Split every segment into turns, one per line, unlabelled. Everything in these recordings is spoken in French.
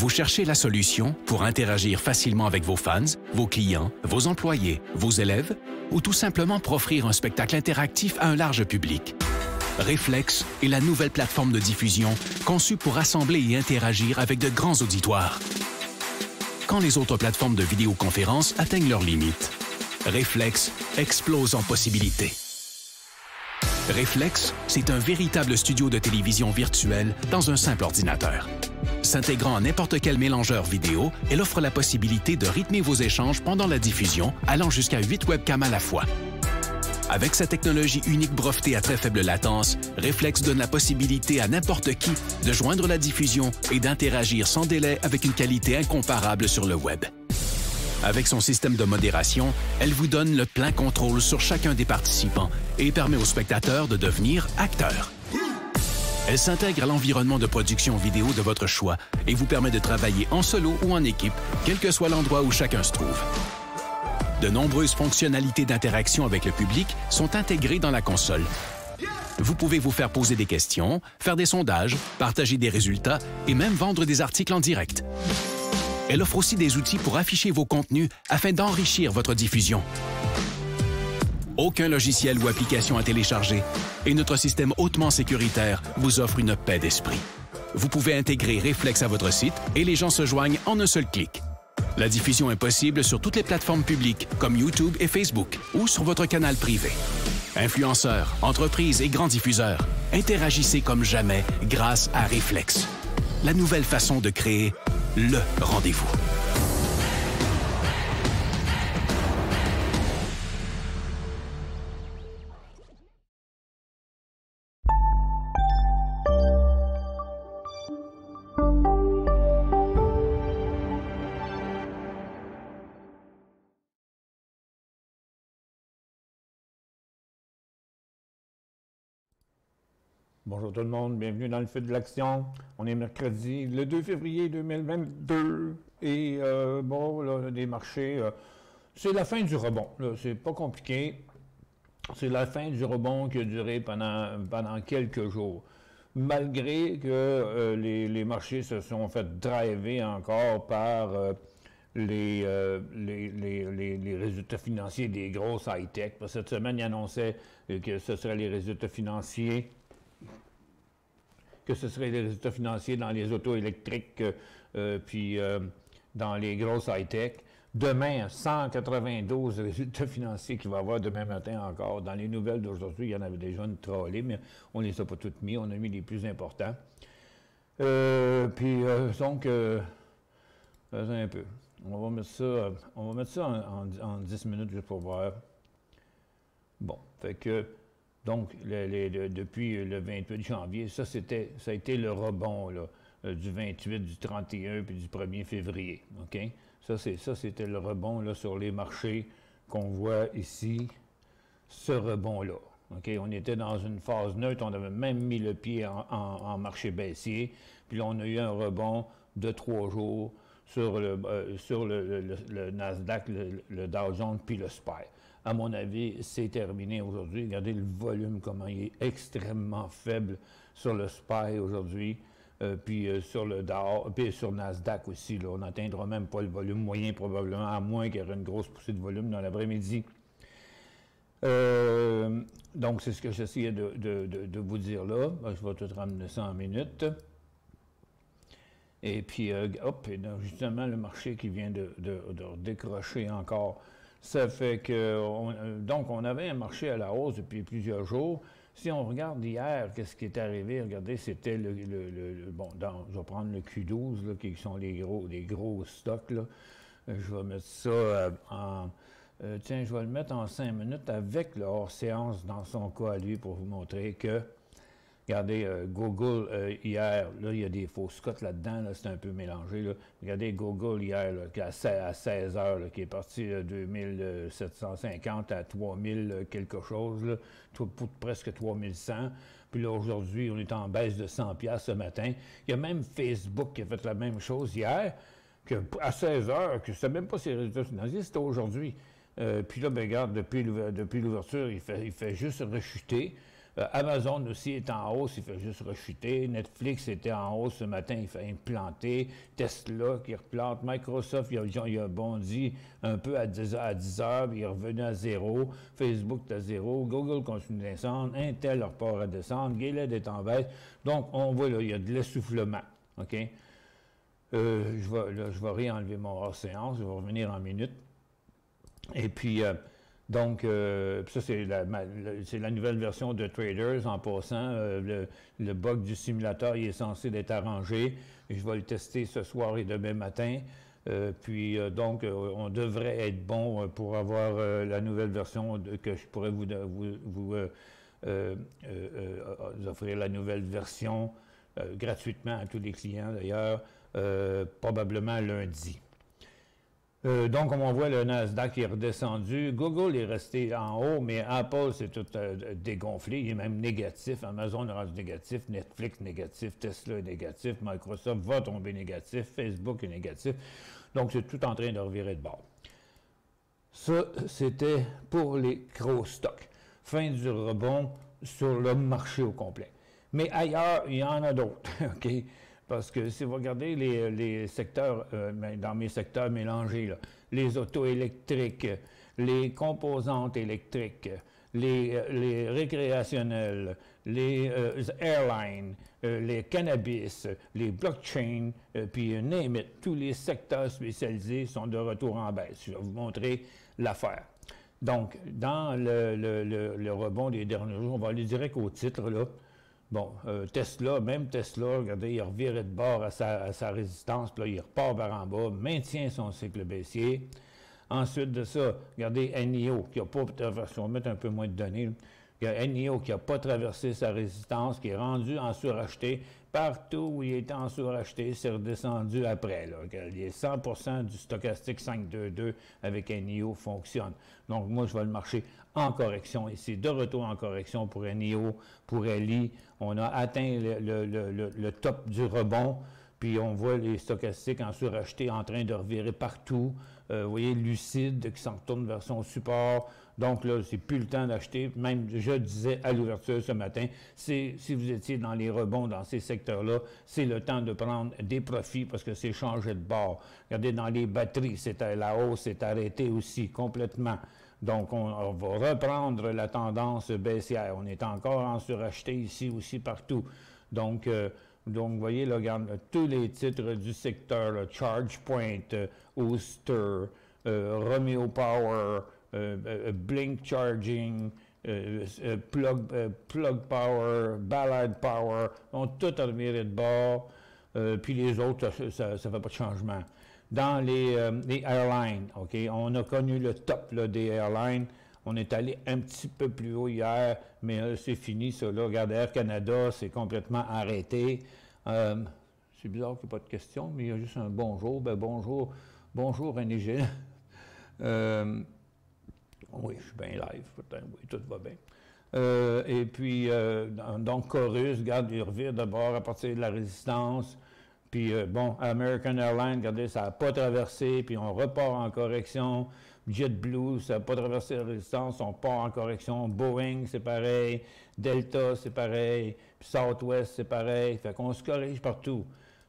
Vous cherchez la solution pour interagir facilement avec vos fans, vos clients, vos employés, vos élèves ou tout simplement pour offrir un spectacle interactif à un large public. Reflex est la nouvelle plateforme de diffusion conçue pour rassembler et interagir avec de grands auditoires. Quand les autres plateformes de vidéoconférence atteignent leurs limites, Reflex explose en possibilités. Reflex, c'est un véritable studio de télévision virtuel dans un simple ordinateur. S'intégrant à n'importe quel mélangeur vidéo, elle offre la possibilité de rythmer vos échanges pendant la diffusion, allant jusqu'à 8 webcams à la fois. Avec sa technologie unique brevetée à très faible latence, Reflex donne la possibilité à n'importe qui de joindre la diffusion et d'interagir sans délai avec une qualité incomparable sur le web. Avec son système de modération, elle vous donne le plein contrôle sur chacun des participants et permet aux spectateurs de devenir acteurs. Elle s'intègre à l'environnement de production vidéo de votre choix et vous permet de travailler en solo ou en équipe, quel que soit l'endroit où chacun se trouve. De nombreuses fonctionnalités d'interaction avec le public sont intégrées dans la console. Vous pouvez vous faire poser des questions, faire des sondages, partager des résultats et même vendre des articles en direct. Elle offre aussi des outils pour afficher vos contenus afin d'enrichir votre diffusion. Aucun logiciel ou application à télécharger et notre système hautement sécuritaire vous offre une paix d'esprit. Vous pouvez intégrer Reflex à votre site et les gens se joignent en un seul clic. La diffusion est possible sur toutes les plateformes publiques comme YouTube et Facebook ou sur votre canal privé. Influenceurs, entreprises et grands diffuseurs, interagissez comme jamais grâce à Reflex. La nouvelle façon de créer le rendez-vous.
Bonjour tout le monde, bienvenue dans le feu de l'action. On est mercredi, le 2 février 2022 et bon, là, les marchés, c'est la fin du rebond. C'est pas compliqué. C'est la fin du rebond qui a duré pendant quelques jours. Malgré que les marchés se sont fait driver encore par les résultats financiers des grosses high-tech. Cette semaine, ils annonçaient que ce seraient les résultats financiers dans les autos électriques puis dans les grosses high-tech. Demain, 192 résultats financiers qu'il va y avoir demain matin encore. Dans les nouvelles d'aujourd'hui, il y en avait déjà une trollée, mais on ne les a pas toutes mis. On a mis les plus importants. Donc, un peu. On va mettre ça en 10 minutes juste pour voir. Bon, fait que... Donc, depuis le 28 janvier, ça a été le rebond là, du 28, du 31 puis du 1er février. OK? Ça, c'était le rebond là, sur les marchés qu'on voit ici, ce rebond-là. OK? On était dans une phase neutre, on avait même mis le pied en marché baissier, puis là, on a eu un rebond de 3 jours sur le Nasdaq, le Dow Jones puis le SPY. À mon avis, c'est terminé aujourd'hui. Regardez le volume, comment il est extrêmement faible sur le SPY aujourd'hui, puis sur le Dow, puis sur Nasdaq aussi. Là, on n'atteindra même pas le volume moyen probablement, à moins qu'il y ait une grosse poussée de volume dans l'après-midi. Donc, c'est ce que j'essayais de vous dire là. Je vais tout ramener ça en minutes. Et puis, hop, et donc, justement, le marché qui vient de décrocher encore. Ça fait que, donc, on avait un marché à la hausse depuis plusieurs jours. Si on regarde hier, qu'est-ce qui est arrivé? Regardez, c'était bon, je vais prendre le Q12, là, qui sont les gros stocks, là. Je vais mettre ça tiens, je vais le mettre en 5 minutes avec le hors-séance dans son cas à lui pour vous montrer que, regardez, Google, hier, là, il y a des fausses cotes là-dedans, là, c'est un peu mélangé, là. Regardez Google hier, là, à 16 heures, là, qui est parti de 2750 à 3000 quelque chose, là, presque 3100. Puis là, aujourd'hui, on est en baisse de 100$ ce matin. Il y a même Facebook qui a fait la même chose hier, à 16 heures, que je ne sais même pas si les résultats financiers, c'était aujourd'hui. Puis là, ben, regarde, depuis l'ouverture, il fait juste rechuter. Amazon aussi est en hausse, il fait juste rechuter. Netflix était en hausse ce matin, il fait implanter. Tesla qui replante. Microsoft, il a bondi un peu à 10 heures, puis il est revenu à zéro. Facebook est à zéro. Google continue de descendre. Intel repart à descendre. Gilead est en baisse. Donc, on voit là, il y a de l'essoufflement. OK? Je vais réenlever mon hors-séance. Je vais revenir en minute. Et puis... Donc, ça, c'est la nouvelle version de Traders en passant. Le bug du simulateur, il est censé être arrangé. Je vais le tester ce soir et demain matin. Donc, on devrait être bon pour avoir la nouvelle version que je pourrais vous offrir la nouvelle version gratuitement à tous les clients, d'ailleurs, probablement lundi. Donc, comme on voit, le Nasdaq est redescendu. Google est resté en haut, mais Apple s'est tout dégonflé. Il est même négatif. Amazon est rendu négatif. Netflix négatif. Tesla est négatif. Microsoft va tomber négatif. Facebook est négatif. Donc, c'est tout en train de revirer de bord. Ça, c'était pour les gros stocks. Fin du rebond sur le marché au complet. Mais ailleurs, il y en a d'autres. OK? Parce que si vous regardez les secteurs, dans mes secteurs mélangés, là, les autos électriques, les composantes électriques, les récréationnels, les airlines, les cannabis, les blockchains, puis name it, tous les secteurs spécialisés sont de retour en baisse. Je vais vous montrer l'affaire. Donc, dans le rebond des derniers jours, on va aller direct au titre, là. Bon, Tesla, regardez, il revire de bord à sa résistance, puis là, il repart vers en bas, maintient son cycle baissier. Ensuite de ça, regardez NIO, qui n'a pas traversé, on va mettre un peu moins de données, là. Il y a NIO qui n'a pas traversé sa résistance, qui est rendu en suracheté. Partout où il était en suracheté, c'est redescendu après. Là. Les 100% du stochastique 522 avec NIO fonctionne. Donc, moi, je vais le marcher en correction ici. De retour en correction pour NIO, pour LI. On a atteint le top du rebond. Puis, on voit les stochastiques en suracheté en train de revirer partout. Vous voyez, Lucide qui s'en retourne vers son support. Donc là, c'est plus le temps d'acheter. Même, je disais à l'ouverture ce matin, si vous étiez dans les rebonds dans ces secteurs-là, c'est le temps de prendre des profits parce que c'est changé de bord. Regardez, dans les batteries, la hausse s'est arrêtée aussi complètement. Donc, on va reprendre la tendance baissière. On est encore en suracheté ici aussi partout. Donc, vous voyez, là, regarde, tous les titres du secteur, là, ChargePoint, Ooster, Romeo Power, Blink Charging, Plug Power, Ballard Power, ont tout reviré de bord, puis les autres, ça ne fait pas de changement. Dans les airlines, OK, on a connu le top là, des airlines. On est allé un petit peu plus haut hier, mais c'est fini, ça. Là, regardez, Air Canada, c'est complètement arrêté. C'est bizarre qu'il n'y ait pas de questions, mais il y a juste un bonjour. Ben bonjour, René Gilles. Oui, je suis bien live, peut-être, oui, tout va bien. Et puis, donc, Chorus, regarde, il revient d'abord à partir de la résistance. Puis, bon, American Airlines, regardez, ça n'a pas traversé, puis on repart en correction. JetBlue, ça n'a pas traversé la résistance, on part en correction. Boeing, c'est pareil. Delta, c'est pareil. Puis Southwest, c'est pareil. Fait qu'on se corrige partout.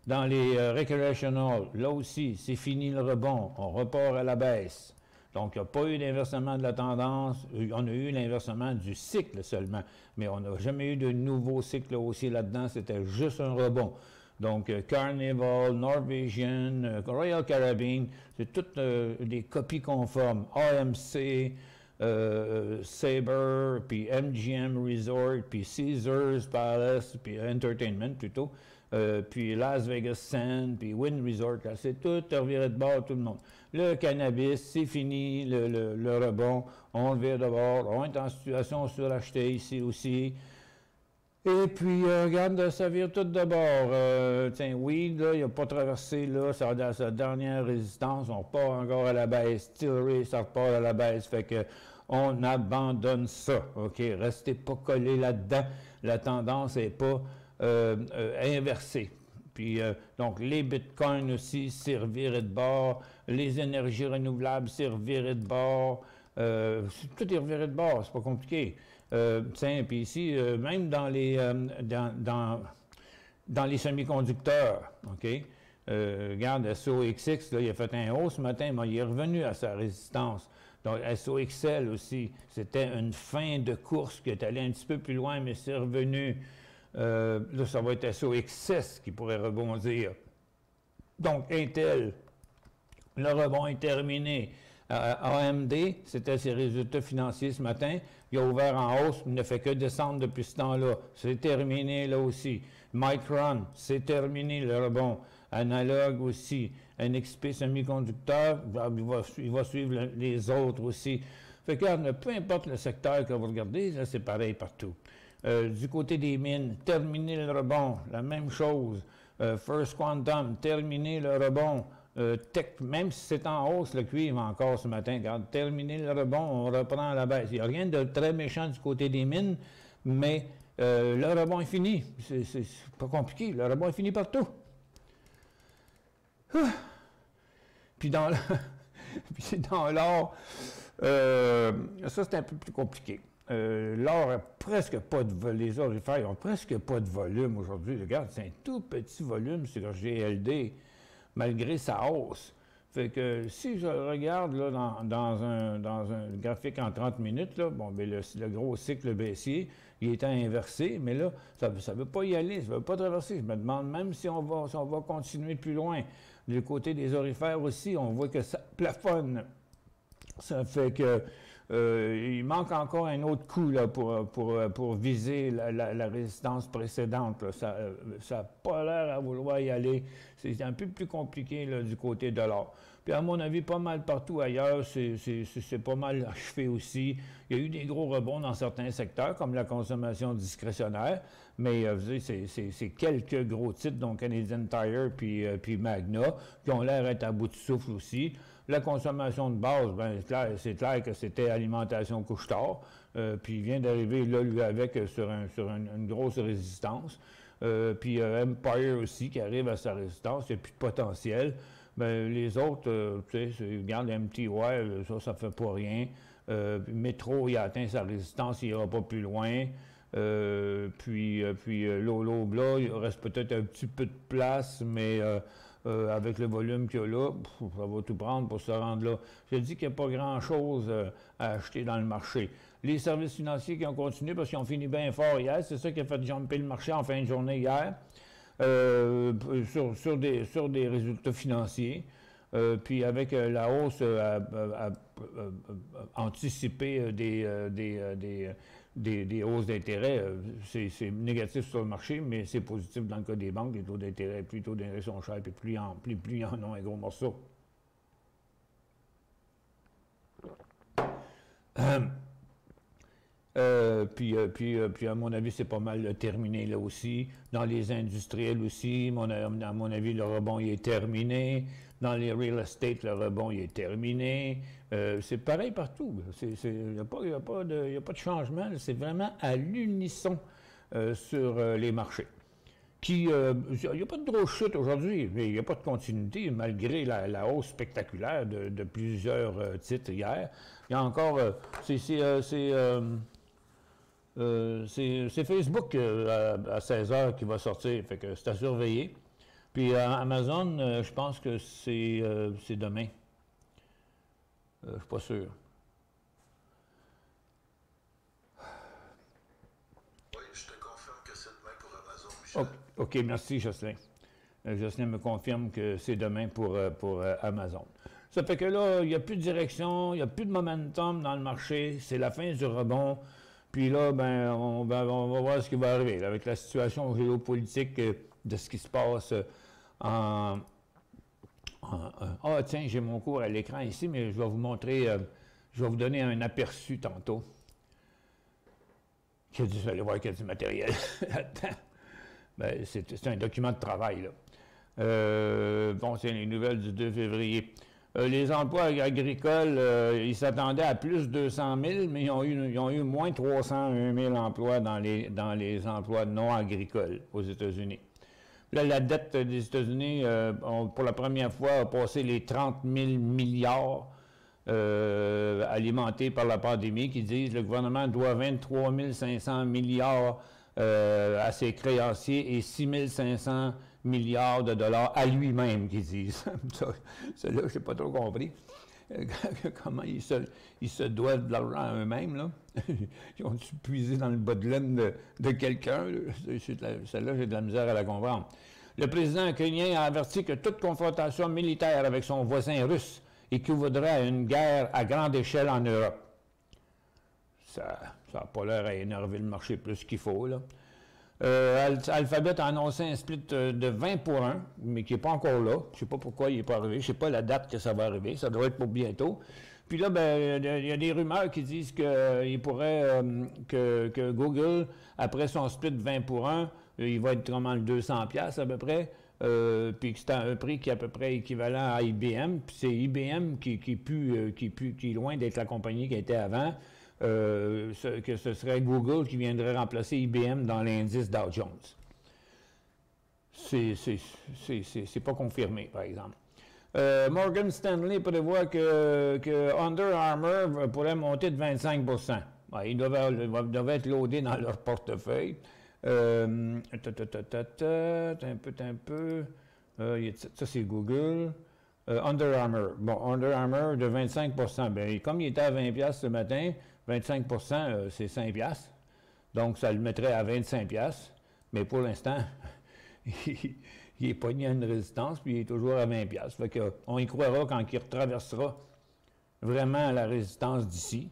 Dans les recreational, là aussi, c'est fini le rebond. On repart à la baisse. Donc, il n'y a pas eu d'inversement de la tendance. On a eu l'inversement du cycle seulement. Mais on n'a jamais eu de nouveau cycle haussier là-dedans. C'était juste un rebond. Donc, Carnival, Norwegian, Royal Caribbean, c'est toutes des copies conformes. AMC, Sabre, puis MGM Resort, puis Caesars Palace, puis Entertainment plutôt, puis Las Vegas Sands, puis Wynn Resort, c'est tout reviré de bord, tout le monde. Le cannabis, c'est fini, le rebond, on le vire de bord, on est en situation surachetée ici aussi. Et puis, regarde, ça vire tout de bord. Tiens, weed, là, il n'a pas traversé, là, sa dernière résistance, on repart encore à la baisse. Tillery, ça repart à la baisse. Fait que on abandonne ça, OK? Restez pas collés là-dedans. La tendance n'est pas inversée. Puis, donc, les bitcoins aussi, c'est reviré de bord. Les énergies renouvelables, c'est reviré de bord. Tout est reviré de bord, c'est pas compliqué. Tiens, puis ici, même dans les, dans les semi-conducteurs, OK? Regarde, SOXX, là, il a fait un haut ce matin, mais il est revenu à sa résistance. Donc, SOXL aussi, c'était une fin de course qui est allée un petit peu plus loin, mais c'est revenu. Là, ça va être SOXS qui pourrait rebondir. Donc, Intel, le rebond est terminé. AMD, c'était ses résultats financiers ce matin. Il a ouvert en hausse, il ne fait que descendre depuis ce temps-là. C'est terminé là aussi. Micron, c'est terminé le rebond. Analog aussi. NXP Semiconducteur, il va suivre les autres aussi. Fait que, peu importe le secteur que vous regardez, là, c'est pareil partout. Du côté des mines, terminé le rebond, la même chose. First Quantum, terminé le rebond. Tech, même si c'est en hausse, le cuivre encore ce matin, regarde, terminé le rebond, on reprend à la baisse. Il n'y a rien de très méchant du côté des mines, mais le rebond est fini. C'est pas compliqué, le rebond est fini partout. Puis dans l'or, ça c'est un peu plus compliqué. L'or n'a presque pas de volume, les orifères n'ont presque pas de volume aujourd'hui. Regarde, c'est un tout petit volume sur GLD, malgré sa hausse. Fait que si je regarde là, dans un graphique en 30 minutes, là, bon, bien, le gros cycle baissier, il est inversé, mais là, ça ne veut pas y aller, ça ne veut pas traverser. Je me demande même si on va continuer plus loin. Du côté des orifères aussi, on voit que ça plafonne. Ça fait que il manque encore un autre coup là, pour viser la résistance précédente. Là. Ça n'a pas l'air à vouloir y aller. C'est un peu plus compliqué là, du côté de l'or. Puis à mon avis, pas mal partout ailleurs, c'est pas mal achevé aussi. Il y a eu des gros rebonds dans certains secteurs, comme la consommation discrétionnaire, mais vous savez, c'est quelques gros titres, donc Canadian Tire puis Magna, qui ont l'air d'être à bout de souffle aussi. La consommation de base, bien, c'est clair que c'était alimentation couche-tard, puis il vient d'arriver là, lui, avec sur une grosse résistance. Puis Empire aussi, qui arrive à sa résistance, il n'y a plus de potentiel. Bien, les autres, tu sais, regarde MTY, ça ne fait pas rien. Métro, il a atteint sa résistance, il n'ira pas plus loin. Puis Lolo Bla, il reste peut-être un petit peu de place, mais avec le volume qu'il y a là, ça va tout prendre pour se rendre là. Je dis qu'il n'y a pas grand-chose à acheter dans le marché. Les services financiers qui ont continué parce qu'ils ont fini bien fort hier, c'est ça qui a fait jumper le marché en fin de journée hier, sur des résultats financiers. Puis avec la hausse anticipée des hausses d'intérêt, c'est négatif sur le marché, mais c'est positif dans le cas des banques. Les taux d'intérêt, plus les taux d'intérêt sont chers, puis plus ils en ont un gros morceau. Puis à mon avis, c'est pas mal terminé là aussi. Dans les industriels aussi, à mon avis, le rebond il est terminé. Dans les real estate, le rebond il est terminé. C'est pareil partout. Il n'y a pas de changement. C'est vraiment à l'unisson sur les marchés. Il n'y a pas de grosse chute aujourd'hui, mais il n'y a pas de continuité, malgré la hausse spectaculaire de plusieurs titres hier. Il y a encore... c'est Facebook à 16h qui va sortir, fait que c'est à surveiller. Puis Amazon, je pense que c'est demain. Je ne suis pas sûr.
Oui, je te confirme que c'est demain pour Amazon, Michel.
OK, merci, Jocelyn. Jocelyn me confirme que c'est demain pour Amazon. Ça fait que là, il n'y a plus de direction, il n'y a plus de momentum dans le marché, c'est la fin du rebond. Puis là, ben, on va voir ce qui va arriver là, avec la situation géopolitique de ce qui se passe tiens, j'ai mon cours à l'écran ici, mais je vais vous montrer, je vais vous donner un aperçu tantôt. Vous allez voir qu'il y a du matériel là-dedans. Ben, c'est un document de travail, là. Bon, c'est les nouvelles du 2 février. Les emplois agricoles, ils s'attendaient à plus de 200 000, mais ils ont eu moins 301 000 emplois dans les emplois non agricoles aux États-Unis. Là, la dette des États-Unis, pour la première fois, a passé les 30 000 milliards. alimentés par la pandémie qui disent que le gouvernement doit 23 500 milliards à ses créanciers et 6 500 milliards de dollars à lui-même, qu'ils disent. Celle-là, je n'ai pas trop compris. Comment ils se doivent de l'argent à eux-mêmes, là. Ils ont puisé dans le bas de laine de quelqu'un. Celle-là, j'ai de la misère à la comprendre. Le président ukrainien a averti que toute confrontation militaire avec son voisin russe équivaudrait à une guerre à grande échelle en Europe. Ça n'a pas l'air à énerver le marché plus qu'il faut, là. Alphabet a annoncé un split de 20 pour 1, mais qui n'est pas encore là. Je ne sais pas pourquoi il n'est pas arrivé. Je ne sais pas la date que ça va arriver. Ça doit être pour bientôt. Puis là, ben, il y a des rumeurs qui disent qu'il pourrait, que Google, après son split de 20 pour 1, il va être vraiment le 200$ à peu près. Puis que c'est un prix qui est à peu près équivalent à IBM. Puis c'est IBM qui est loin d'être la compagnie qui était avant. Que ce serait Google qui viendrait remplacer IBM dans l'indice Dow Jones. C'est pas confirmé, par exemple. Morgan Stanley prévoit que Under Armour pourrait monter de 25%. Ouais, ils doivent être loadés dans leur portefeuille. Un peu. Ça, c'est Google. Under Armour. Bon, Under Armour de 25%. Bien, comme il était à 20$ ce matin, 25%, c'est 5$. Donc, ça le mettrait à 25$. Mais pour l'instant, il est pogné à une résistance, puis il est toujours à 20$. Fait qu'on y croira quand il retraversera vraiment la résistance d'ici,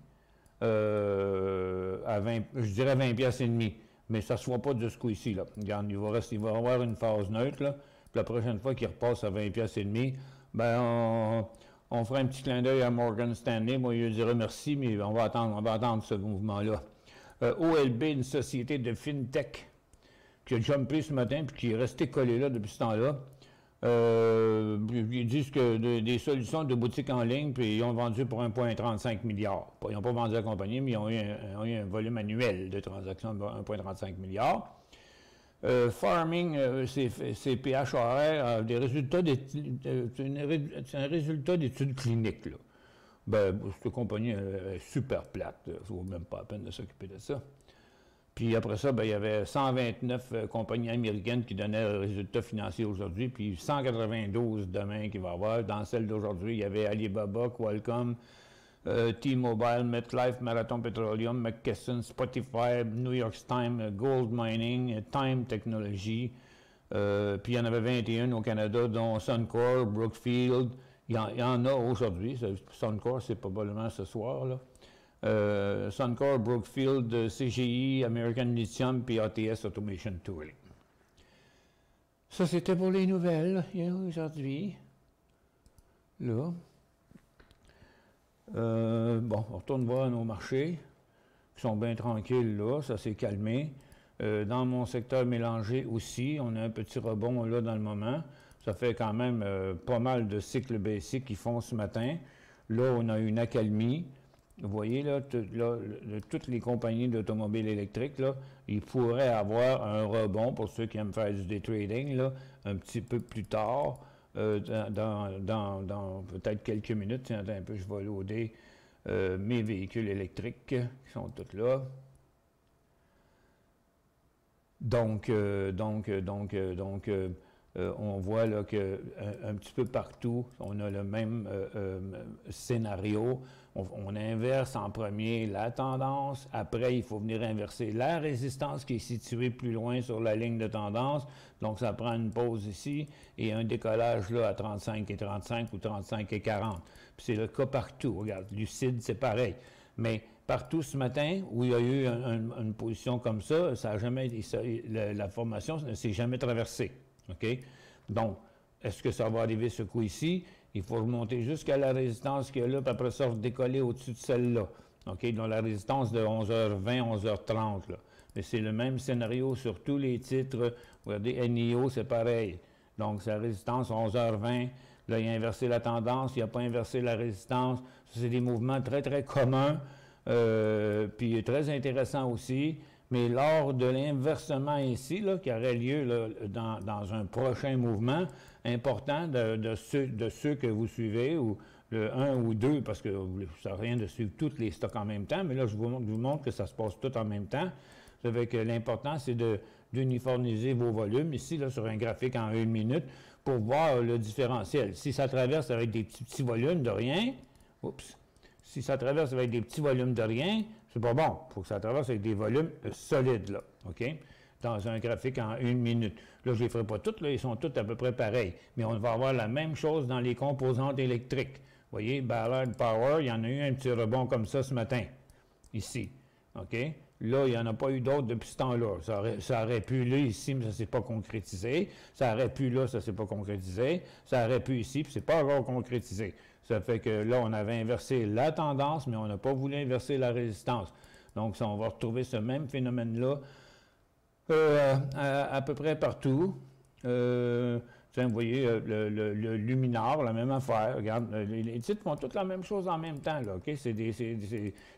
à 20, je dirais 20$ et demi. Mais ça ne se voit pas de ce coup-ci, là. Regarde, il va y avoir une phase neutre, là. Puis la prochaine fois qu'il repasse à 20$ et demi, ben on fera un petit clin d'œil à Morgan Stanley. Moi, il lui dira merci, mais on va attendre ce mouvement-là. OLB, une société de FinTech qui a jumpé ce matin puis qui est resté collé là depuis ce temps-là. Ils disent que des solutions de boutiques en ligne, puis ils ont vendu pour 1,35 milliard. Ils n'ont pas vendu la compagnie, mais ils ont eu un volume annuel de transactions de 1,35 milliard. Farming, c'est PHR, des résultats c'est un résultat d'études cliniques, là. Ben, cette compagnie est super plate, ça ne vaut même pas la peine de s'occuper de ça. Puis après ça, ben, il y avait 129 compagnies américaines qui donnaient le résultat financier aujourd'hui, puis 192 demain qu'il va y avoir. Dans celle d'aujourd'hui, il y avait Alibaba, Qualcomm, T-Mobile, MetLife, Marathon Petroleum, McKesson, Spotify, New York Times, Gold Mining, Time Technology. Puis il y en avait 21 au Canada, dont Suncor, Brookfield. Il y en a aujourd'hui. Suncor, c'est probablement ce soir, là. Suncor, Brookfield, CGI, American Lithium, puis ATS Automation Tooling. Ça, c'était pour les nouvelles aujourd'hui. Là. Bon, on retourne voir nos marchés, qui sont bien tranquilles là, ça s'est calmé. Dans mon secteur mélangé aussi, on a un petit rebond là dans le moment. Ça fait quand même pas mal de cycles baissiers qui font ce matin. Là, on a une accalmie. Vous voyez, là, toutes les compagnies d'automobiles électriques, là, ils pourraient avoir un rebond, pour ceux qui aiment faire du day trading, là, un petit peu plus tard, dans peut-être quelques minutes. Tiens, attends un peu, je vais loader mes véhicules électriques qui sont tous là. Donc, on voit là qu'un petit peu partout, on a le même scénario. On inverse en premier la tendance. Après, il faut venir inverser la résistance qui est située plus loin sur la ligne de tendance. Donc, ça prend une pause ici et un décollage là à 35 et 35 ou 35 et 40. Puis c'est le cas partout. Regarde, Lucide, c'est pareil. Mais partout ce matin, où il y a eu une position comme ça, ça a jamais, la formation ne s'est jamais traversée. OK? Donc, est-ce que ça va arriver ce coup-ci? Il faut remonter jusqu'à la résistance qu'il y a là, puis après ça, décoller au-dessus de celle-là. OK? Donc, la résistance de 11h20, 11h30, là. Mais c'est le même scénario sur tous les titres. Regardez, NIO, c'est pareil. Donc, sa résistance 11h20. Là, il a inversé la tendance, il n'a pas inversé la résistance. C'est des mouvements très, très communs. Puis très intéressant aussi. Mais lors de l'inversement ici, là, qui aurait lieu là, dans un prochain mouvement important de ceux que vous suivez ou le 1 ou 2, parce que ça n'a rien de suivre tous les stocks en même temps, mais là, je vous montre que ça se passe tout en même temps. Ça fait que l'important, c'est d'uniformiser vos volumes, ici, là, sur un graphique en 1 minute, pour voir le différentiel. Si ça traverse avec des petits volumes de rien, oups, si ça traverse avec des petits volumes de rien, c'est pas bon. Il faut que ça traverse avec des volumes solides, là, OK? Dans un graphique en 1 minute. Là, je ne les ferai pas toutes, là, ils sont tous à peu près pareils. Mais on va avoir la même chose dans les composantes électriques. Vous voyez, Ballard Power, il y en a eu un petit rebond comme ça ce matin, ici, OK? Là, il n'y en a pas eu d'autres depuis ce temps-là. Ça aurait pu là, ici, mais ça ne s'est pas concrétisé. Ça aurait pu là, ça ne s'est pas concrétisé. Ça aurait pu ici, puis ce n'est pas encore concrétisé. Ça fait que là, on avait inversé la tendance, mais on n'a pas voulu inverser la résistance. Donc, on va retrouver ce même phénomène-là à peu près partout. Vous voyez, le luminaire, la même affaire. Regarde, les titres font toutes la même chose en même temps. Là, OK? C'est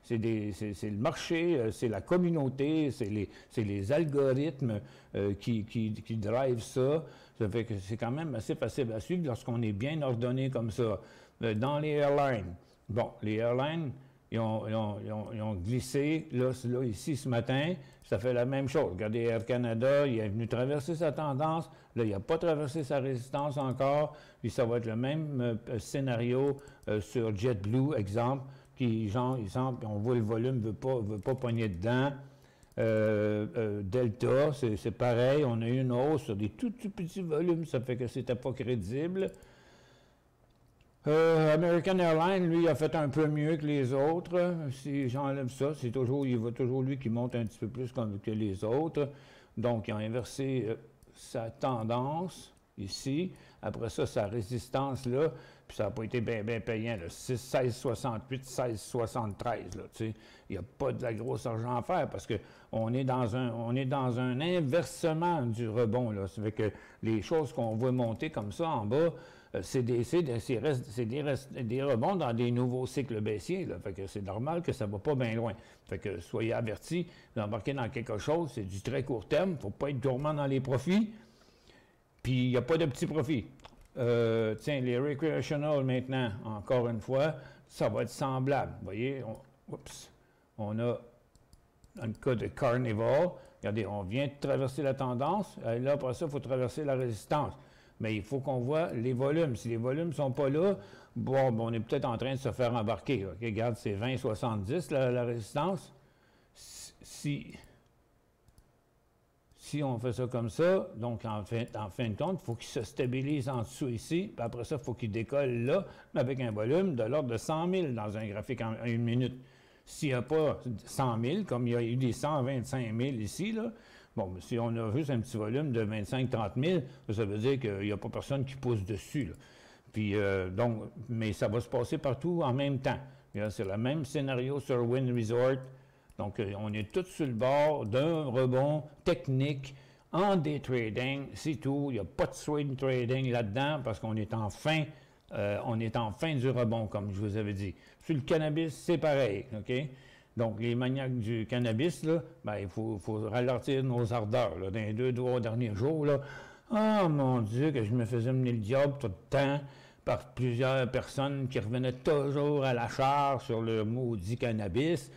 le marché, c'est la communauté, c'est les algorithmes qui drivent ça. Ça fait que c'est quand même assez facile à suivre lorsqu'on est bien ordonné comme ça. Dans les airlines, bon, les airlines, ils ont glissé, là, ici, ce matin, ça fait la même chose. Regardez, Air Canada, il est venu traverser sa tendance, là, il n'a pas traversé sa résistance encore, puis ça va être le même scénario sur JetBlue, exemple, qui, genre, on voit le volume ne veut pas pogner dedans. Delta, c'est pareil, on a eu une hausse sur des tout petits volumes, ça fait que c'était pas crédible. American Airlines, lui, a fait un peu mieux que les autres. Si j'enlève ça, il va toujours lui qui monte un petit peu plus que les autres. Donc, il a inversé sa tendance ici. Après ça, sa résistance là, puis ça n'a pas été bien payant. 16,68, 16,73. Il n'y a pas de la grosse argent à faire parce qu'on est dans un inversement du rebond. Là. Ça fait que les choses qu'on voit monter comme ça en bas, c'est des rebonds dans des nouveaux cycles baissiers. Là. Fait que c'est normal que ça ne va pas bien loin. Fait que soyez avertis, vous embarquez dans quelque chose, c'est du très court terme, il ne faut pas être gourmand dans les profits. Puis il n'y a pas de petits profits. Tiens, les recreational maintenant, encore une fois, ça va être semblable. Vous voyez, on a, dans le cas de Carnival, regardez, on vient de traverser la tendance, et là, après ça, il faut traverser la résistance. Mais il faut qu'on voit les volumes. Si les volumes ne sont pas là, bon, on est peut-être en train de se faire embarquer. Okay? Regarde, c'est 20,70 la résistance. Si on fait ça comme ça, donc en fin de compte, il faut qu'il se stabilise en dessous ici, puis après ça, il faut qu'il décolle là, avec un volume de l'ordre de 100 000 dans un graphique en 1 minute. S'il n'y a pas 100 000, comme il y a eu des 125 000 ici, là, bon, si on a juste un petit volume de 25-30 000, ça veut dire qu'il n'y a pas personne qui pousse dessus. Là. Puis, donc, mais ça va se passer partout en même temps. C'est le même scénario sur Wynn Resort. Donc, on est tous sur le bord d'un rebond technique en day trading, c'est tout. Il n'y a pas de swing trading là-dedans parce qu'on est en fin du rebond, comme je vous avais dit. Sur le cannabis, c'est pareil, OK? Donc, les maniaques du cannabis, là, ben, il faut ralentir nos ardeurs. Là, dans les 2-3 derniers jours, là, oh mon Dieu, que je me faisais mener le diable tout le temps par plusieurs personnes qui revenaient toujours à la charge sur le maudit cannabis.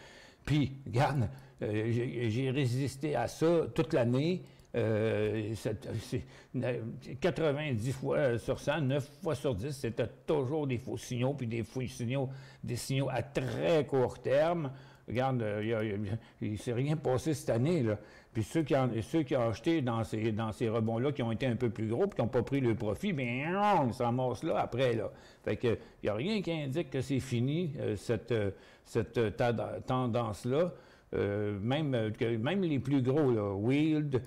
Puis, regarde, j'ai résisté à ça toute l'année. 90 fois sur 100, 9 fois sur 10, c'était toujours des faux signaux, puis des signaux à très court terme. Regarde, il ne s'est rien passé cette année, là. Puis ceux qui ont acheté dans ces rebonds-là, qui ont été un peu plus gros, puis qui n'ont pas pris le profit, bien, ils s'en ramassent là après, là. Fait que, il n'y a rien qui indique que c'est fini, cette tendance-là. Même les plus gros, là, Wild,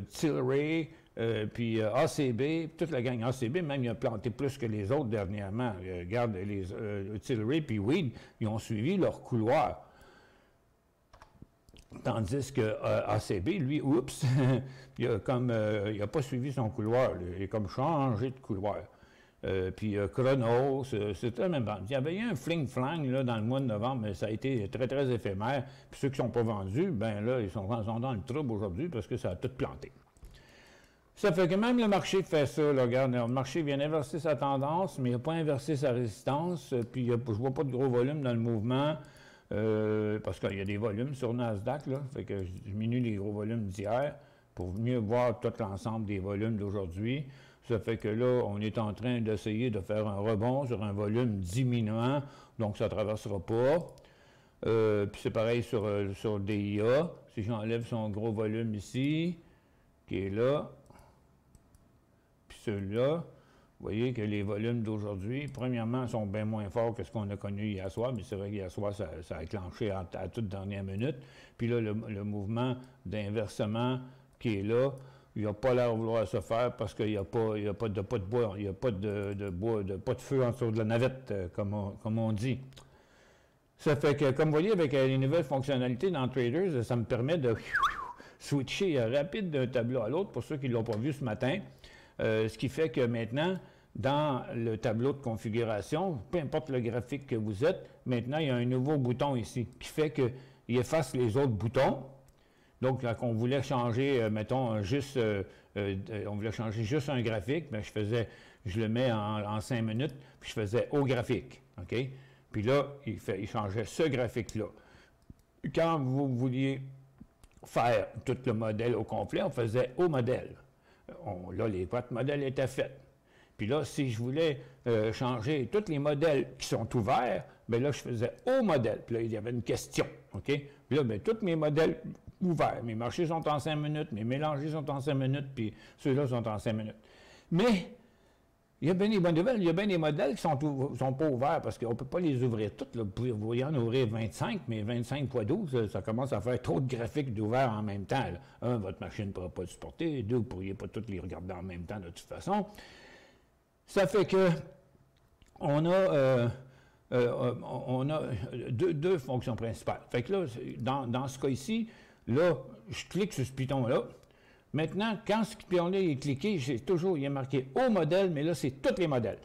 Tilray, puis ACB, toute la gang ACB, même il a planté plus que les autres dernièrement. Regarde, les Tilray puis Weed, ils ont suivi leur couloir. Tandis que ACB, lui, oups, il n'a pas suivi son couloir. Il a comme changé de couloir. Puis Chronos, c'était la même bande. Il y avait eu un fling-flang là, dans le mois de novembre, mais ça a été très, très éphémère. Puis ceux qui ne sont pas vendus, ben là, ils sont dans le trouble aujourd'hui parce que ça a tout planté. Ça fait que même le marché fait ça, là, regarde, le marché vient inverser sa tendance, mais il n'a pas inversé sa résistance, puis je ne vois pas de gros volume dans le mouvement, parce qu'il y a des volumes sur Nasdaq, là, fait que je diminue les gros volumes d'hier pour mieux voir tout l'ensemble des volumes d'aujourd'hui. Ça fait que là, on est en train d'essayer de faire un rebond sur un volume diminuant, donc ça ne traversera pas. Puis c'est pareil sur DIA, si j'enlève son gros volume ici, qui est là, puis celui-là, vous voyez que les volumes d'aujourd'hui, premièrement, sont bien moins forts que ce qu'on a connu hier soir, mais c'est vrai qu'hier soir, ça a éclenché à toute dernière minute. Puis là, le mouvement d'inversement qui est là, il n'a pas l'air de vouloir se faire parce qu'il n'y a pas de bois, il n'y a pas de feu en dessous de la navette, comme on dit. Ça fait que, comme vous voyez, avec les nouvelles fonctionnalités dans Traders, ça me permet de switcher rapide d'un tableau à l'autre, pour ceux qui ne l'ont pas vu ce matin. Ce qui fait que maintenant, dans le tableau de configuration, peu importe le graphique que vous êtes, maintenant, il y a un nouveau bouton ici qui fait qu'il efface les autres boutons. Donc, là, qu'on voulait changer, mettons, juste, on voulait changer juste un graphique, bien, je le mets en 5 minutes, puis je faisais au graphique, OK? Puis là, il changeait ce graphique-là. Quand vous vouliez faire tout le modèle au complet, on faisait au modèle. Là, les boîtes modèles étaient faites. Puis là, si je voulais changer tous les modèles qui sont ouverts, bien là, je faisais au modèle. Puis là, il y avait une question, OK? Puis là, bien, tous mes modèles ouverts, mes marchés sont en 5 minutes, mes mélangés sont en 5 minutes, puis ceux-là sont en 5 minutes. Mais, il y a bien des bonnes nouvelles, il y a bien des modèles qui ne sont pas ouverts, parce qu'on ne peut pas les ouvrir toutes. Là. Vous pouvez en ouvrir 25, mais 25 x 12, ça commence à faire trop de graphiques d'ouverts en même temps. Là. Un, votre machine ne pourra pas le supporter. Deux, vous ne pourriez pas toutes les regarder en même temps de toute façon. Ça fait que on a deux fonctions principales. Fait que là, dans ce cas ici, là, je clique sur ce piton-là. Maintenant, quand ce piton-là est cliqué, il est marqué au modèle, mais là, c'est tous les modèles.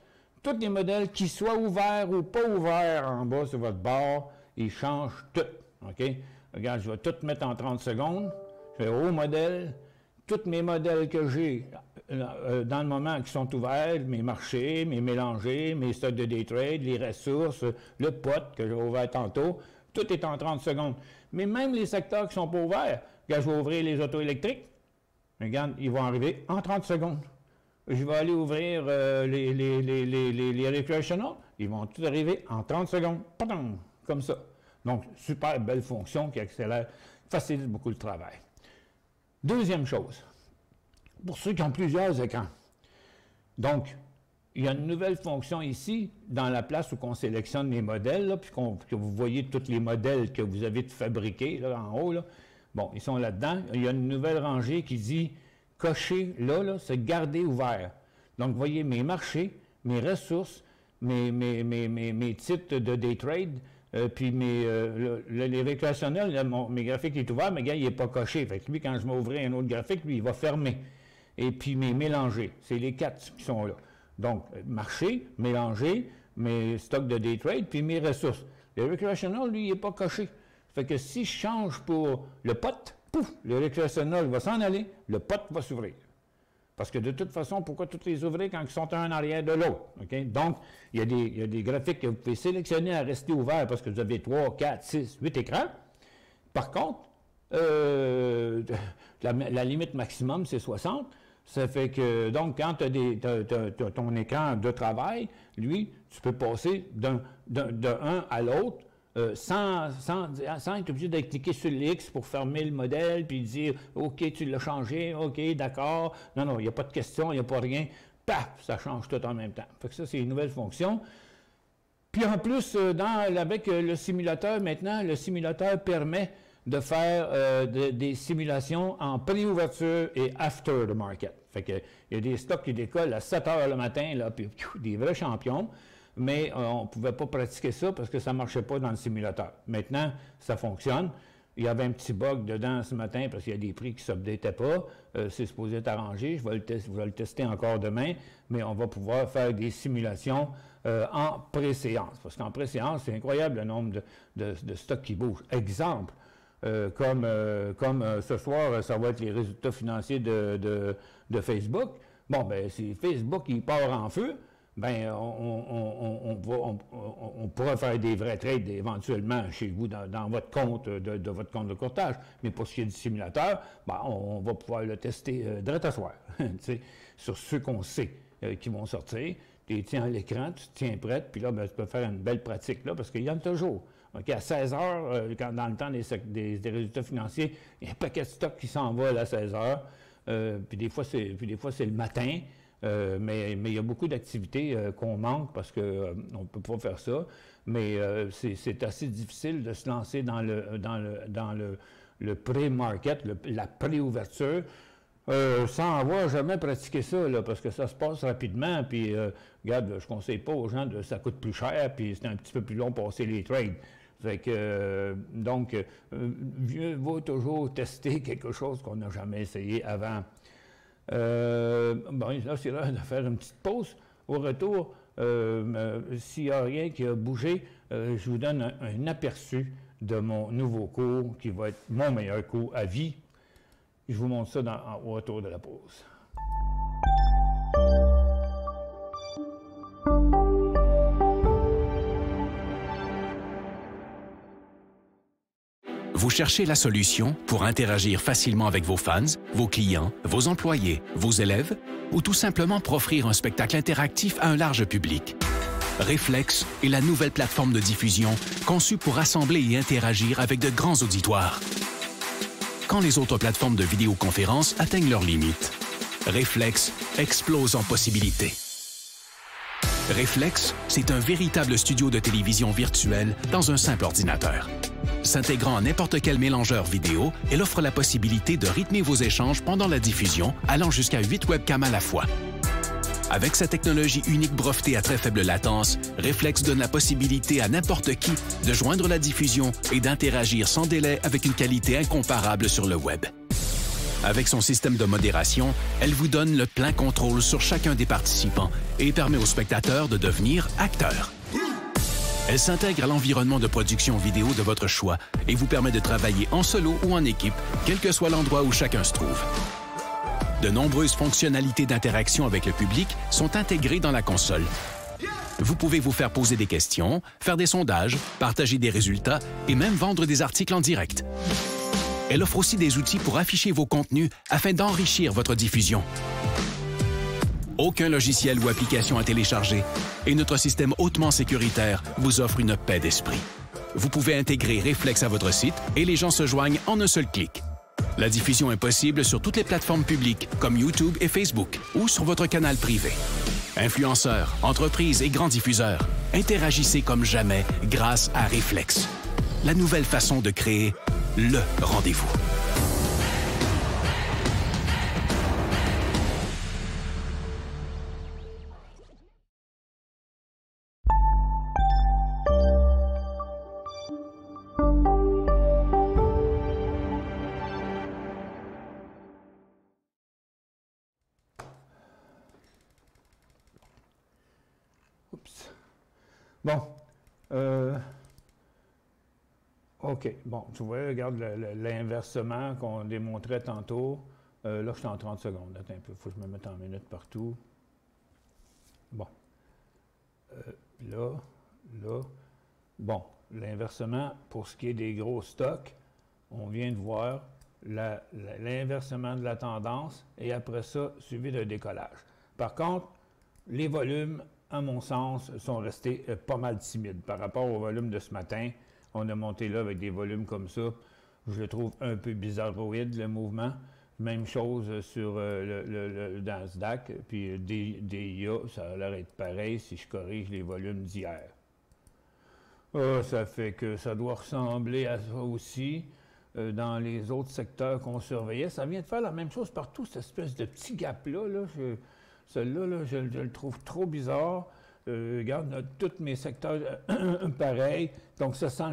Tous les modèles, qui soient ouverts ou pas ouverts en bas sur votre barre, ils changent tout. OK? Regarde, je vais tout mettre en 30 secondes. Je vais au modèle. Tous mes modèles que j'ai dans le moment qui sont ouverts, mes marchés, mes mélangés, mes stocks de day trade, les ressources, le pot que j'ai ouvert tantôt, tout est en 30 secondes. Mais même les secteurs qui ne sont pas ouverts, regarde, je vais ouvrir les autos électriques. Regarde, ils vont arriver en 30 secondes. Je vais aller ouvrir les recreational, ils vont tous arriver en 30 secondes. Padam, comme ça. Donc, super belle fonction qui accélère, facilite beaucoup le travail. Deuxième chose, pour ceux qui ont plusieurs écrans. Donc, il y a une nouvelle fonction ici, dans la place où on sélectionne les modèles, là, puis que vous voyez tous les modèles que vous avez fabriqués là, en haut. Là. Bon, ils sont là-dedans. Il y a une nouvelle rangée qui dit cocher là c'est garder ouvert. Donc, vous voyez mes marchés, mes ressources, mes titres de day trade, puis les récréationnels, mes graphiques est ouvert, mais gars, il n'est pas coché. Fait que lui, quand je vais ouvrir un autre graphique, lui, il va fermer. Et puis mes mélangés, c'est les 4 qui sont là. Donc, marché, mélangé, mes stocks de day trade, puis mes ressources. Le recreational, lui, il n'est pas coché. Fait que si je change pour le pot, pouf, le recreational va s'en aller, le pot va s'ouvrir. Parce que de toute façon, pourquoi toutes les ouvrir quand ils sont un en arrière de l'autre? Okay? Donc, il y a des graphiques que vous pouvez sélectionner à rester ouverts parce que vous avez 3, 4, 6, 8 écrans. Par contre, la limite maximum, c'est 60. Ça fait que, donc, quand tu as ton écran de travail, lui, tu peux passer d'un à l'autre sans être obligé de cliquer sur l'X pour fermer le modèle, puis dire « OK, tu l'as changé, OK, d'accord. » Non, il n'y a pas de question, il n'y a pas rien. Paf, ça change tout en même temps. Fait que ça, c'est une nouvelle fonction. Puis en plus, avec le simulateur, maintenant, le simulateur permet de faire des simulations en pré-ouverture et after the market. Fait que il y a des stocks qui décollent à 7 heures le matin, là, puis des vrais champions, mais on ne pouvait pas pratiquer ça parce que ça ne marchait pas dans le simulateur. Maintenant, ça fonctionne. Il y avait un petit bug dedans ce matin parce qu'il y a des prix qui ne s'updataient pas. C'est supposé être arrangé. Je vais le tester encore demain, mais on va pouvoir faire des simulations en pré-séance. Parce qu'en pré-séance, c'est incroyable le nombre de stocks qui bougent. Exemple, comme ce soir, ça va être les résultats financiers de Facebook. Bon, bien, si Facebook il part en feu, bien, on pourra faire des vrais trades éventuellement chez vous dans votre compte de votre compte de courtage. Mais pour ce qui est du simulateur, bien, on va pouvoir le tester direct à soir, sur ceux qu'on sait qui vont sortir. Tu tiens à l'écran, tu te tiens prête, puis là, bien, tu peux faire une belle pratique là, parce qu'il y en a toujours. Okay, à 16 heures, dans le temps des résultats financiers, il y a un paquet de stock qui s'envole à 16 heures. Puis des fois, c'est le matin. Mais il y a beaucoup d'activités qu'on manque parce qu'on ne peut pas faire ça. Mais c'est assez difficile de se lancer dans le pré-market, la pré-ouverture, sans avoir jamais pratiqué ça, là, parce que ça se passe rapidement. Puis, regarde, je ne conseille pas aux gens ça coûte plus cher, puis c'est un petit peu plus long pour passer les trades. Fait que, donc, mieux vaut toujours tester quelque chose qu'on n'a jamais essayé avant. Bon, là, c'est l'heure de faire une petite pause. Au retour, s'il n'y a rien qui a bougé, je vous donne un aperçu de mon nouveau cours qui va être mon meilleur cours à vie. Je vous montre ça au retour de la pause.
Vous cherchez la solution pour interagir facilement avec vos fans, vos clients, vos employés, vos élèves ou tout simplement pour offrir un spectacle interactif à un large public. Reflex est la nouvelle plateforme de diffusion conçue pour rassembler et interagir avec de grands auditoires. Quand les autres plateformes de vidéoconférence atteignent leurs limites, Reflex explose en possibilités. Reflex, c'est un véritable studio de télévision virtuelle dans un simple ordinateur. S'intégrant à n'importe quel mélangeur vidéo, elle offre la possibilité de rythmer vos échanges pendant la diffusion, allant jusqu'à 8 webcams à la fois. Avec sa technologie unique brevetée à très faible latence, Reflex donne la possibilité à n'importe qui de joindre la diffusion et d'interagir sans délai avec une qualité incomparable sur le web. Avec son système de modération, elle vous donne le plein contrôle sur chacun des participants et permet aux spectateurs de devenir acteurs. Elle s'intègre à l'environnement de production vidéo de votre choix et vous permet de travailler en solo ou en équipe, quel que soit l'endroit où chacun se trouve. De nombreuses fonctionnalités d'interaction avec le public sont intégrées dans la console. Vous pouvez vous faire poser des questions, faire des sondages, partager des résultats et même vendre des articles en direct. Elle offre aussi des outils pour afficher vos contenus afin d'enrichir votre diffusion. Aucun logiciel ou application à télécharger et notre système hautement sécuritaire vous offre une paix d'esprit. Vous pouvez intégrer Reflex à votre site et les gens se joignent en un seul clic. La diffusion est possible sur toutes les plateformes publiques comme YouTube et Facebook ou sur votre canal privé. Influenceurs, entreprises et grands diffuseurs, interagissez comme jamais grâce à Reflex. La nouvelle façon de créer le rendez-vous.
Bon. OK. Bon, tu vois, regarde l'inversement qu'on démontrait tantôt. Là, je suis en 30 secondes. Attends un peu. Il faut que je me mette en minutes partout. Bon. Là. Bon. L'inversement, pour ce qui est des gros stocks, on vient de voir l'inversement de la tendance et après ça, suivi d'un décollage. Par contre, les volumes, à mon sens, sont restés pas mal timides. Par rapport au volume de ce matin, on a monté là avec des volumes comme ça. Je le trouve un peu bizarroïde, le mouvement. Même chose sur le Nasdaq. Puis DIA, ça a l'air d'être pareil si je corrige les volumes d'hier. Ça fait que ça doit ressembler à ça aussi dans les autres secteurs qu'on surveillait. Ça vient de faire la même chose partout, cette espèce de petit gap-là. Celui-là, là, je le trouve trop bizarre. Regarde, tous mes secteurs pareils. Donc, ça sent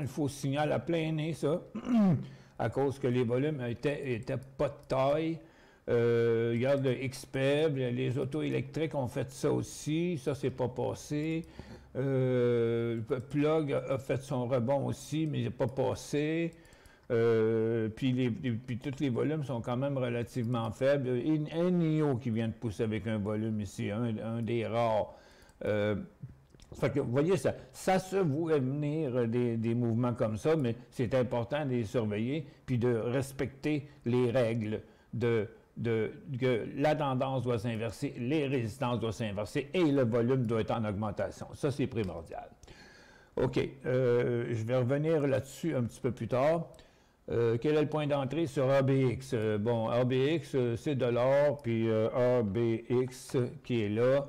le faux signal à plein nez, ça, à cause que les volumes étaient pas de taille. Regarde le XPEB, les autos électriques ont fait ça aussi. Ça, c'est pas passé. Plug a fait son rebond aussi, mais il n'est pas passé. Puis tous les volumes sont quand même relativement faibles. Un NIO qui vient de pousser avec un volume ici, un des rares. Fait que, vous voyez, ça se voit venir des mouvements comme ça, mais c'est important de les surveiller puis de respecter les règles que la tendance doit s'inverser, les résistances doivent s'inverser et le volume doit être en augmentation. Ça, c'est primordial. OK. Je vais revenir là-dessus un petit peu plus tard. Quel est le point d'entrée sur ABX? Bon, ABX, c'est de l'or, puis ABX qui est là.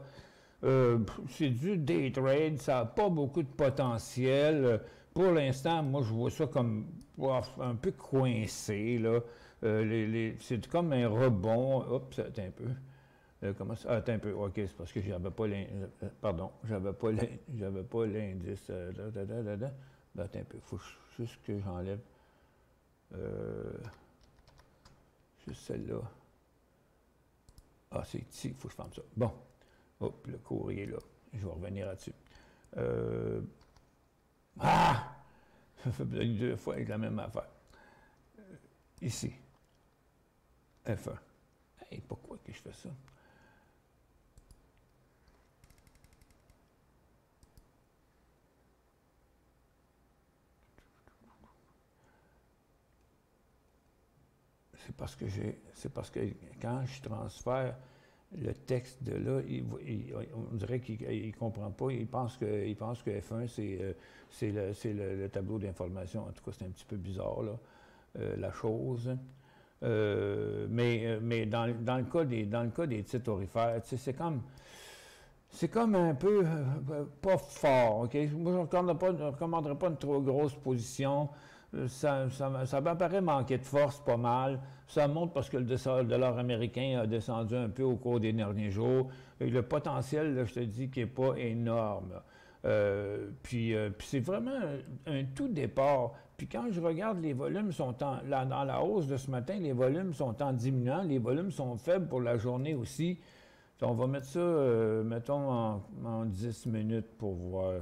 C'est du day trade, ça n'a pas beaucoup de potentiel. Pour l'instant, moi, je vois ça comme un peu coincé, là. C'est comme un rebond. Oups, attends un peu. Comment ça? Attends un peu. OK, c'est parce que j'avais pas pardon, j'avais pas l'indice. Ben, attends un peu. Il faut juste que j'enlève juste celle-là. Ah, c'est ici, il faut que je ferme ça. Bon. Hop, le courrier là. Je vais revenir là-dessus. Ça fait deux fois avec la même affaire. Ici. F1. Hey, pourquoi que je fais ça? C'est parce que quand je transfère le texte de là, on dirait qu'il ne comprend pas. Il pense que F1, c'est le tableau d'information. En tout cas, c'est un petit peu bizarre, là, la chose. Mais dans le cas des titres aurifères, c'est comme un peu pas fort. OK? Moi, je ne recommanderais pas une trop grosse position. Ça m'apparaît manquer de force pas mal. Ça monte parce que le dollar américain a descendu un peu au cours des derniers jours. Et le potentiel, là, je te dis, qui n'est pas énorme. Puis c'est vraiment un tout départ. Puis quand je regarde, les volumes sont dans la hausse de ce matin, les volumes sont en diminuant. Les volumes sont faibles pour la journée aussi. On va mettre ça, mettons, en 10 minutes pour voir.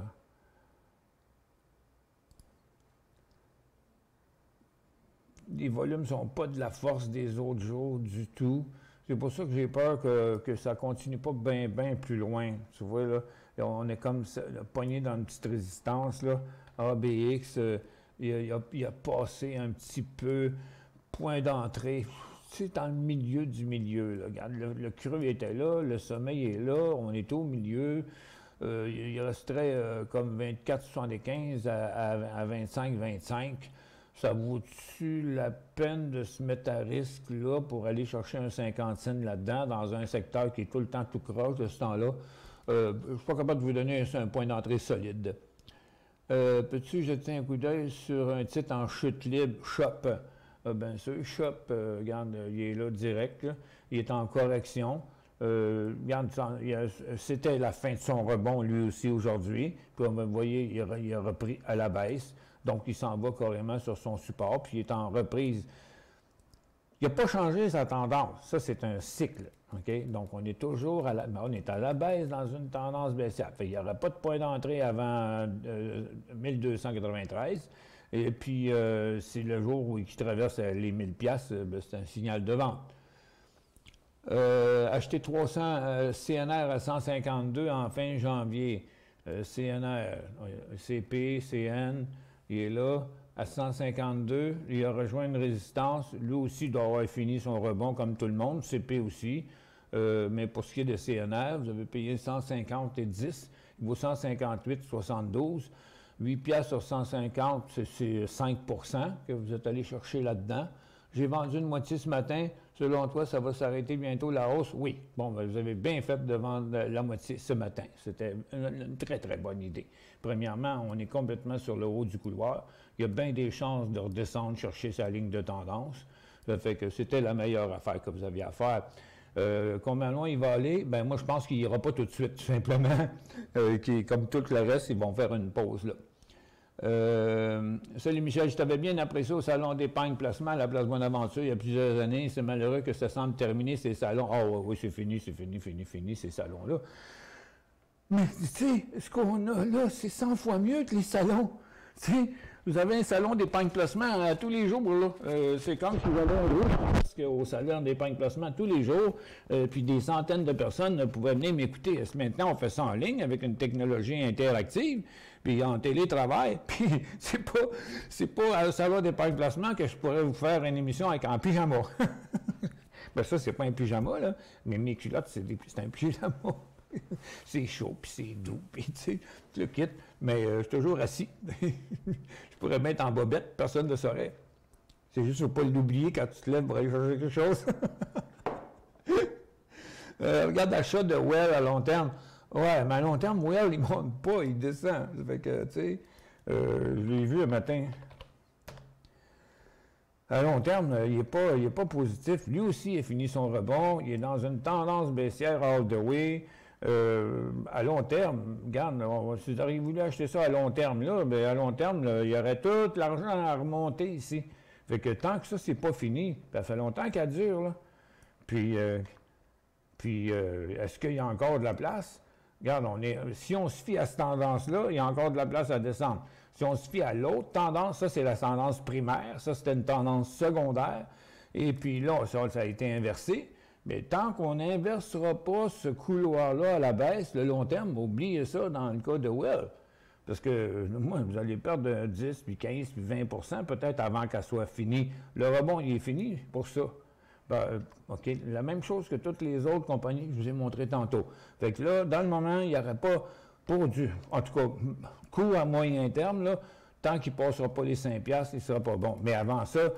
Les volumes ne sont pas de la force des autres jours du tout. C'est pour ça que j'ai peur que ça ne continue pas bien plus loin. Tu vois, là, on est comme pogné dans une petite résistance, là. ABX, il a passé un petit peu. Point d'entrée, c'est dans le milieu du milieu. Là. Regarde, le creux était là, le sommeil est là, on est au milieu. Il resterait comme 24,75 à 25,25. Ça vaut-tu la peine de se mettre à risque là pour aller chercher un 50 cents là-dedans dans un secteur qui est tout le temps tout croche de ce temps-là? Je ne suis pas capable de vous donner un point d'entrée solide. Peux-tu jeter un coup d'œil sur un titre en chute libre, Shop? Bien sûr, Shop, regarde, il est là direct, là. Il est en correction. Regarde, c'était la fin de son rebond lui aussi aujourd'hui. Puis vous voyez, il a repris à la baisse. Donc, il s'en va carrément sur son support, puis il est en reprise. Il n'a pas changé sa tendance. Ça, c'est un cycle. Okay? Donc, on est toujours à la baisse dans une tendance baissière. Il n'y aura pas de point d'entrée avant 1293. Et puis, c'est le jour où il traverse les 1000 piastres, c'est un signal de vente. Acheter 300 CNR à 152 en fin janvier. CNR, CP, CN... Il est là, à 152, il a rejoint une résistance. Lui aussi doit avoir fini son rebond comme tout le monde, CP aussi. Mais pour ce qui est de CNR, vous avez payé 150 et 10, il vaut 158,72. 8 piastres sur 150, c'est 5 % que vous êtes allé chercher là-dedans. J'ai vendu une moitié ce matin. Selon toi, ça va s'arrêter bientôt la hausse? Oui. Bon, ben, vous avez bien fait de vendre la moitié ce matin. C'était une très, très bonne idée. Premièrement, on est complètement sur le haut du couloir. Il y a bien des chances de redescendre chercher sa ligne de tendance. Ça fait que c'était la meilleure affaire que vous aviez à faire. Combien loin il va aller? Ben moi, je pense qu'il n'ira pas tout de suite, tout simplement. Comme tout le reste, ils vont faire une pause, là. Salut Michel, je t'avais bien apprécié au salon d'épargne placement à la place Bonaventure il y a plusieurs années. C'est malheureux que ça semble terminer ces salons. Oh oui, c'est fini, ces salons-là. Mais tu sais, ce qu'on a là, c'est 100 fois mieux que les salons. Tu sais, Vous avez un salon d'épargne placement tous les jours, là. C'est comme si vous avez un groupe au salon d'épargne placement tous les jours, puis des centaines de personnes pouvaient venir m'écouter. Maintenant, on fait ça en ligne avec une technologie interactive, puis en télétravail, puis c'est pas au salon d'épargne placement que je pourrais vous faire une émission en pyjama. Ben ça, c'est pas un pyjama, là, mais mes culottes, c'est un pyjama. C'est chaud, puis c'est doux, puis tu sais, le kit, mais je suis toujours assis. Je pourrais mettre en bobette, personne ne saurait. C'est juste qu'il ne faut pas l'oublier quand tu te lèves pour aller chercher quelque chose. Regarde l'achat de Well à long terme. Ouais, mais à long terme, Well, il ne monte pas, il descend. Ça fait que, tu sais, je l'ai vu un matin. À long terme, il n'est pas positif. Lui aussi, il a fini son rebond. Il est dans une tendance baissière all the way. À long terme, regarde, si vous auriez voulu acheter ça à long terme, là, bien, à long terme, là, il y aurait tout l'argent à remonter ici. Fait que tant que ça, c'est pas fini, ça fait longtemps qu'elle dure, là. Puis est-ce qu'il y a encore de la place? Regarde, si on se fie à cette tendance-là, il y a encore de la place à descendre. Si on se fie à l'autre tendance, ça, c'est la tendance primaire, ça, c'était une tendance secondaire. Et puis là, ça a été inversé. Mais tant qu'on n'inversera pas ce couloir-là à la baisse, le long terme, oubliez ça dans le cas de Well. Parce que, moi, vous allez perdre 10, puis 15, puis 20 peut-être avant qu'elle soit finie. Le rebond, il est fini pour ça. Ben, OK, la même chose que toutes les autres compagnies que je vous ai montrées tantôt. Fait que là, dans le moment, il n'y aurait pas, pour en tout cas, coût à moyen terme, là, tant qu'il ne passera pas les 5$, il ne sera pas bon. Mais avant ça,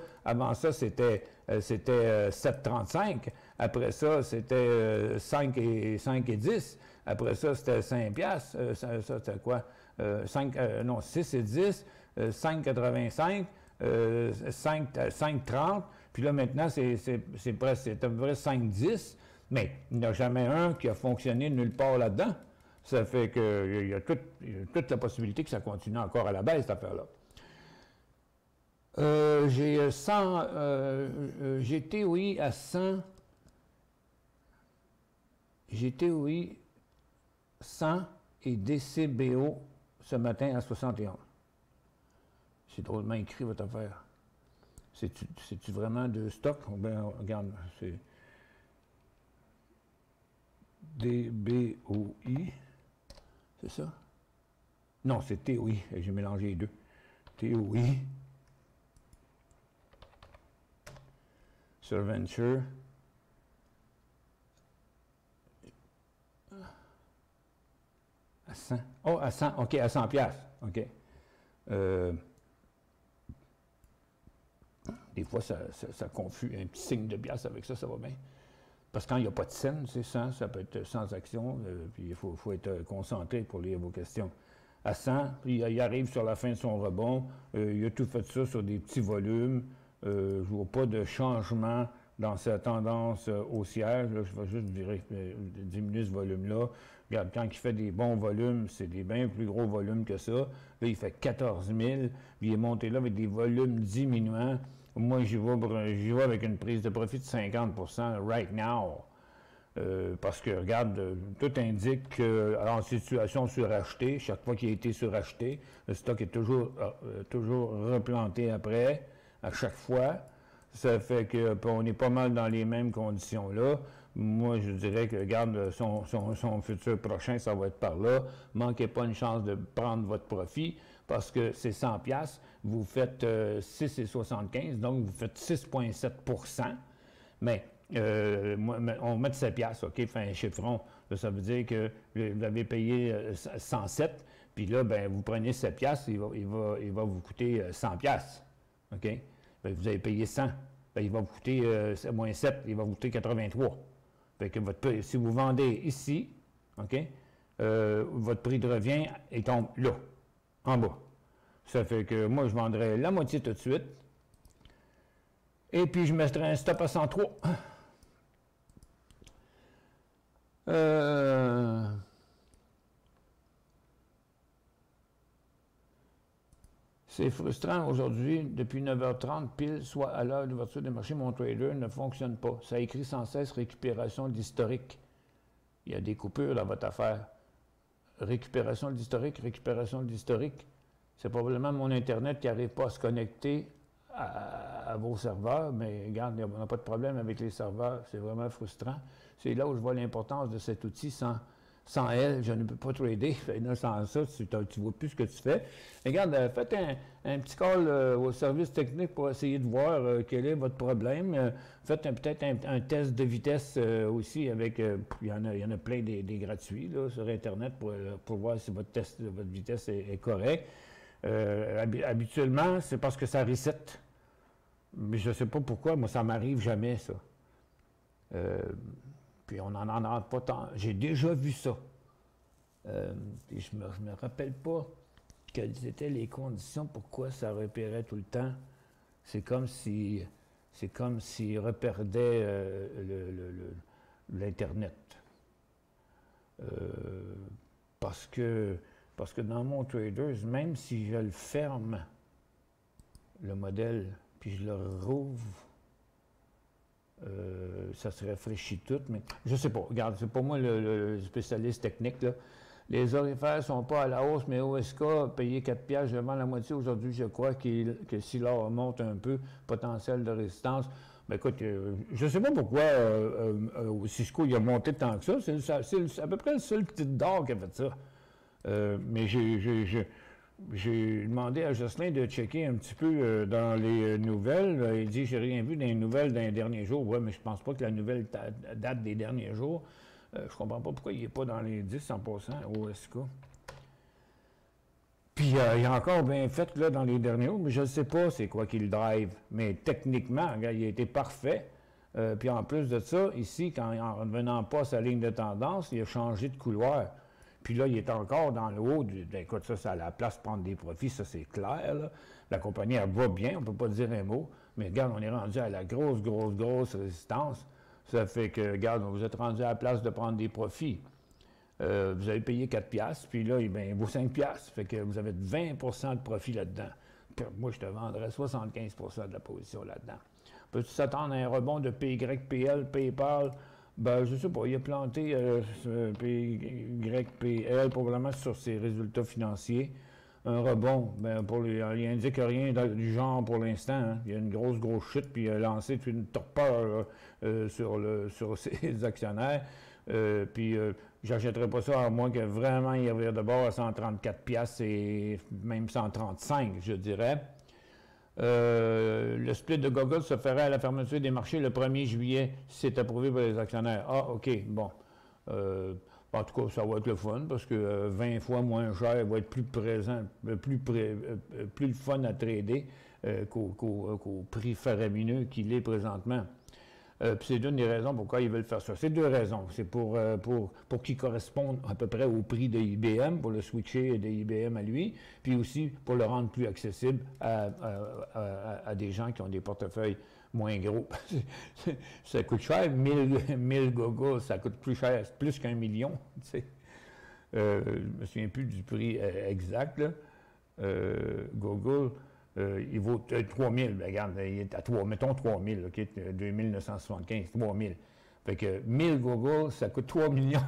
c'était 7,35. Après ça, c'était 5 et 10. Après ça, c'était 5$. Ça c'était quoi? 6 et 10, 5,85, 5,30. Puis là, maintenant, c'est à peu près 5,10. Mais il n'y en a jamais un qui a fonctionné nulle part là-dedans. Ça fait qu'il y a toute la possibilité que ça continue encore à la baisse, cette affaire-là. J'ai TOI à 100. J'ai TOI 100 et DCBO ce matin à 71. C'est drôlement écrit, votre affaire. C'est-tu vraiment de stock? Ben, regarde, c'est DBOI. C'est ça? Non, c'est TOI. J'ai mélangé les deux. TOI. Sur Venture. À 100. Oh, à 100. OK, à 100 $. OK. Des fois, ça confuse un petit signe de pièce avec ça, ça va bien. Parce que quand il n'y a pas de scène, c'est 100, ça peut être sans action, puis il faut être concentré pour lire vos questions. À 100, puis il arrive sur la fin de son rebond, il a tout fait ça sur des petits volumes, je ne vois pas de changement dans sa tendance haussière, là, je vais juste diminuer ce volume-là. Regarde, quand il fait des bons volumes, c'est des bien plus gros volumes que ça. Là, il fait 14 000, puis il est monté là avec des volumes diminuants. Moi, j'y vais avec une prise de profit de 50% right now. Parce que, regarde, tout indique qu'en situation surachetée, chaque fois qu'il a été suracheté, le stock est toujours replanté après, à chaque fois. Ça fait qu'on est pas mal dans les mêmes conditions là. Moi, je dirais que, regarde, son futur prochain, ça va être par là. Manquez pas une chance de prendre votre profit parce que c'est 100 $. Vous faites 6,75, donc vous faites 6,7 %. Mais on met 7 $, OK, fait un chiffron. Là, ça veut dire que vous avez payé 107, puis là, ben, vous prenez 7 $, il va vous coûter 100 $. OK? Ben, vous avez payé 100. Ben, il va vous coûter moins 7, il va vous coûter 83. Fait que si vous vendez ici, OK, votre prix de revient, il tombe là, en bas. Ça fait que moi, je vendrais la moitié tout de suite. Et puis, je mettrais un stop à 103. C'est frustrant aujourd'hui, depuis 9h30 pile, soit à l'heure d'ouverture des marchés, mon trader ne fonctionne pas. Ça écrit sans cesse récupération d'historique. Il y a des coupures dans votre affaire. Récupération d'historique, récupération d'historique. c'est probablement mon Internet qui n'arrive pas à se connecter à vos serveurs, mais regarde, on n'a pas de problème avec les serveurs, c'est vraiment frustrant. C'est là où je vois l'importance de cet outil. Sans elle, je ne peux pas trader. Sans ça, tu ne vois plus ce que tu fais. Regarde, faites un petit call au service technique pour essayer de voir quel est votre problème. Faites peut-être un test de vitesse aussi avec... il y en a plein des gratuits là, sur Internet pour voir si votre test de votre vitesse est correct. Habituellement, c'est parce que ça reset. Mais je ne sais pas pourquoi, moi, ça ne m'arrive jamais, ça. Puis on n'en a pas tant. J'ai déjà vu ça. Puis je me rappelle pas quelles étaient les conditions, pourquoi ça repérait tout le temps. C'est comme s'il reperdait l'Internet. Parce que dans mon Traders, même si je le ferme, le modèle, puis je le rouvre, ça se rafraîchit tout, mais je sais pas. Regarde, c'est pas moi le spécialiste technique, là. Les orifères ne sont pas à la hausse, mais OSK a payé 4 piastres, je vends la moitié aujourd'hui. Je crois que si l'or monte un peu, potentiel de résistance. Ben écoute, je ne sais pas pourquoi Cisco il a monté tant que ça. C'est à peu près le seul petit d'or qui a fait ça. Mais j'ai demandé à Jocelyn de checker un petit peu dans les nouvelles. Il dit, j'ai rien vu dans les nouvelles dans les derniers jours. Oui, mais je pense pas que la nouvelle date des derniers jours. Je comprends pas pourquoi il n'est pas dans les 10 en passant, OSK. Puis il a encore bien fait là, dans les derniers jours, mais je ne sais pas c'est quoi qu'il drive. Mais techniquement, regarde, il a été parfait. Puis en plus de ça, ici, en revenant pas à sa ligne de tendance, il a changé de couloir. Puis là, il est encore dans le haut. Écoute, ça, c'est à la place de prendre des profits, ça, c'est clair. Là. La compagnie, elle va bien, on ne peut pas dire un mot. Mais regarde, on est rendu à la grosse résistance. Ça fait que, regarde, vous êtes rendu à la place de prendre des profits. Vous avez payé 4 piastres, puis là, il vaut 5 piastres. Fait que vous avez 20 de profit là-dedans. Moi, je te vendrais 75 de la position là-dedans. Peux-tu s'attendre à un rebond de PYPL, PayPal? Ben, je ne sais pas, il a planté PYPL probablement sur ses résultats financiers. Un rebond, ben, il n'indique rien du genre pour l'instant. Hein. Il y a une grosse chute, puis il a lancé une torpeur sur ses actionnaires. Puis j'achèterais pas ça à moins que vraiment il revient de bord à 134 piastres et même 135, je dirais. Le split de Google se ferait à la fermeture des marchés le 1er juillet si c'est approuvé par les actionnaires. Ah, OK, bon. En tout cas, ça va être le fun parce que 20 fois moins cher, il va être plus présent, plus le fun à trader qu'au prix faramineux qu'il est présentement. Puis c'est une des raisons pourquoi ils veulent faire ça. C'est deux raisons. C'est pour qu'ils correspondent à peu près au prix de IBM, pour le switcher de IBM à lui, puis aussi pour le rendre plus accessible à des gens qui ont des portefeuilles moins gros. Ça coûte cher, 1000 Google, ça coûte plus cher, plus qu'1 million. Tu sais. Je ne me souviens plus du prix exact. Là. Google... il vaut 3 000, regarde, il est à 3, mettons 3 000, OK, 2 975, 3 000. Fait que 1000 Google, ça coûte 3 millions.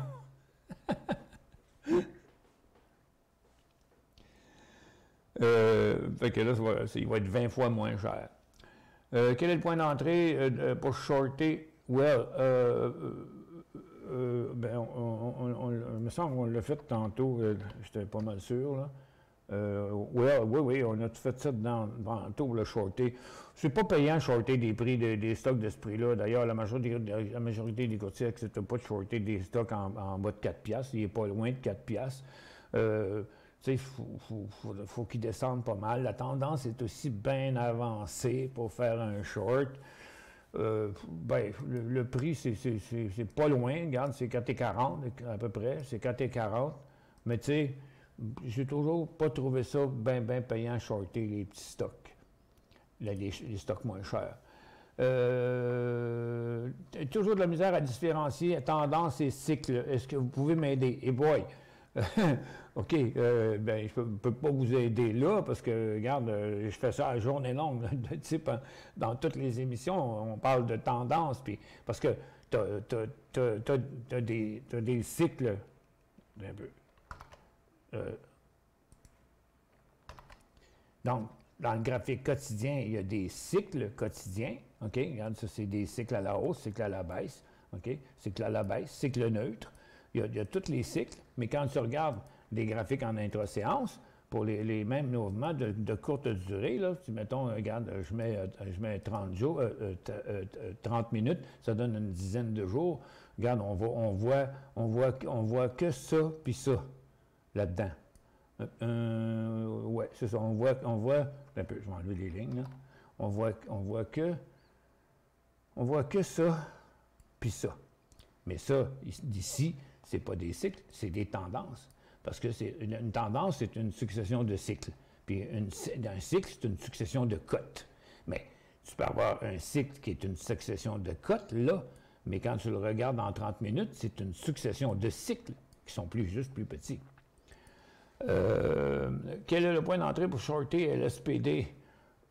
Fait que là, il va être 20 fois moins cher. Quel est le point d'entrée pour shorter? Well, il me semble qu'on l'a fait tantôt, j'étais pas mal sûr, là. Oui, on a tout fait ça tantôt, le shorter. C'est pas payant de shorter des prix des stocks de ce prix-là. D'ailleurs, la majorité des courtiers n'acceptent pas de shorter des stocks en bas de 4 piastres. Il n'est pas loin de 4 piastres. Il faut qu'ils descendent pas mal. La tendance est aussi bien avancée pour faire un short. Le prix, c'est pas loin. Regarde, c'est 4,40 à peu près. C'est 4,40. Mais tu sais, j'ai toujours pas trouvé ça bien payant à shorter les petits stocks, les stocks moins chers. Toujours de la misère à différencier tendance et cycle. Est-ce que vous pouvez m'aider? Et boy! OK, je ne peux pas vous aider là parce que, regarde, je fais ça à journée longue. Dans toutes les émissions, on parle de tendance, puis parce que tu as des cycles. Un peu. Donc, dans le graphique quotidien, il y a des cycles quotidiens. OK? Regarde, ça, c'est des cycles à la hausse, cycle à la baisse. OK? Cycle à la baisse, cycle neutre. Il y a tous les cycles, mais quand tu regardes des graphiques en intra-séance, pour les mêmes mouvements de courte durée, là, si, mettons, regarde, je mets 30 minutes, ça donne une dizaine de jours. Regarde, on voit que ça, puis ça, là-dedans. Ouais, c'est ça, on voit, un peu, je vais enlever les lignes, là. On voit que ça, puis ça. Mais ça, d'ici, c'est pas des cycles, c'est des tendances. Parce que une tendance, c'est une succession de cycles. Puis un cycle, c'est une succession de cotes. Mais tu peux avoir un cycle qui est une succession de cotes, là, mais quand tu le regardes en 30 minutes, c'est une succession de cycles qui sont juste plus petits. Quel est le point d'entrée pour shorter LSPD?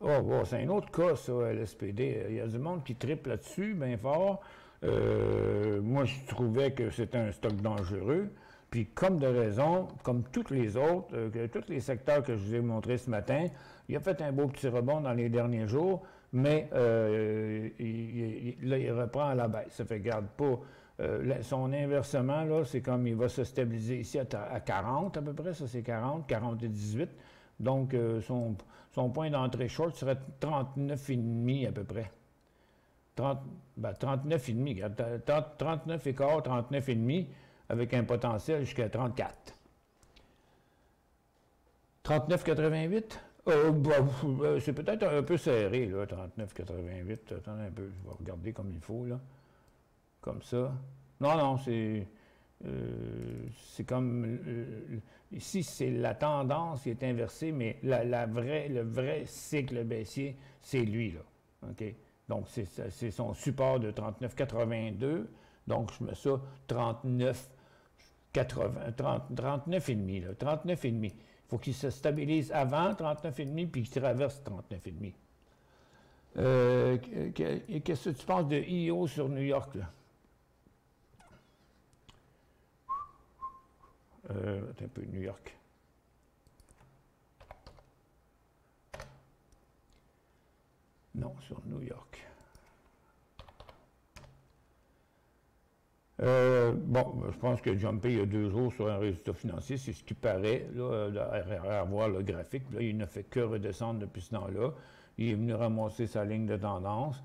Oh, c'est un autre cas, ça, LSPD. Il y a du monde qui triple là-dessus, bien fort. Moi, je trouvais que c'était un stock dangereux. Puis, comme de raison, comme tous les autres, tous les secteurs que je vous ai montrés ce matin, il a fait un beau petit rebond dans les derniers jours, mais là, il reprend à la baisse. Ça fait, garde pas. Son inversement, là, c'est comme il va se stabiliser ici à 40 à peu près, ça c'est 40 et 18. Donc, son point d'entrée short serait 39,5 à peu près. 39,5, 39 et quart, 39,5, avec un potentiel jusqu'à 34. 39,88? C'est peut-être un peu serré, là, 39,88. Attendez un peu, je vais regarder comme il faut, là. Comme ça. Non, c'est comme... ici, c'est la tendance qui est inversée, mais le vrai cycle baissier, c'est lui, là. OK? Donc, c'est son support de 39,82. Donc, je mets ça 39,5, là. 39,5. Il faut qu'il se stabilise avant 39,5 puis qu'il traverse 39,5. Qu'est-ce que tu penses de IO sur New York, là? Attends un peu, New York. Non, sur New York. Bon, je pense que jumpé il y a 2 jours sur un résultat financier, c'est ce qui paraît, là, à voir le graphique. Là, il ne fait que redescendre depuis ce temps-là. Il est venu ramasser sa ligne de tendance.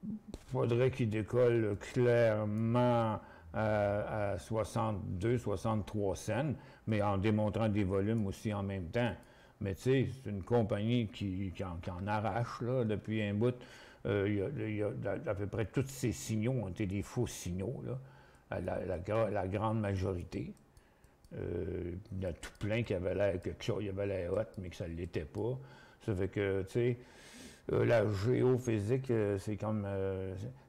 Il faudrait qu'il décolle clairement à 62, 63 cents, mais en démontrant des volumes aussi en même temps. Mais tu sais, c'est une compagnie qui en arrache là, depuis un bout. Il y a à peu près tous ces signaux ont été des faux signaux, là, la grande majorité. Il y a tout plein qui avait l'air quelque chose, il avait l'air hot, mais que ça ne l'était pas. Ça fait que, tu sais, la géophysique, c'est comme...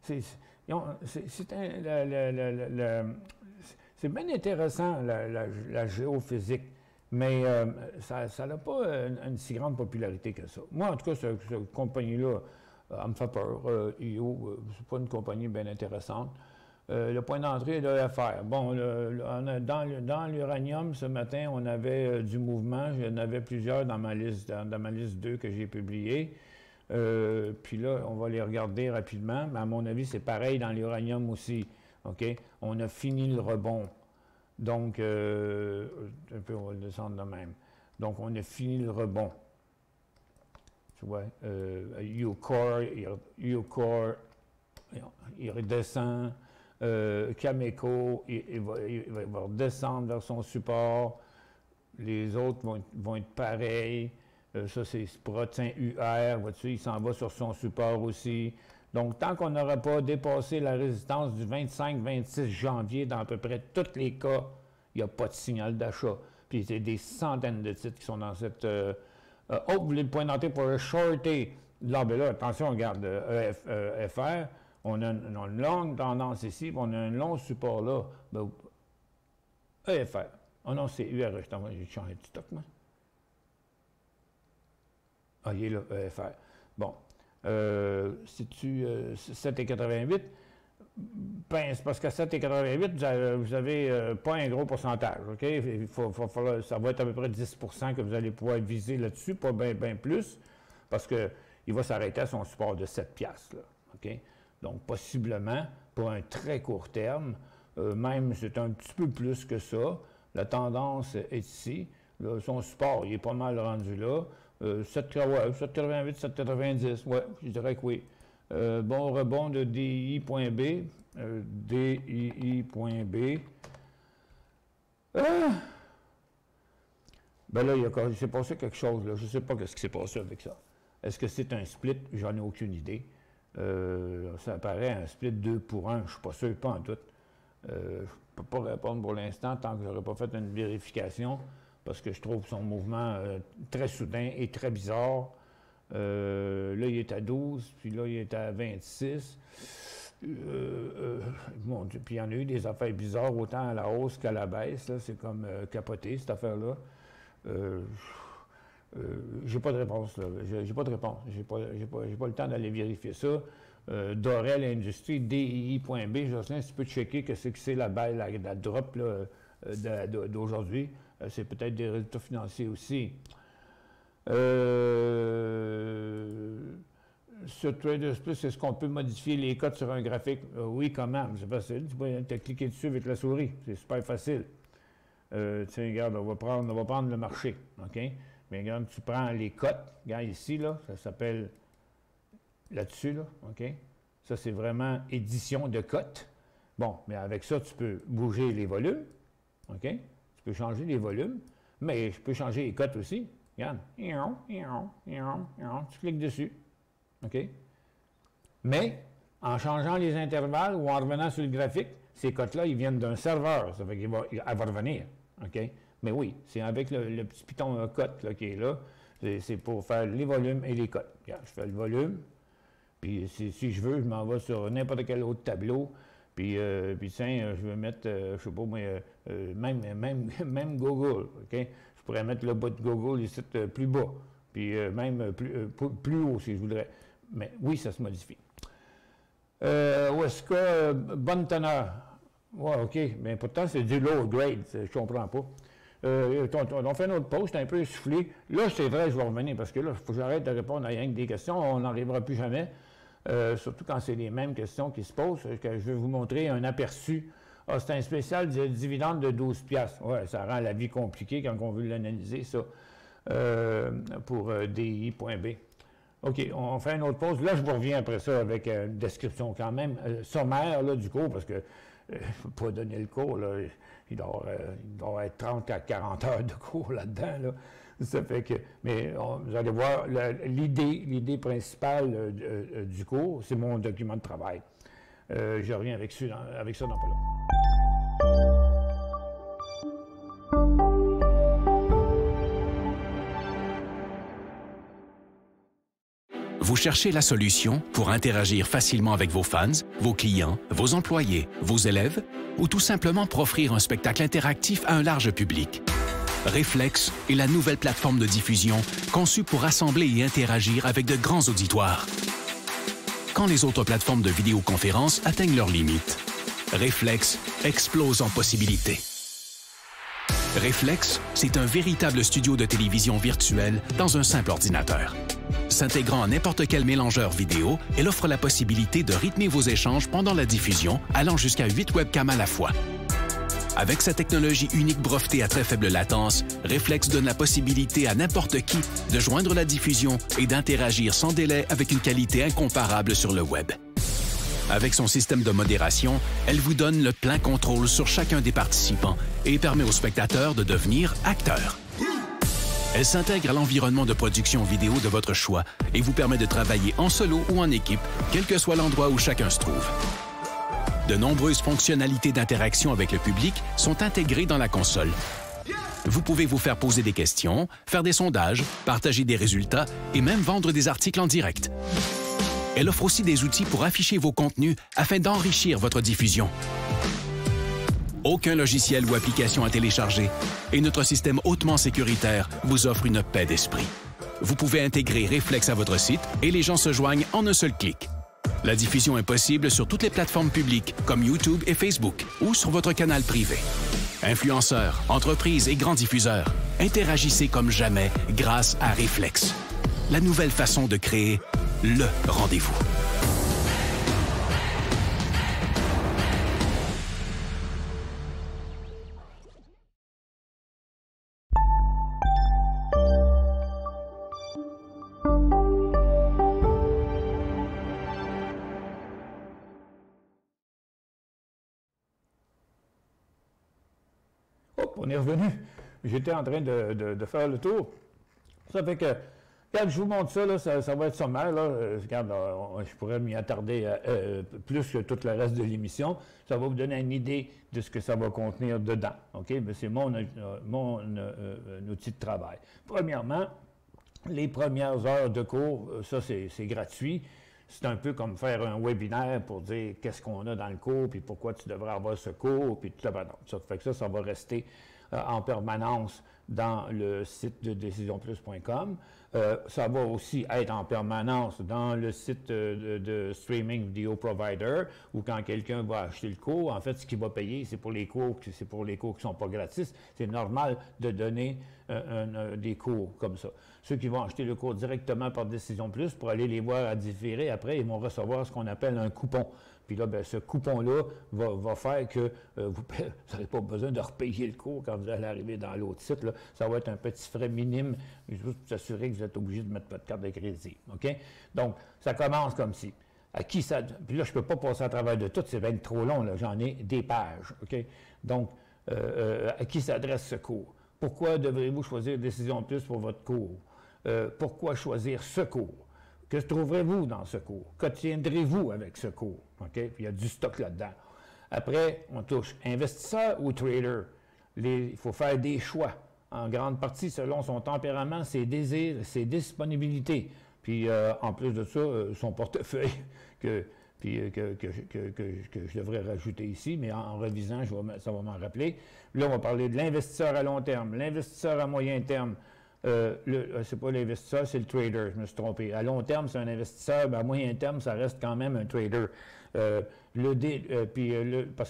c'est bien intéressant, la géophysique, mais ça n'a pas une si grande popularité que ça. Moi, en tout cas, cette compagnie-là, elle me fait peur. C'est pas une compagnie bien intéressante. Le point d'entrée est l'EFR. Bon, dans l'uranium, ce matin, on avait du mouvement. J'en avais plusieurs dans ma liste 2 que j'ai publiée. Puis là, on va les regarder rapidement. Mais à mon avis, c'est pareil dans l'uranium aussi. OK? On a fini le rebond. Donc, un peu, on va le descendre de même. Donc, on a fini le rebond. Tu vois, Ucore, il redescend. Cameco, il va redescendre vers son support. Les autres vont être pareils. Ça, c'est Protein UR. Vois-tu, il s'en va sur son support aussi. Donc, tant qu'on n'aura pas dépassé la résistance du 25-26 janvier, dans à peu près tous les cas, il n'y a pas de signal d'achat. Puis, c'est des centaines de titres qui sont dans cette... vous voulez le point d'entrée pour le shorter. Là, ben là, attention, regarde, FR, on a une longue tendance ici, puis on a un long support là. Ben, EFR. Oh non, c'est URE. J'ai changé de stock, moi. Ah, il est là, EFR. Bon. Si tu 7,88, Ben, c'est parce qu'à 7,88, vous n'avez pas un gros pourcentage, OK? Ça va être à peu près 10 que vous allez pouvoir viser là-dessus, pas bien plus, parce qu'il va s'arrêter à son support de 7 piastres, là, OK? Donc, possiblement, pour un très court terme, même c'est un petit peu plus que ça, la tendance est ici. Là, son support, il est pas mal rendu là. 7,88, 7,90, ouais, je dirais que oui. Bon rebond de DI.B. DII.B. Ben là, il s'est passé quelque chose, là. Je ne sais pas ce qui s'est passé avec ça. Est-ce que c'est un split? J'en ai aucune idée. Ça paraît un split 2 pour 1, je ne suis pas sûr, pas en tout. Je ne peux pas répondre pour l'instant tant que je n'aurai pas fait une vérification, parce que je trouve son mouvement très soudain et très bizarre. Là, il est à 12, puis là, il est à 26. Mon Dieu, puis il y en a eu des affaires bizarres, autant à la hausse qu'à la baisse. C'est comme capoté, cette affaire-là. J'ai pas de réponse, là. J'ai pas de réponse. J'ai pas le temps d'aller vérifier ça. Dorel Industries, DII.B. Jocelyn, si tu peux checker que c'est la drop d'aujourd'hui. C'est peut-être des résultats financiers aussi. Ce Traders Plus, est-ce qu'on peut modifier les cotes sur un graphique? Oui, quand même. C'est facile. Tu peux cliquer dessus avec la souris. C'est super facile. Tiens, regarde, on va prendre le marché. OK? Mais regarde, tu prends les cotes. Regarde ici, là, ça s'appelle là-dessus, là. OK? Ça, c'est vraiment édition de cotes. Bon, mais avec ça, tu peux bouger les volumes. OK? Tu peux changer les volumes. Mais je peux changer les cotes aussi. Regarde. Tu cliques dessus. OK? Mais, en changeant les intervalles ou en revenant sur le graphique, ces cotes-là, ils viennent d'un serveur. Ça fait qu'elle va revenir. OK? Mais oui, c'est avec le petit piton cote là, qui est là. C'est pour faire les volumes et les cotes. Regarde, je fais le volume. Puis si je veux, je m'en vais sur n'importe quel autre tableau. Puis tiens, je vais mettre, je sais pas, mais même Google. OK? Je pourrais mettre le bas de Google ici plus bas. Puis même plus haut si je voudrais. Mais oui, ça se modifie. Où est-ce que bonne teneur? Ouais, OK. Mais pourtant, c'est du low grade. Je comprends pas. On fait notre pause, c'est un peu essoufflé. Là, c'est vrai, je vais revenir parce que là, il faut que j'arrête de répondre à rien que des questions. On n'arrivera plus jamais. Surtout quand c'est les mêmes questions qui se posent. Que je vais vous montrer un aperçu. Ah, c'est un spécial de dividende de 12 piastres. Ouais, ça rend la vie compliquée quand on veut l'analyser, ça, pour DI.B. OK, on fait une autre pause. Là, je vous reviens après ça avec une description quand même sommaire là, du cours, parce que je ne peux pas donner le cours, là. Il doit être 30 à 40 heures de cours là-dedans. Là. Ça fait que, mais vous allez voir, l'idée principale du cours, c'est mon document de travail. Je reviens avec ça dans pas long.
Vous cherchez la solution pour interagir facilement avec vos fans, vos clients, vos employés, vos élèves, ou tout simplement pour offrir un spectacle interactif à un large public. Reflex est la nouvelle plateforme de diffusion conçue pour rassembler et interagir avec de grands auditoires. Quand les autres plateformes de vidéoconférence atteignent leurs limites, Reflex explose en possibilités. Reflex, c'est un véritable studio de télévision virtuelle dans un simple ordinateur. S'intégrant à n'importe quel mélangeur vidéo, elle offre la possibilité de rythmer vos échanges pendant la diffusion, allant jusqu'à 8 webcams à la fois. Avec sa technologie unique brevetée à très faible latence, Reflex donne la possibilité à n'importe qui de joindre la diffusion et d'interagir sans délai avec une qualité incomparable sur le web. Avec son système de modération, elle vous donne le plein contrôle sur chacun des participants et permet aux spectateurs de devenir acteurs. Elle s'intègre à l'environnement de production vidéo de votre choix et vous permet de travailler en solo ou en équipe, quel que soit l'endroit où chacun se trouve. De nombreuses fonctionnalités d'interaction avec le public sont intégrées dans la console. Vous pouvez vous faire poser des questions, faire des sondages, partager des résultats et même vendre des articles en direct. Elle offre aussi des outils pour afficher vos contenus afin d'enrichir votre diffusion. Aucun logiciel ou application à télécharger et notre système hautement sécuritaire vous offre une paix d'esprit. Vous pouvez intégrer Reflex à votre site et les gens se joignent en un seul clic. La diffusion est possible sur toutes les plateformes publiques comme YouTube et Facebook ou sur votre canal privé. Influenceurs, entreprises et grands diffuseurs, interagissez comme jamais grâce à Reflex. La nouvelle façon de créer le rendez-vous.
On est revenu. J'étais en train de faire le tour. Ça fait que, quand je vous montre ça, là, ça va être sommaire. Là. Regarde, je pourrais m'y attarder plus que tout le reste de l'émission. Ça va vous donner une idée de ce que ça va contenir dedans. OK? C'est mon outil de travail. Premièrement, les premières heures de cours, ça, c'est gratuit. C'est un peu comme faire un webinaire pour dire qu'est-ce qu'on a dans le cours, puis pourquoi tu devrais avoir ce cours, puis tout ça. Ça fait que ça va rester en permanence dans le site de décisionplus.com. Ça va aussi être en permanence dans le site de Streaming Video Provider, où quand quelqu'un va acheter le cours, en fait, ce qu'il va payer, c'est pour les cours qui ne sont pas gratis. C'est normal de donner des cours comme ça. Ceux qui vont acheter le cours directement par Décision Plus, pour aller les voir à différer, après, ils vont recevoir ce qu'on appelle un coupon. Puis là, bien, ce coupon-là va faire que vous n'aurez pas besoin de repayer le cours quand vous allez arriver dans l'autre site. Là. Ça va être un petit frais minime, juste pour vous assurer que vous êtes obligé de mettre votre carte de crédit. OK? Donc, ça commence comme ci. À qui ça... Puis là, je ne peux pas passer à travers de tout, c'est bien trop long, j'en ai des pages. OK? Donc, à qui s'adresse ce cours? Pourquoi devrez-vous choisir Décision Plus pour votre cours? Pourquoi choisir ce cours? Que trouverez-vous dans ce cours? Qu'obtiendrez-vous avec ce cours? OK? Puis il y a du stock là-dedans. Après, on touche investisseur ou trader. Il faut faire des choix, en grande partie selon son tempérament, ses désirs, ses disponibilités. Puis en plus de ça, son portefeuille que je devrais rajouter ici, mais en revisant, ça va m'en rappeler. Là, on va parler de l'investisseur à long terme, l'investisseur à moyen terme. C'est pas l'investisseur, c'est le trader, je me suis trompé. À long terme, c'est un investisseur, mais à moyen terme, ça reste quand même un trader. Parce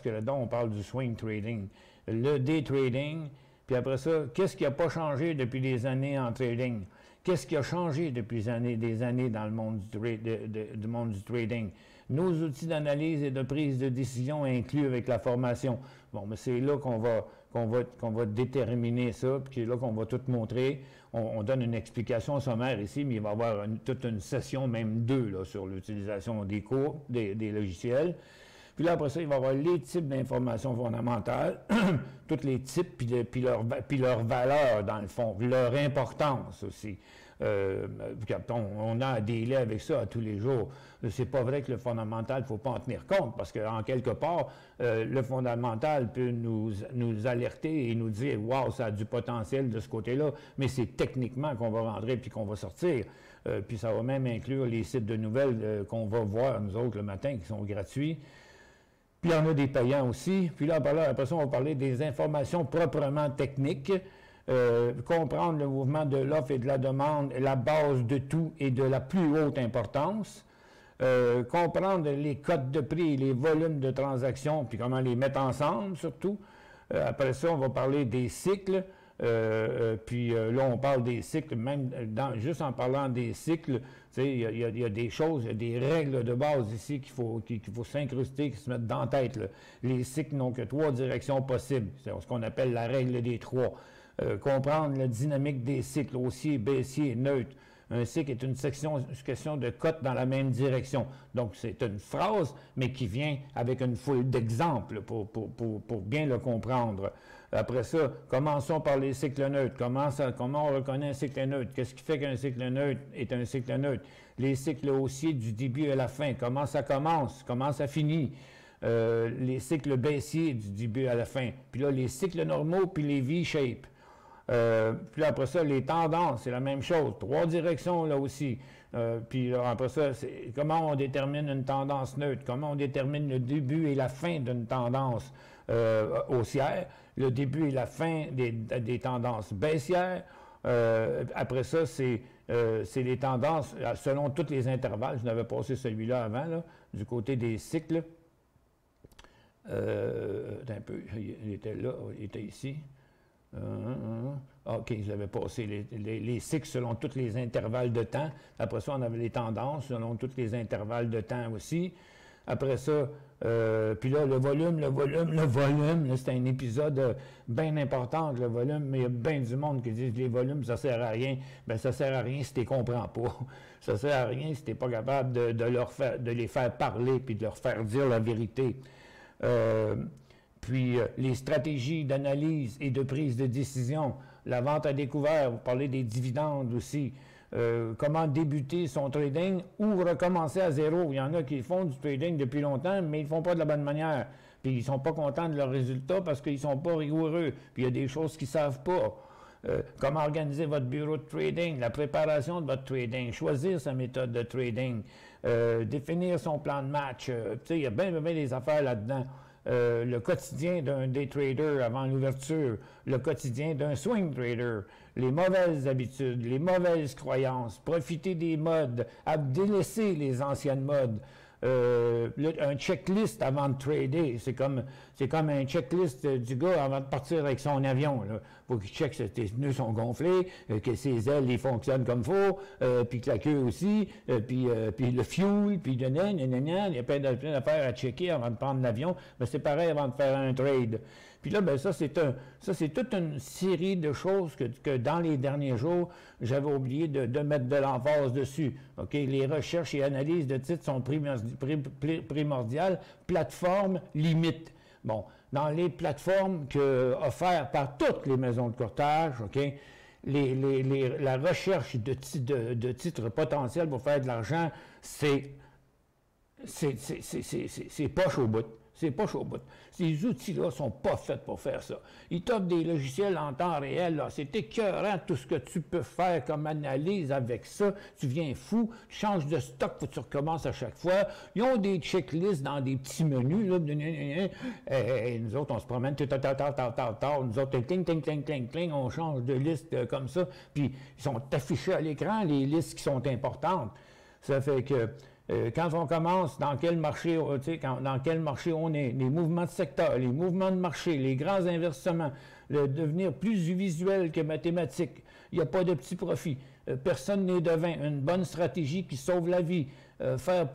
que là-dedans, on parle du swing trading. Le day trading, puis après ça, qu'est-ce qui n'a pas changé depuis des années en trading? Qu'est-ce qui a changé depuis des années dans le monde du monde du trading? Nos outils d'analyse et de prise de décision inclus avec la formation. Bon, mais c'est là qu'on va déterminer ça, puis c'est là qu'on va tout montrer. On donne une explication sommaire ici, mais il va y avoir toute une session, même deux, là, sur l'utilisation des cours, des logiciels. Puis là, après ça, il va y avoir les types d'informations fondamentales, tous les types, puis leur valeur, dans le fond, leur importance aussi. On a à dealer avec ça à tous les jours. C'est pas vrai que le fondamental, il ne faut pas en tenir compte, parce qu'en quelque part, le fondamental peut nous alerter et nous dire « Wow, ça a du potentiel de ce côté-là », mais c'est techniquement qu'on va rentrer puis qu'on va sortir. Puis ça va même inclure les sites de nouvelles qu'on va voir, nous autres, le matin, qui sont gratuits. Puis il y en a des payants aussi. Puis là, après ça, on va parler des informations proprement techniques. Comprendre le mouvement de l'offre et de la demande, la base de tout et de la plus haute importance. Comprendre les codes de prix et les volumes de transactions, puis comment les mettre ensemble, surtout. Après ça, on va parler des cycles. Puis là, on parle des cycles, même juste en parlant des cycles, il y a des choses, il y a des règles de base ici qu'il faut s'incruster, qui se mettent dans la tête. Là. Les cycles n'ont que 3 directions possibles. C'est ce qu'on appelle la règle des 3. Comprendre la dynamique des cycles, haussier, baissier, neutre. Un cycle est une question de cote dans la même direction. Donc, c'est une phrase, mais qui vient avec une foule d'exemples pour bien le comprendre. Après ça, commençons par les cycles neutres. Comment on reconnaît un cycle neutre? Qu'est-ce qui fait qu'un cycle neutre est un cycle neutre? Les cycles haussiers du début à la fin. Comment ça commence? Comment ça finit? Les cycles baissiers du début à la fin. Puis là, les cycles normaux, puis les V-shape. Puis là, après ça, les tendances, c'est la même chose. 3 directions là aussi. Puis là, après ça, c'est comment on détermine une tendance neutre, comment on détermine le début et la fin d'une tendance haussière, le début et la fin des tendances baissières. Après ça, c'est les tendances selon tous les intervalles. Je n'avais passé celui-là avant, là, du côté des cycles. Un peu, il était là, il était ici. OK, j'avais passé les cycles selon tous les intervalles de temps. Après ça, on avait les tendances selon tous les intervalles de temps aussi. Après ça, puis là, le volume, c'est un épisode bien important, le volume, mais il y a bien du monde qui dit que les volumes, ça sert à rien. Bien, ça sert à rien si tu ne les comprends pas. Ça sert à rien si tu n'es pas capable de les faire parler puis de leur faire dire la vérité. Puis les stratégies d'analyse et de prise de décision, la vente à découvert, vous parlez des dividendes aussi. Comment débuter son trading ou recommencer à zéro. Il y en a qui font du trading depuis longtemps, mais ils ne font pas de la bonne manière. Puis ils ne sont pas contents de leurs résultats parce qu'ils ne sont pas rigoureux. Puis il y a des choses qu'ils ne savent pas. Comment organiser votre bureau de trading, la préparation de votre trading, choisir sa méthode de trading, définir son plan de match. Il y a bien des affaires là-dedans. Le quotidien d'un day trader avant l'ouverture, le quotidien d'un swing trader, les mauvaises habitudes, les mauvaises croyances, profiter des modes, délaisser les anciennes modes. Un checklist avant de trader, c'est comme un checklist du gars avant de partir avec son avion. Il faut qu'il check que ses pneus sont gonflés, que ses ailes ils fonctionnent comme il faut, puis que la queue aussi, puis le fuel, puis il y a plein d'affaires à checker avant de prendre l'avion. Mais c'est pareil avant de faire un trade. Puis là, ben ça, c'est toute une série de choses que dans les derniers jours, j'avais oublié de mettre de l'emphase dessus. OK? Les recherches et analyses de titres sont primordiales. Plateforme, limite. Bon, dans les plateformes offertes par toutes les maisons de courtage, OK? La recherche de titres potentiels pour faire de l'argent, c'est poche au bout. C'est pas chaud au bout. Ces outils-là sont pas faits pour faire ça. Ils t'offrent des logiciels en temps réel. C'est écœurant tout ce que tu peux faire comme analyse avec ça. Tu viens fou, tu changes de stock, faut que tu recommences à chaque fois. Ils ont des checklists dans des petits menus. Là. Et nous autres, on se promène, nous autres, cling, on change de liste comme ça. Puis ils sont affichés à l'écran, les listes qui sont importantes. Ça fait que quand on commence, dans quel marché on est, les mouvements de secteur, les mouvements de marché, les grands inversements, devenir plus visuel que mathématique, il n'y a pas de petit profit. Personne n'est devin. Une bonne stratégie qui sauve la vie. Faire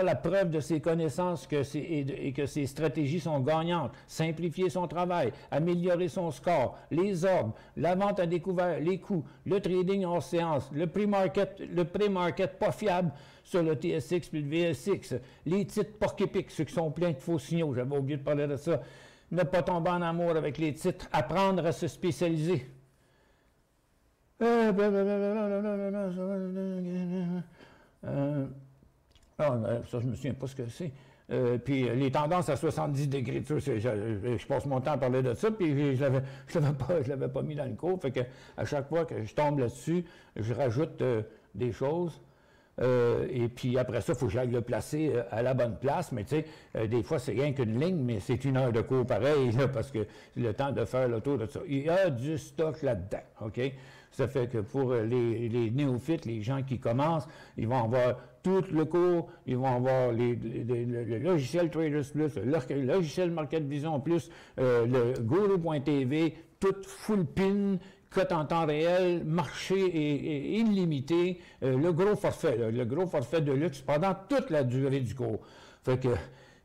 la preuve de ses connaissances et que ses stratégies sont gagnantes. Simplifier son travail. Améliorer son score. Les ordres. La vente à découvert. Les coûts. Le trading hors séance. Le pré-market pas fiable sur le TSX puis le VSX. Les titres porc-épic, ceux qui sont pleins de faux signaux. J'avais oublié de parler de ça. Ne pas tomber en amour avec les titres. Apprendre à se spécialiser. Ça, je me souviens pas ce que c'est. Puis les tendances à 70 degrés, je passe mon temps à parler de ça, puis je l'avais pas mis dans le cours. Fait que à chaque fois que je tombe là-dessus, je rajoute des choses. Et puis après ça, il faut que j'aille le placer à la bonne place. Mais tu sais, des fois, c'est rien qu'une ligne, mais c'est 1 heure de cours pareil, là, parce que c'est le temps de faire le tour de ça. Il y a du stock là-dedans, OK? Ça fait que pour les néophytes, les gens qui commencent, ils vont avoir tout le cours, ils vont avoir le logiciel Traders Plus, le logiciel Market Vision Plus, le Guru.tv, tout full pin, cote en temps réel, marché et illimité, le gros forfait de luxe pendant toute la durée du cours. Fait que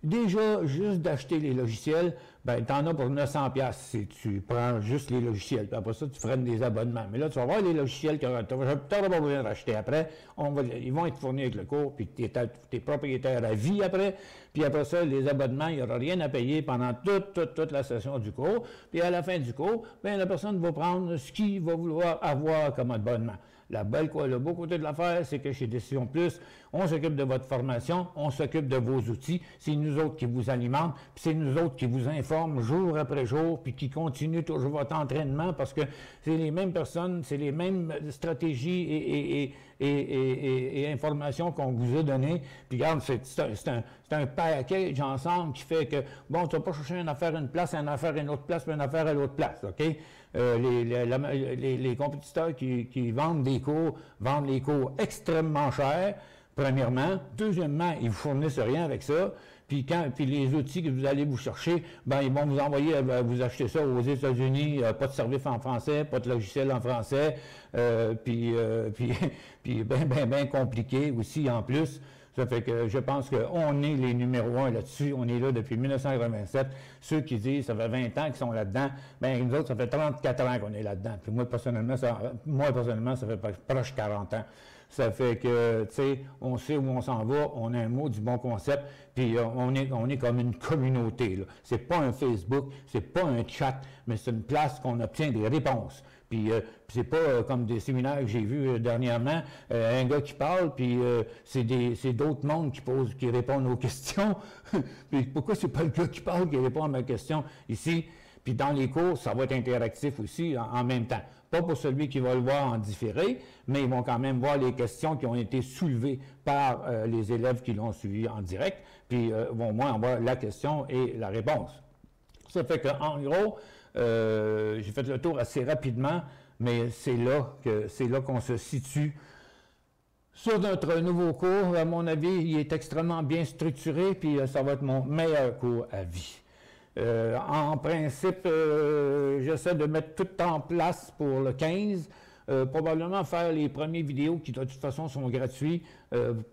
déjà, juste d'acheter les logiciels, ben, tu en as pour 900$ si tu prends juste les logiciels. Puis après ça, tu freines des abonnements. Mais là, tu vas voir les logiciels que tu n'auras pas besoin d'acheter après. Ils vont être fournis avec le cours, puis tu es propriétaire à vie après. Puis après ça, les abonnements, il n'y aura rien à payer pendant toute la session du cours. Puis à la fin du cours, ben, la personne va prendre ce qu'il va vouloir avoir comme abonnement. Le beau côté de l'affaire, c'est que chez Décision Plus, on s'occupe de votre formation, on s'occupe de vos outils. C'est nous autres qui vous alimentent, puis c'est nous autres qui vous informent jour après jour, puis qui continuent toujours votre entraînement parce que c'est les mêmes personnes, c'est les mêmes stratégies et informations qu'on vous a données. Puis regarde, c'est un package ensemble qui fait que, bon, tu ne vas pas chercher une affaire à une place, une affaire à une autre place, puis une affaire à l'autre place, OK? Les compétiteurs qui vendent les cours extrêmement chers, premièrement. Deuxièmement, ils ne vous fournissent rien avec ça. Puis les outils que vous allez vous chercher, ben ils vont vous envoyer, vous acheter ça aux États-Unis, pas de service en français, pas de logiciel en français, puis bien compliqué aussi en plus. Ça fait que je pense qu'on est les numéros 1 là-dessus. On est là depuis 1987. Ceux qui disent ça fait 20 ans qu'ils sont là-dedans, bien nous autres, ça fait 34 ans qu'on est là-dedans. Puis moi, personnellement, ça fait proche 40 ans. Ça fait que, tu sais, on sait où on s'en va, on a un mot du bon concept, puis on est comme une communauté, là. C'est pas un Facebook, c'est pas un chat, mais c'est une place qu'on obtient des réponses. Puis c'est pas comme des séminaires que j'ai vus dernièrement, un gars qui parle, puis c'est d'autres mondes qui répondent aux questions. Puis pourquoi c'est pas le gars qui parle qui répond à ma question ici? Puis dans les cours, ça va être interactif aussi en même temps. Pas pour celui qui va le voir en différé, mais ils vont quand même voir les questions qui ont été soulevées par les élèves qui l'ont suivi en direct, puis vont au moins avoir la question et la réponse. Ça fait qu'en gros, j'ai fait le tour assez rapidement, mais c'est là qu'on se situe. Sur notre nouveau cours, à mon avis, il est extrêmement bien structuré, puis ça va être mon meilleur cours à vie. En principe, j'essaie de mettre tout en place pour le 15, probablement faire les premières vidéos qui de toute façon sont gratuits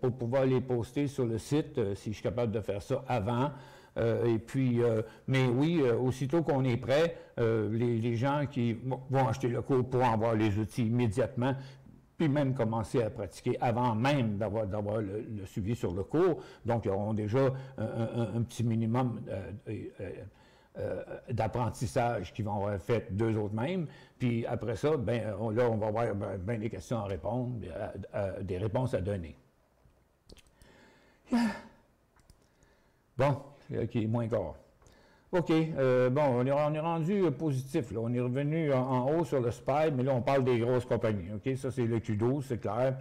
pour pouvoir les poster sur le site si je suis capable de faire ça avant. Et puis, mais oui, aussitôt qu'on est prêt, les gens qui vont acheter le cours pourront avoir les outils immédiatement, puis même commencer à pratiquer avant même d'avoir le suivi sur le cours. Donc, ils auront déjà un petit minimum d'apprentissage qu'ils vont avoir fait d'eux autres mêmes. Puis après ça, ben, là, on va avoir ben, des questions à répondre, des réponses à donner. Bon, qui est moins corps. OK, bon, on est rendu positif, là. On est revenu en haut sur le SPY, mais là, on parle des grosses compagnies. OK, ça, c'est le Q12, c'est clair.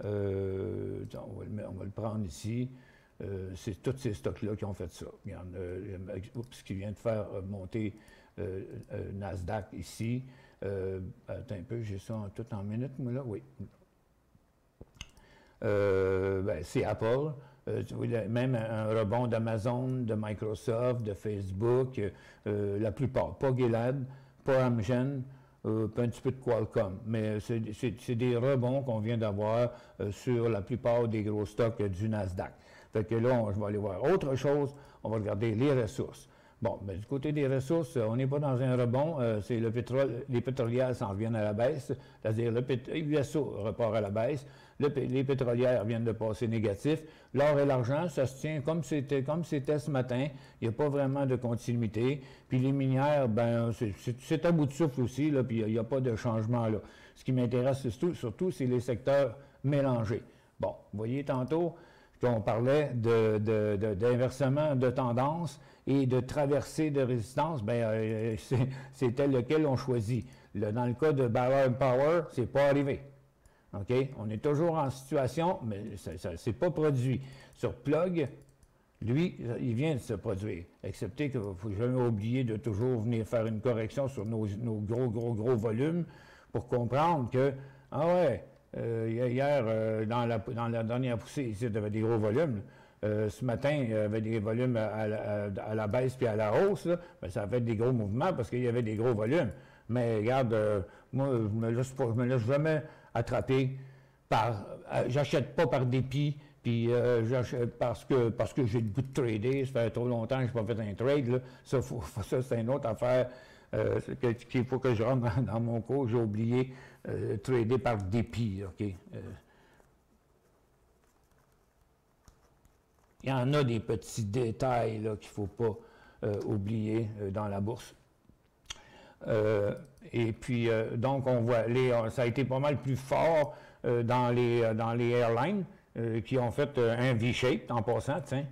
On va le prendre ici. C'est tous ces stocks-là qui ont fait ça. Regarde, oups, qui vient de faire monter Nasdaq ici. Attends un peu, j'ai ça tout en minutes, moi, là, oui. Ben, c'est Apple. Même un rebond d'Amazon, de Microsoft, de Facebook, la plupart. Pas Gilead, pas Amgen, pas un petit peu de Qualcomm. Mais c'est des rebonds qu'on vient d'avoir sur la plupart des gros stocks du Nasdaq. Fait que là, je vais aller voir autre chose. On va regarder les ressources. Bon, ben, du côté des ressources, on n'est pas dans un rebond. C'est le pétrole, les pétrolières s'en reviennent à la baisse. C'est-à-dire le USO repart à la baisse. Les pétrolières viennent de passer négatif. L'or et l'argent, ça se tient comme c'était ce matin. Il n'y a pas vraiment de continuité. Puis les minières, ben c'est à bout de souffle aussi, là, puis il n'y a pas de changement là. Ce qui m'intéresse surtout, c'est les secteurs mélangés. Bon, vous voyez tantôt qu'on parlait d'inversement de tendance et de traversée de résistance, bien, c'était lequel on choisit. Dans le cas de Barrow Power, c'est pas arrivé. OK? On est toujours en situation, mais ça ne s'est pas produit. Sur Plug, lui, il vient de se produire. Excepté qu'il ne faut jamais oublier de toujours venir faire une correction sur nos gros volumes pour comprendre que, ah ouais, hier, dans la dernière poussée, ici, il y avait des gros volumes. Ce matin, il y avait des volumes à la baisse puis à la hausse. Là. Bien, ça a fait des gros mouvements parce qu'il y avait des gros volumes. Mais regarde, moi, je me laisse jamais attraper par... j'achète pas par dépit, puis j'achète parce que j'ai le goût de trader. Ça fait trop longtemps que je n'ai pas fait un trade. Là. Ça, c'est une autre affaire qu'il faut que je rentre dans mon cours. J'ai oublié trader par dépit. OK? Il y en a des petits détails qu'il ne faut pas oublier dans la bourse. Et puis, donc, on voit, ça a été pas mal plus fort dans les airlines qui ont fait un V-shape en passant, tiens.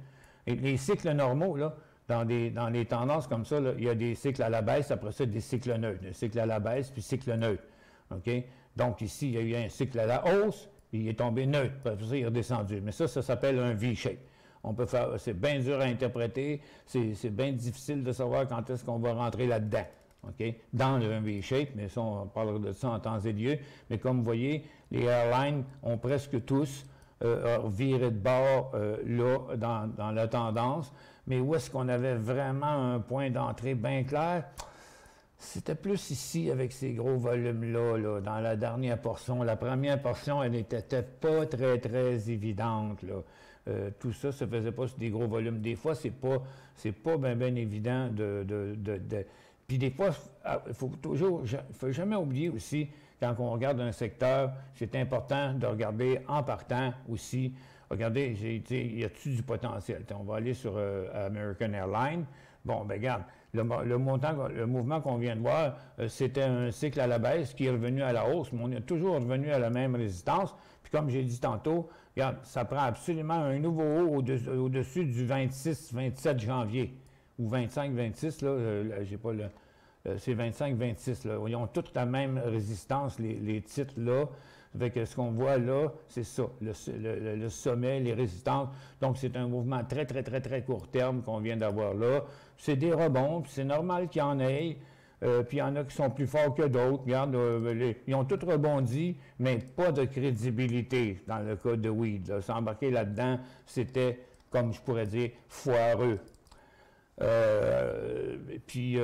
Et les cycles normaux, là, dans les tendances comme ça, là, il y a des cycles à la baisse, après ça, des cycles neutres. Des cycles à la baisse, puis cycle neutre. OK? Donc, ici, il y a eu un cycle à la hausse, puis il est tombé neutre, puis après ça, il est redescendu. Mais ça s'appelle un V-shape. On peut faire, c'est bien dur à interpréter, c'est bien difficile de savoir quand est-ce qu'on va rentrer là-dedans. Okay? Dans le V-shape, mais ça, on parlera de ça en temps et lieu. Mais comme vous voyez, les airlines ont presque tous a viré de bord là, dans la tendance. Mais où est-ce qu'on avait vraiment un point d'entrée bien clair? C'était plus ici, avec ces gros volumes-là, là, dans la dernière portion. La première portion, elle n'était pas très, très évidente, là. Tout ça se faisait pas sur des gros volumes. Des fois, c'est pas bien évident Puis des fois, il faut jamais oublier aussi, quand on regarde un secteur, c'est important de regarder en partant aussi. Regardez, y a-t-il du potentiel? On va aller sur American Airlines. Bon, ben regarde, le mouvement qu'on vient de voir, c'était un cycle à la baisse qui est revenu à la hausse, mais on est toujours revenu à la même résistance. Puis comme j'ai dit tantôt, regarde, ça prend absolument un nouveau haut au-dessus du 26-27 janvier, ou 25-26, là, j'ai pas le... c'est 25-26, là. Ils ont toutes la même résistance, les titres, là. Avec ce qu'on voit là, c'est ça, le sommet, les résistances. Donc, c'est un mouvement très, très, très, très court terme qu'on vient d'avoir là. C'est des rebonds, puis c'est normal qu'il y en ait. Puis il y en a qui sont plus forts que d'autres. Regarde, ils ont tous rebondi, mais pas de crédibilité dans le cas de Weed. Là. S'embarquer là-dedans, c'était, comme je pourrais dire, foireux. Puis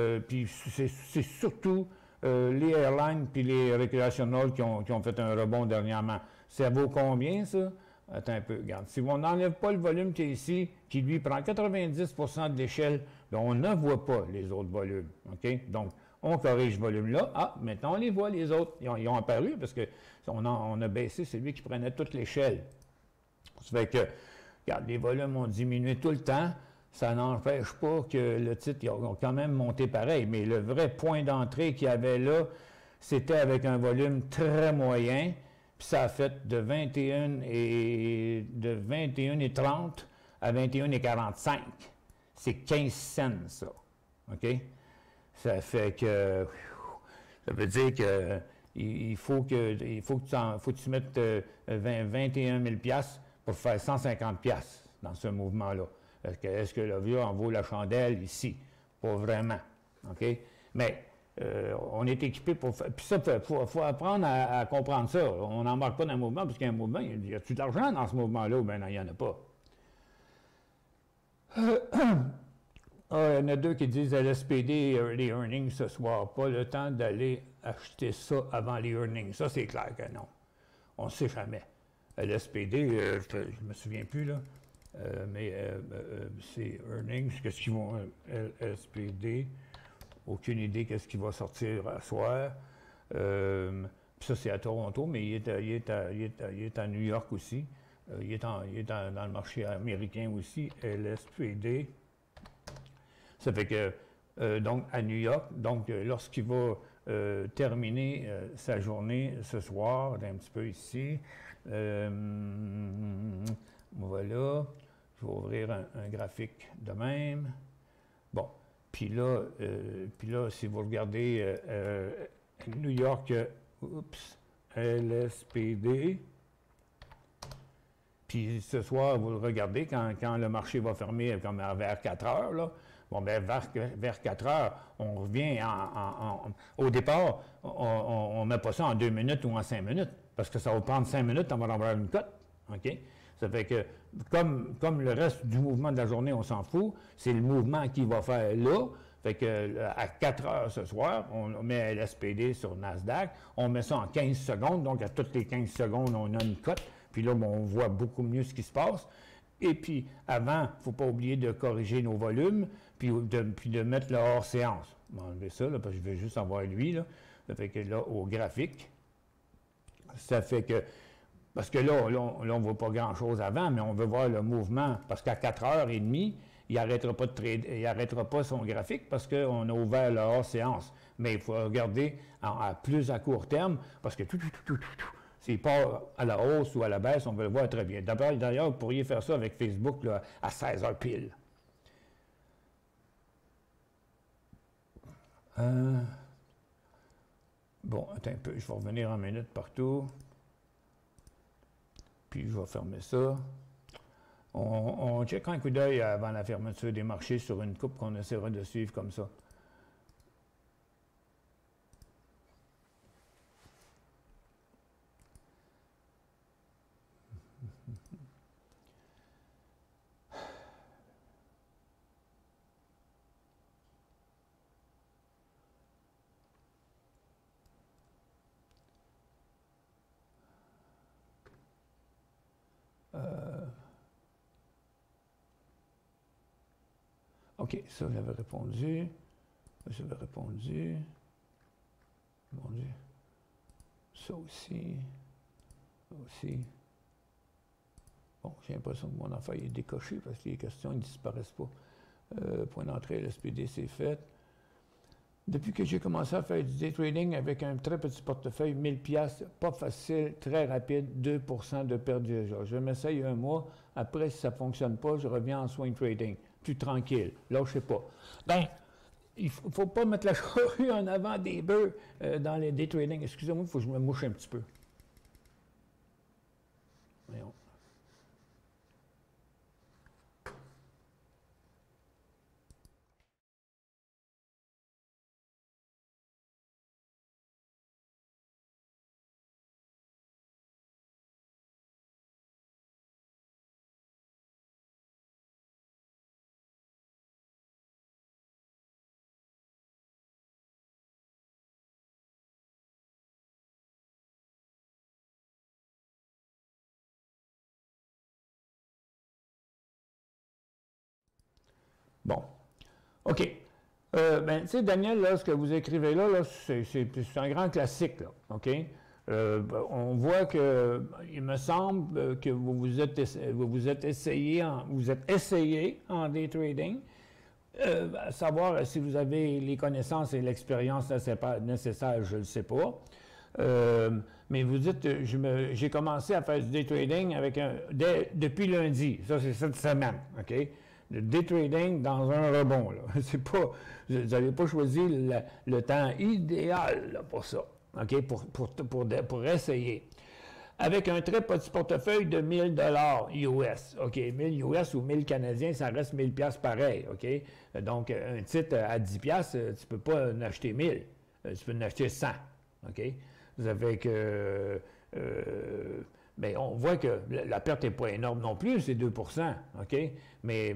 c'est surtout les airlines puis les recreational qui ont fait un rebond dernièrement. Ça vaut combien, ça? Attends un peu, regarde. Si on n'enlève pas le volume qui est ici, qui lui prend 90% de l'échelle, on ne voit pas les autres volumes. OK? Donc, on corrige ce volume-là. Ah, maintenant, on les voit, les autres. Ils ont apparu parce qu'on a baissé celui qui prenait toute l'échelle. Ça fait que, regarde, les volumes ont diminué tout le temps. Ça n'empêche pas que le titre, ils ont quand même monté pareil. Mais le vrai point d'entrée qu'il y avait là, c'était avec un volume très moyen. Puis ça a fait de 21 et 30 à 21 et 45. C'est 15 cents, ça. OK? Ça fait que... Ça veut dire que il faut que tu mettes 21 000 $ pour faire 150 $ dans ce mouvement-là. Est-ce que le vieux en vaut la chandelle ici? Pas vraiment. OK? Mais on est équipé pour faire. Puis ça, il faut apprendre à comprendre ça. On n'embarque pas dans un mouvement, parce qu'il y a un mouvement. Y a-tu de l'argent dans ce mouvement-là? Ben non, il n'y en a pas. Il y en a deux qui disent LSPD les earnings ce soir. Pas le temps d'aller acheter ça avant les earnings. Ça, c'est clair que non. On ne sait jamais. LSPD, je ne me souviens plus, là. Mais c'est earnings, qu'est-ce qu'ils vont... LSPD, aucune idée qu'est-ce qui va sortir à soir. Puis ça, c'est à Toronto, mais il est à New York aussi. Il est dans le marché américain aussi, LSPD. Ça fait que, donc, à New York, donc, lorsqu'il va terminer sa journée ce soir, un petit peu ici, voilà, je vais ouvrir un graphique de même. Bon, puis là, si vous regardez New York, LSPD, puis ce soir, vous le regardez, quand le marché va fermer comme vers 4 heures, là, bon, bien, vers 4 heures, on revient au départ, on ne met pas ça en 2 minutes ou en 5 minutes, parce que ça va prendre 5 minutes avant d'avoir une cote. OK? Ça fait que, comme le reste du mouvement de la journée, on s'en fout, c'est le mouvement qu'il va faire là. Fait que à 4 heures ce soir, on met LSPD sur Nasdaq, on met ça en 15 secondes, donc à toutes les 15 secondes, on a une cote, puis là, on voit beaucoup mieux ce qui se passe. Et puis, avant, il ne faut pas oublier de corriger nos volumes, puis de mettre le hors-séance. Je vais enlever ça, là, parce que je vais juste avoir lui, là. Ça fait que là, au graphique, ça fait que... Parce que là, on ne voit pas grand-chose avant, mais on veut voir le mouvement. Parce qu'à 4h30, il n'arrêtera pas de trader, il n'arrêtera pas son graphique parce qu'on a ouvert la hors-séance. Mais il faut regarder plus à court terme, parce que s'il part à la hausse ou à la baisse, on va le voir très bien. D'ailleurs, vous pourriez faire ça avec Facebook là, à 16h pile. Bon, attends un peu, je vais revenir en minute partout. Puis je vais fermer ça. On checkera un coup d'œil avant la fermeture des marchés sur une coupe qu'on essaiera de suivre comme ça. OK, ça, j'avais répondu. J'avais répondu. Mon Dieu. Ça aussi. Ça aussi. Bon, j'ai l'impression que mon affaire est décoché parce que les questions ne disparaissent pas. Point d'entrée, l'SPD, c'est fait. Depuis que j'ai commencé à faire du day trading avec un très petit portefeuille, 1000 $, pas facile, très rapide, 2 % de perte du jour. Je m'essaye un mois. Après, si ça ne fonctionne pas, je reviens en swing trading. Plus tranquille. Lâchez pas. Ben, il ne faut pas mettre la charrue en avant des bœufs dans les day trading. Excusez-moi, il faut que je me mouche un petit peu. Voyons. Bon. OK. Ben, tu sais, Daniel, là, ce que vous écrivez là, c'est un grand classique, là. OK? On voit que, il me semble que vous vous êtes essayé en day trading, à savoir si vous avez les connaissances et l'expérience nécessaires, je ne le sais pas. Mais vous dites, j'ai commencé à faire du day trading depuis lundi. Ça, c'est cette semaine, OK? Le day trading dans un rebond, là. C'est pas, vous n'avez pas choisi le temps idéal là, pour ça, OK? Pour essayer. Avec un très petit portefeuille de 1000 $ US, OK? 1000 US ou 1000 Canadiens, ça reste 1000 $ pareil, OK? Donc, un titre à 10 $, tu ne peux pas en acheter 1000, tu peux en acheter 100, OK? Vous avez que... bien, on voit que la perte n'est pas énorme non plus, c'est 2 %, OK? Mais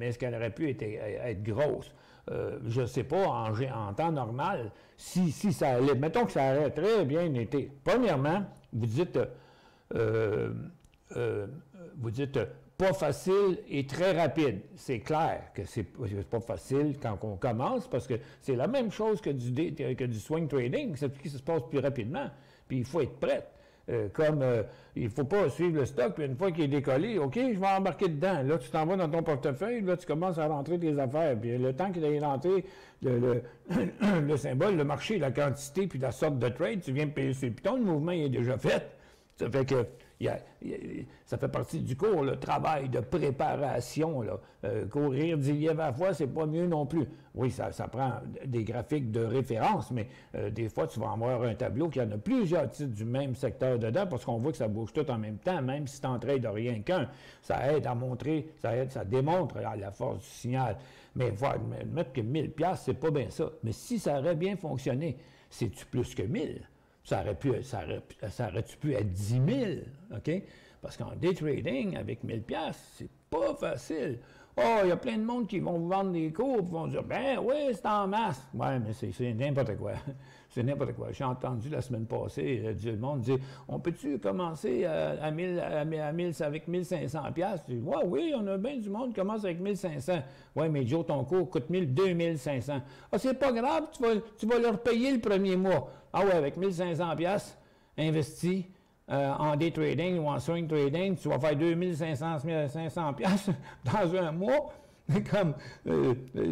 est-ce qu'elle aurait pu être grosse? Je ne sais pas, en temps normal, si ça allait... Mettons que ça aurait très bien été. Premièrement, vous dites pas facile et très rapide. C'est clair que c'est pas facile quand on commence parce que c'est la même chose que du swing trading, c'est qui se passe plus rapidement. Puis il faut être prêt. Il ne faut pas suivre le stock, puis une fois qu'il est décollé, OK, je vais embarquer dedans. Là, tu t'en vas dans ton portefeuille, là, tu commences à rentrer tes affaires. Puis le temps qu'il ait rentré le symbole, le marché, la quantité, puis la sorte de trade, tu viens de payer sur le piton, le mouvement il est déjà fait. Ça fait que ça fait partie du cours, le travail de préparation. Là. Courir 10 lièvres à la fois, c'est pas mieux non plus. Oui, ça prend des graphiques de référence, mais des fois, tu vas avoir un tableau qui en a plusieurs titres du même secteur dedans, parce qu'on voit que ça bouge tout en même temps, même si tu n'en trades rien qu'un. Ça aide à montrer, ça démontre la force du signal. Mais mettre que 1000 $, c'est pas bien ça. Mais si ça aurait bien fonctionné, c'est-tu plus que 1000? Ça aurait-tu pu être 10 000, OK? Parce qu'en day trading, avec 1000 $, c'est pas facile. Oh, il y a plein de monde qui vont vous vendre des cours et vont dire, ben oui, c'est en masse. Oui, mais c'est n'importe quoi. C'est n'importe quoi. J'ai entendu la semaine passée, le monde dire, on peut-tu commencer avec 1500 $? Je dis, ouais, oui, on a bien du monde qui commence avec 1500. Oui, mais Joe, ton cours coûte 2500. Ah, c'est pas grave, tu vas leur payer le premier mois. Ah ouais, avec 1500 $ investis en day trading ou en swing trading, tu vas faire 2500 $ dans un mois, comme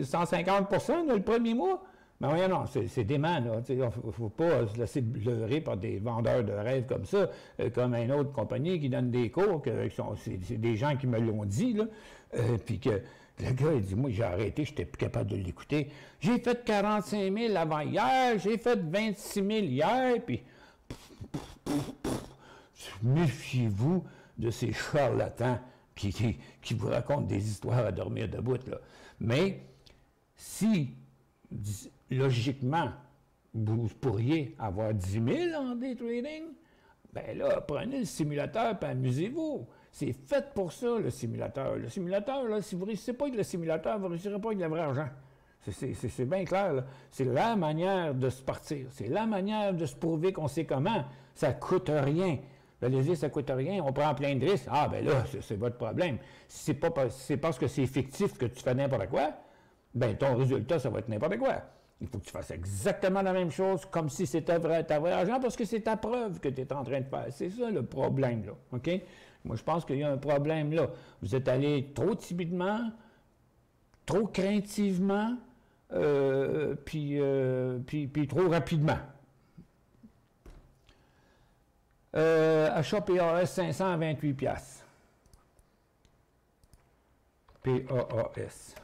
150 % le premier mois. Mais voyons, non, c'est dément, là. Il ne faut pas se laisser leurrer par des vendeurs de rêves comme ça, comme une autre compagnie qui donne des cours, c'est des gens qui me l'ont dit, là, puis que le gars, il dit, moi, j'ai arrêté, je n'étais plus capable de l'écouter. J'ai fait 45 000 avant hier, j'ai fait 26 000 hier, puis méfiez-vous de ces charlatans qui vous racontent des histoires à dormir debout, là. Mais si, logiquement, vous pourriez avoir 10 000 en day trading, bien là, prenez le simulateur et amusez-vous. C'est fait pour ça, le simulateur. Le simulateur, là, si vous ne réussissez pas avec le simulateur, vous ne réussirez pas avec le vrai argent. C'est bien clair, là. C'est la manière de se partir. C'est la manière de se prouver qu'on sait comment. Ça ne coûte rien. Allez-y, ça ne coûte rien. On prend plein de risques. Ah, ben là, c'est votre problème. C'est parce que c'est fictif que tu fais n'importe quoi. bien, ton résultat, ça va être n'importe quoi. Il faut que tu fasses exactement la même chose, comme si c'était ta vraie argent, parce que c'est ta preuve que tu es en train de faire. C'est ça le problème, là. OK? Moi, je pense qu'il y a un problème là. Vous êtes allé trop timidement, trop craintivement, puis trop rapidement. Achat PAS 500 à 28 $. PAS.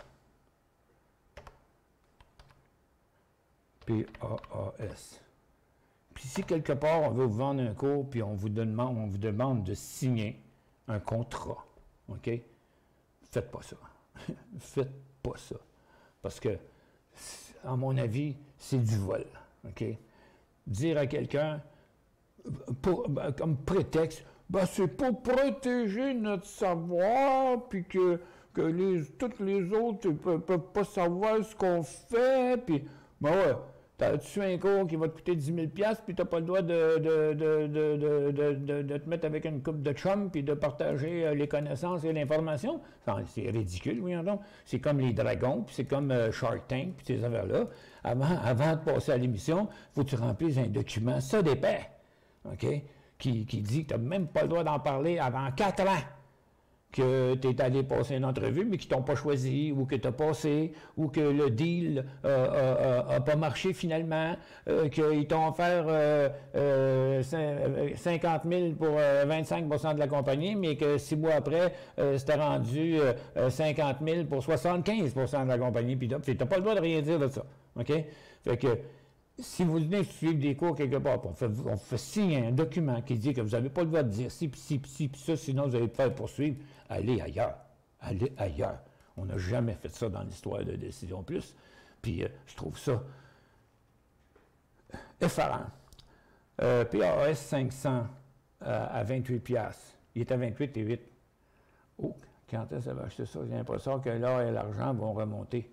PAS. Puis si quelque part on veut vous vendre un cours, puis on vous demande de signer un contrat, OK? Faites pas ça. Faites pas ça. Parce que, à mon avis, c'est du vol, OK? Dire à quelqu'un, comme prétexte, ben, c'est pour protéger notre savoir, puis que toutes les autres ne peuvent pas savoir ce qu'on fait, puis, ben ouais, tu as un cours qui va te coûter 10 000 $, puis tu n'as pas le droit de te mettre avec une coupe de chum, puis de partager les connaissances et l'information. C'est ridicule, voyons donc. C'est comme les dragons, puis c'est comme Shark Tank, puis ces affaires-là. Avant de passer à l'émission, il faut que tu remplisses un document, ça d'épais, OK? Qui dit que tu n'as même pas le droit d'en parler avant 4 ans. Que tu es allé passer une entrevue, mais qu'ils ne t'ont pas choisi, ou que tu as passé, ou que le deal n'a pas marché finalement, qu'ils t'ont offert 50 000 pour 25 % de la compagnie, mais que 6 mois après, c'était rendu 50 000 pour 75 % de la compagnie. Puis tu n'as pas le droit de rien dire de ça. OK? Fait que si vous venez suivre des cours quelque part, on fait signer un document qui dit que vous n'avez pas le droit de dire ci, puis ça, sinon vous allez vous faire poursuivre. Allez ailleurs. Allez ailleurs. On n'a jamais fait ça dans l'histoire de Décision Plus. Puis je trouve ça effarant. PAS 500 à 28 $. Il est à 28 et 8. Oh, quand est-ce que ça va acheter ça? J'ai l'impression que l'or et l'argent vont remonter.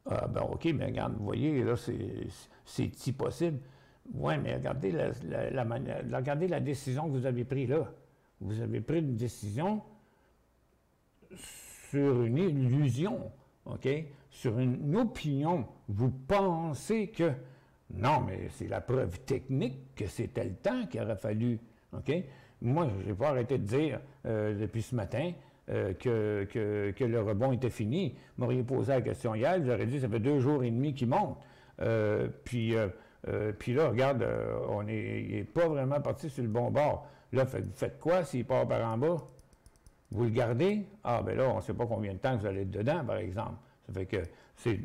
Ah, ben OK, mais regarde, vous voyez, là, c'est si possible. Oui, mais regardez regardez la décision que vous avez prise là. Vous avez pris une décision sur une illusion, OK? Sur une opinion. Vous pensez que, non, mais c'est la preuve technique que c'était le temps qu'il aurait fallu, OK? Moi, je n'ai pas arrêté de dire depuis ce matin que le rebond était fini. Vous m'auriez posé la question hier, j'aurais dit que ça fait 2 jours et demi qu'il monte. Puis là, regarde, il n'est pas vraiment parti sur le bon bord. Là, vous faites quoi s'il part par en bas? Vous le gardez? Ah, ben là, on ne sait pas combien de temps vous allez être dedans, par exemple. Ça fait que,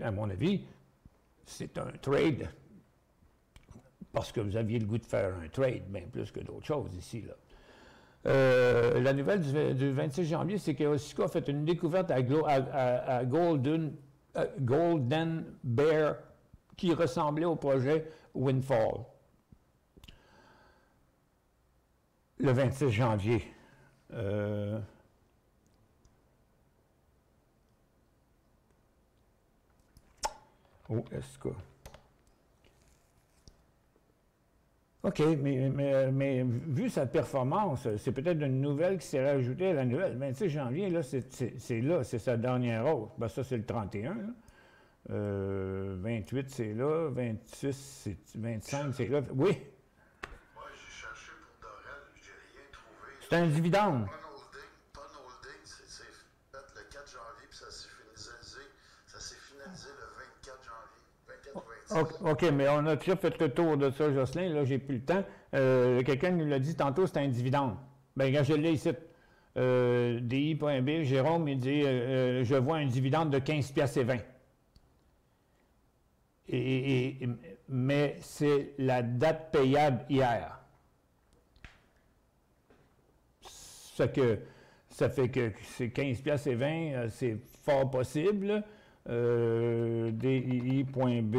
à mon avis, c'est un trade parce que vous aviez le goût de faire un trade, bien plus que d'autres choses ici, là. La nouvelle du 26 janvier, c'est que Osisko a fait une découverte à Golden Bear qui ressemblait au projet Windfall. Le 26 janvier. Osisko. OK, mais vu sa performance, c'est peut-être une nouvelle qui s'est rajoutée à la nouvelle. Le 26 janvier, là, c'est sa dernière hausse. Ben, ça, c'est le 31. Là. 28, c'est là. 26, c'est 25, c'est là. Oui.
Moi, j'ai cherché pour Dorel, j'ai rien trouvé.
C'est un dividende.
Pas un holding, c'est fait le 4 janvier, puis ça s'est finalisé le 24 janvier. 24 ou 26.
OK, mais on a déjà fait le tour de ça, Jocelyn. Là, j'ai plus le temps. Quelqu'un nous l'a dit tantôt, c'est un dividende. Bien, quand je l'ai ici, DI.B, Jérôme, il dit je vois un dividende de 15 $ et 20. Mais c'est la date payable hier. Ça fait que c'est 15 $ et 20, c'est fort possible. DI.B,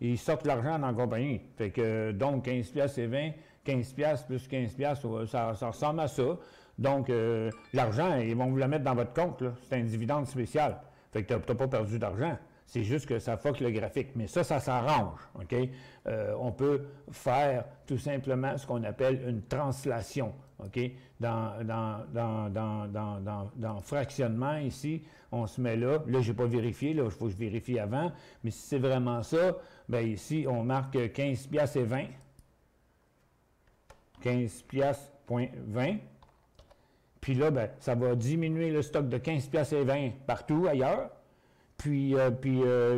ils sortent l'argent dans la compagnie. Fait que, donc, 15 $ et 20, 15 $ plus 15 $, ça ressemble à ça. Donc, l'argent, ils vont vous le mettre dans votre compte. C'est un dividende spécial. Fait que tu n'as pas perdu d'argent. C'est juste que ça fuck le graphique. Mais ça s'arrange. OK? On peut faire tout simplement ce qu'on appelle une translation. OK? Dans fractionnement, ici, on se met là. Là, je n'ai pas vérifié, là, il faut que je vérifie avant. Mais si c'est vraiment ça, bien ici, on marque 15 piastres et 20. 15 piastres.20. Puis là, bien, ça va diminuer le stock de 15 piastres et 20 partout ailleurs. Puis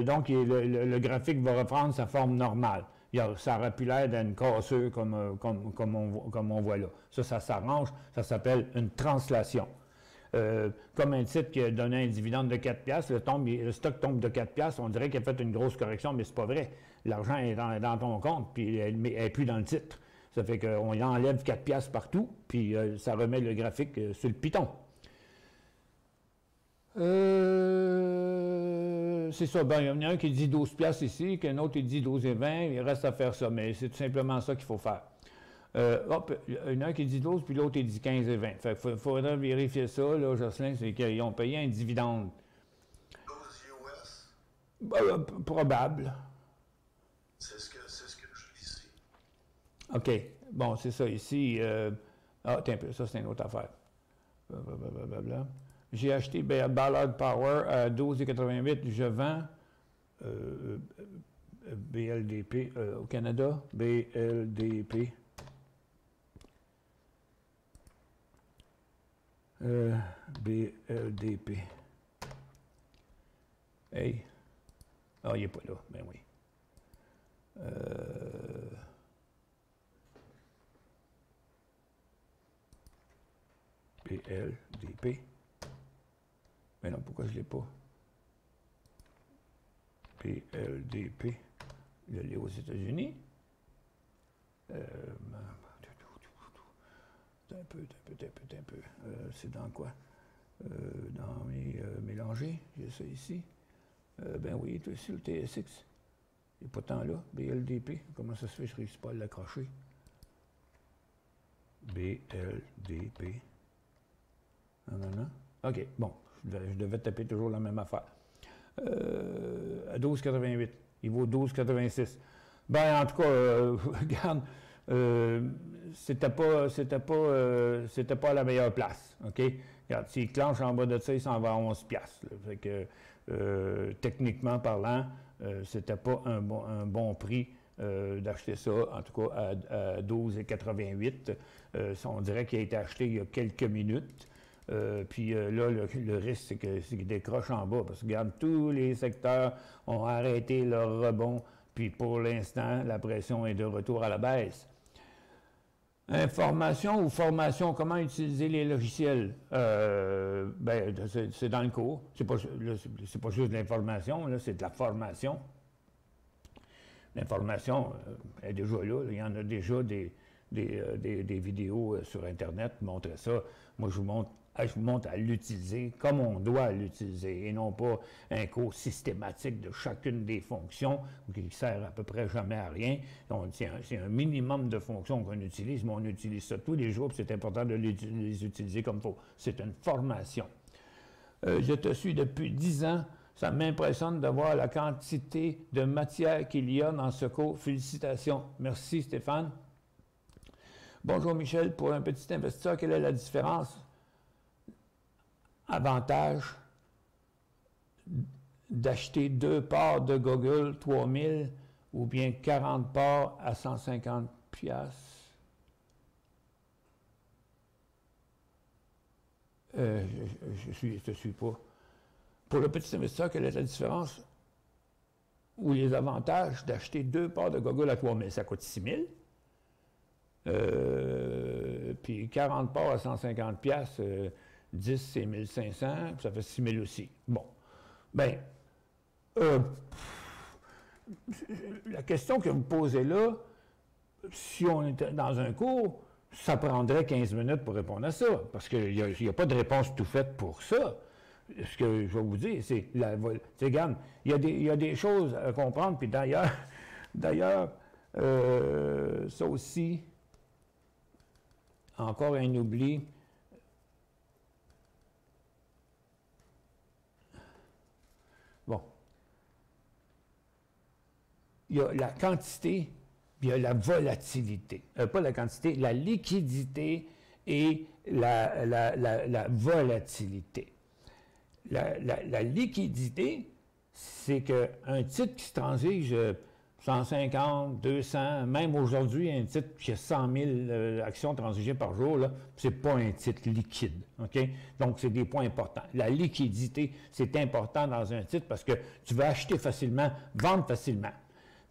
donc, le graphique va reprendre sa forme normale. Ça aurait pu l'air d'une cassure comme on voit là. Ça s'arrange, ça s'appelle une translation. Comme un titre qui a donné un dividende de 4 piastres, le stock tombe de 4 piastres, on dirait qu'il a fait une grosse correction, mais c'est pas vrai. L'argent est dans ton compte, puis elle n'est plus dans le titre. Ça fait qu'on enlève 4 piastres partout, puis ça remet le graphique sur le piton. C'est ça. Ben, il y en a un qui dit 12 piastres ici, qu'un autre il dit 12 et 20. Il reste à faire ça, mais c'est tout simplement ça qu'il faut faire. Hop, il y en a un qui dit 12, puis l'autre il dit 15 et 20. Fait qu'il faudrait vérifier ça, là, Jocelyn, c'est qu'ils ont payé un dividende.
12 US?
Probable.
C'est ce que je lis ici.
OK. Bon, c'est ça ici. Tiens un peu, ça c'est une autre affaire. Blablabla. J'ai acheté Ballard Power à 12,88. Je vends BLDP au Canada. BLDP. BLDP. Hey. Ah, il n'est pas là. Ben oui. BLDP. Mais non, pourquoi je ne l'ai pas? PLDP. Je l'ai aux États-Unis. Un peu. C'est dans quoi? Dans mes mélangés. J'ai ça ici. Ben oui, tout sur le TSX. Il n'est pas tant là. BLDP. Comment ça se fait? Je ne réussis pas à l'accrocher. BLDP. Non. OK, bon. Je devais taper toujours la même affaire. À 12,88. Il vaut 12,86. Ben, en tout cas, regarde, c'était pas à la meilleure place. OK? Regarde, s'il clenche en bas de ça, il s'en va à 11 piastres. Fait que, techniquement parlant, c'était pas un bon prix d'acheter ça, en tout cas à 12,88. On dirait qu'il a été acheté il y a quelques minutes. Puis là, le risque, c'est qu'il décroche en bas. Parce que, regarde, tous les secteurs ont arrêté leur rebond. Puis pour l'instant, la pression est de retour à la baisse. Information ou formation, comment utiliser les logiciels? Ben, c'est dans le cours. C'est pas juste de l'information, là, c'est de la formation. L'information est déjà là. Il y en a déjà des vidéos sur Internet qui montrent ça. Moi, je vous montre à l'utiliser comme on doit l'utiliser et non pas un cours systématique de chacune des fonctions qui ne sert à peu près jamais à rien. C'est un minimum de fonctions qu'on utilise, mais on utilise ça tous les jours, c'est important de les utiliser comme il faut. C'est une formation. Je te suis depuis 10 ans. Ça m'impressionne de voir la quantité de matière qu'il y a dans ce cours. Félicitations. Merci Stéphane. Bonjour Michel. Pour un petit investisseur, quelle est la différence? Avantage d'acheter 2 parts de Google 3000 ou bien 40 parts à 150 piastres. Je te suis pas. Pour le petit investisseur, quelle est la différence ou les avantages d'acheter 2 parts de Google à 3000? Ça coûte 6000. Puis 40 parts à 150 piastres, 10, c'est 1500, ça fait 6000 aussi. Bon. Bien, la question que vous posez là, si on était dans un cours, ça prendrait 15 minutes pour répondre à ça, parce qu'il n'y a pas de réponse tout faite pour ça. Ce que je vais vous dire, c'est, regarde, il y a des choses à comprendre, puis d'ailleurs, ça aussi, encore un oubli. Bon. Il y a la quantité, puis il y a la volatilité. Pas la quantité, la liquidité et la volatilité. La liquidité, c'est qu'un titre qui se transige 150, 200, même aujourd'hui, un titre qui a 100 000 actions transigées par jour, ce n'est pas un titre liquide. Okay? Donc, c'est des points importants. La liquidité, c'est important dans un titre parce que tu vas acheter facilement, vendre facilement.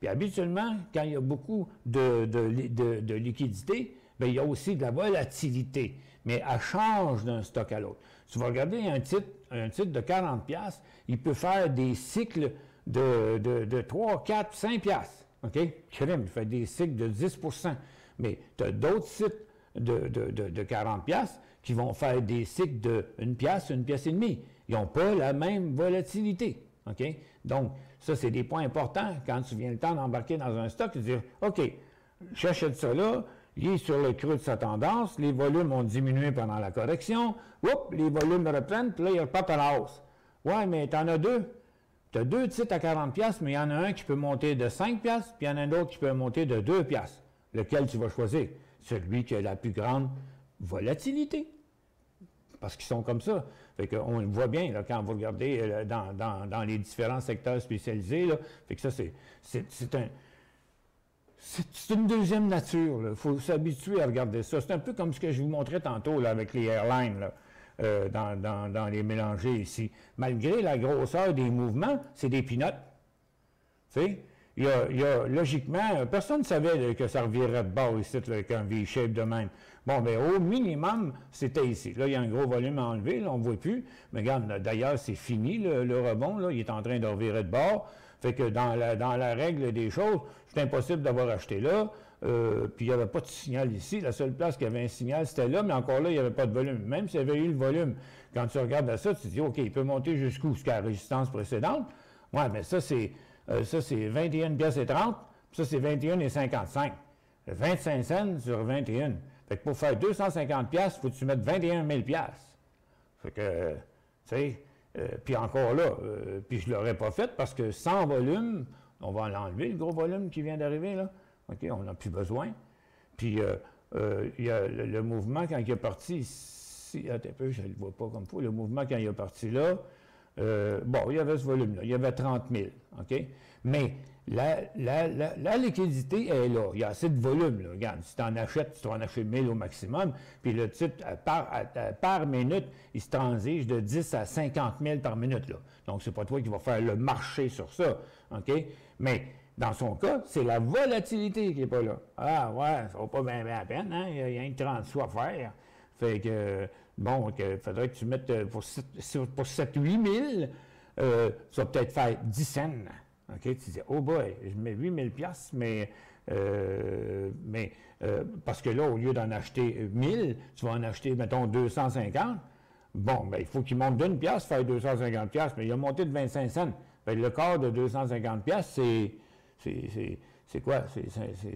Puis habituellement, quand il y a beaucoup de liquidité, bien, il y a aussi de la volatilité, mais elle change d'un stock à l'autre. Tu vas regarder un titre de 40$, il peut faire des cycles de 3, 4, 5$. OK? Crème, il fait des cycles de 10%. Mais tu as d'autres sites de 40$ qui vont faire des cycles de 1$, 1,5$. Ils n'ont pas la même volatilité. OK? Donc, ça, c'est des points importants quand tu viens le temps d'embarquer dans un stock, de dire, OK, j'achète ça là, il est sur le creux de sa tendance, les volumes ont diminué pendant la correction, oups, les volumes reprennent, puis là, ils repartent à la hausse. Ouais, mais tu en as deux. Tu as deux titres à 40$, mais il y en a un qui peut monter de 5$, puis il y en a un autre qui peut monter de 2$. Lequel tu vas choisir? Celui qui a la plus grande volatilité. Parce qu'ils sont comme ça. Fait qu'on le voit bien là, quand vous regardez dans les différents secteurs spécialisés. Là. Fait que ça, c'est une deuxième nature. Il faut s'habituer à regarder ça. C'est un peu comme ce que je vous montrais tantôt là, avec les airlines. Là. Dans les mélangés ici. Malgré la grosseur des mouvements, c'est des peanuts. Tu sais, il y a logiquement, personne ne savait que ça revirait de bord ici avec un V-shape de même. Bon, bien, au minimum, c'était ici. Là, il y a un gros volume à enlever, là, on ne voit plus. Mais regarde, d'ailleurs, c'est fini, le rebond, là, il est en train de revirer de bord. Fait que dans la règle des choses, c'est impossible d'avoir acheté là. Puis il n'y avait pas de signal ici. La seule place qui avait un signal, c'était là, mais encore là, il n'y avait pas de volume. Même s'il y avait eu le volume, quand tu regardes ça, tu te dis, OK, il peut monter jusqu'où? Jusqu'à la résistance précédente. Oui, mais ça, c'est 21,30$, ça, c'est 21,55$. 25 cents sur 21. Fait que pour faire 250$, il faut que tu mettes 21 000$. Fait que, tu sais, puis encore là, puis je ne l'aurais pas fait parce que sans volume, on va l'enlever, le gros volume qui vient d'arriver, là. OK, on n'a plus besoin. Puis, il y a le mouvement, quand il est parti ici, attends un peu, je ne le vois pas comme ça, le mouvement, quand il est parti là, bon, il y avait ce volume-là, il y avait 30 000, OK? Mais la liquidité est là, il y a assez de volume, là. Regarde, si tu en achètes, tu vas en acheter 1000 au maximum, puis le titre, par minute, il se transige de 10 à 50 000 par minute, là. Donc, c'est pas toi qui vas faire le marché sur ça, OK? Mais dans son cas, c'est la volatilité qui n'est pas là. Ah ouais, ça vaut pas bien la peine, hein? Il y a un 30 sous à faire. Fait que, bon, il faudrait que tu mettes pour 7-8 000, tu vas peut-être faire 10 cents. OK? Tu dis, oh boy, je mets 8 000 mais parce que là, au lieu d'en acheter 1000, tu vas en acheter, mettons, 250. Bon, bien, il faut qu'il monte d'une pièce, faire 250$, mais il a monté de 25 cents. Bien, le quart de 250$, c'est quoi? C'est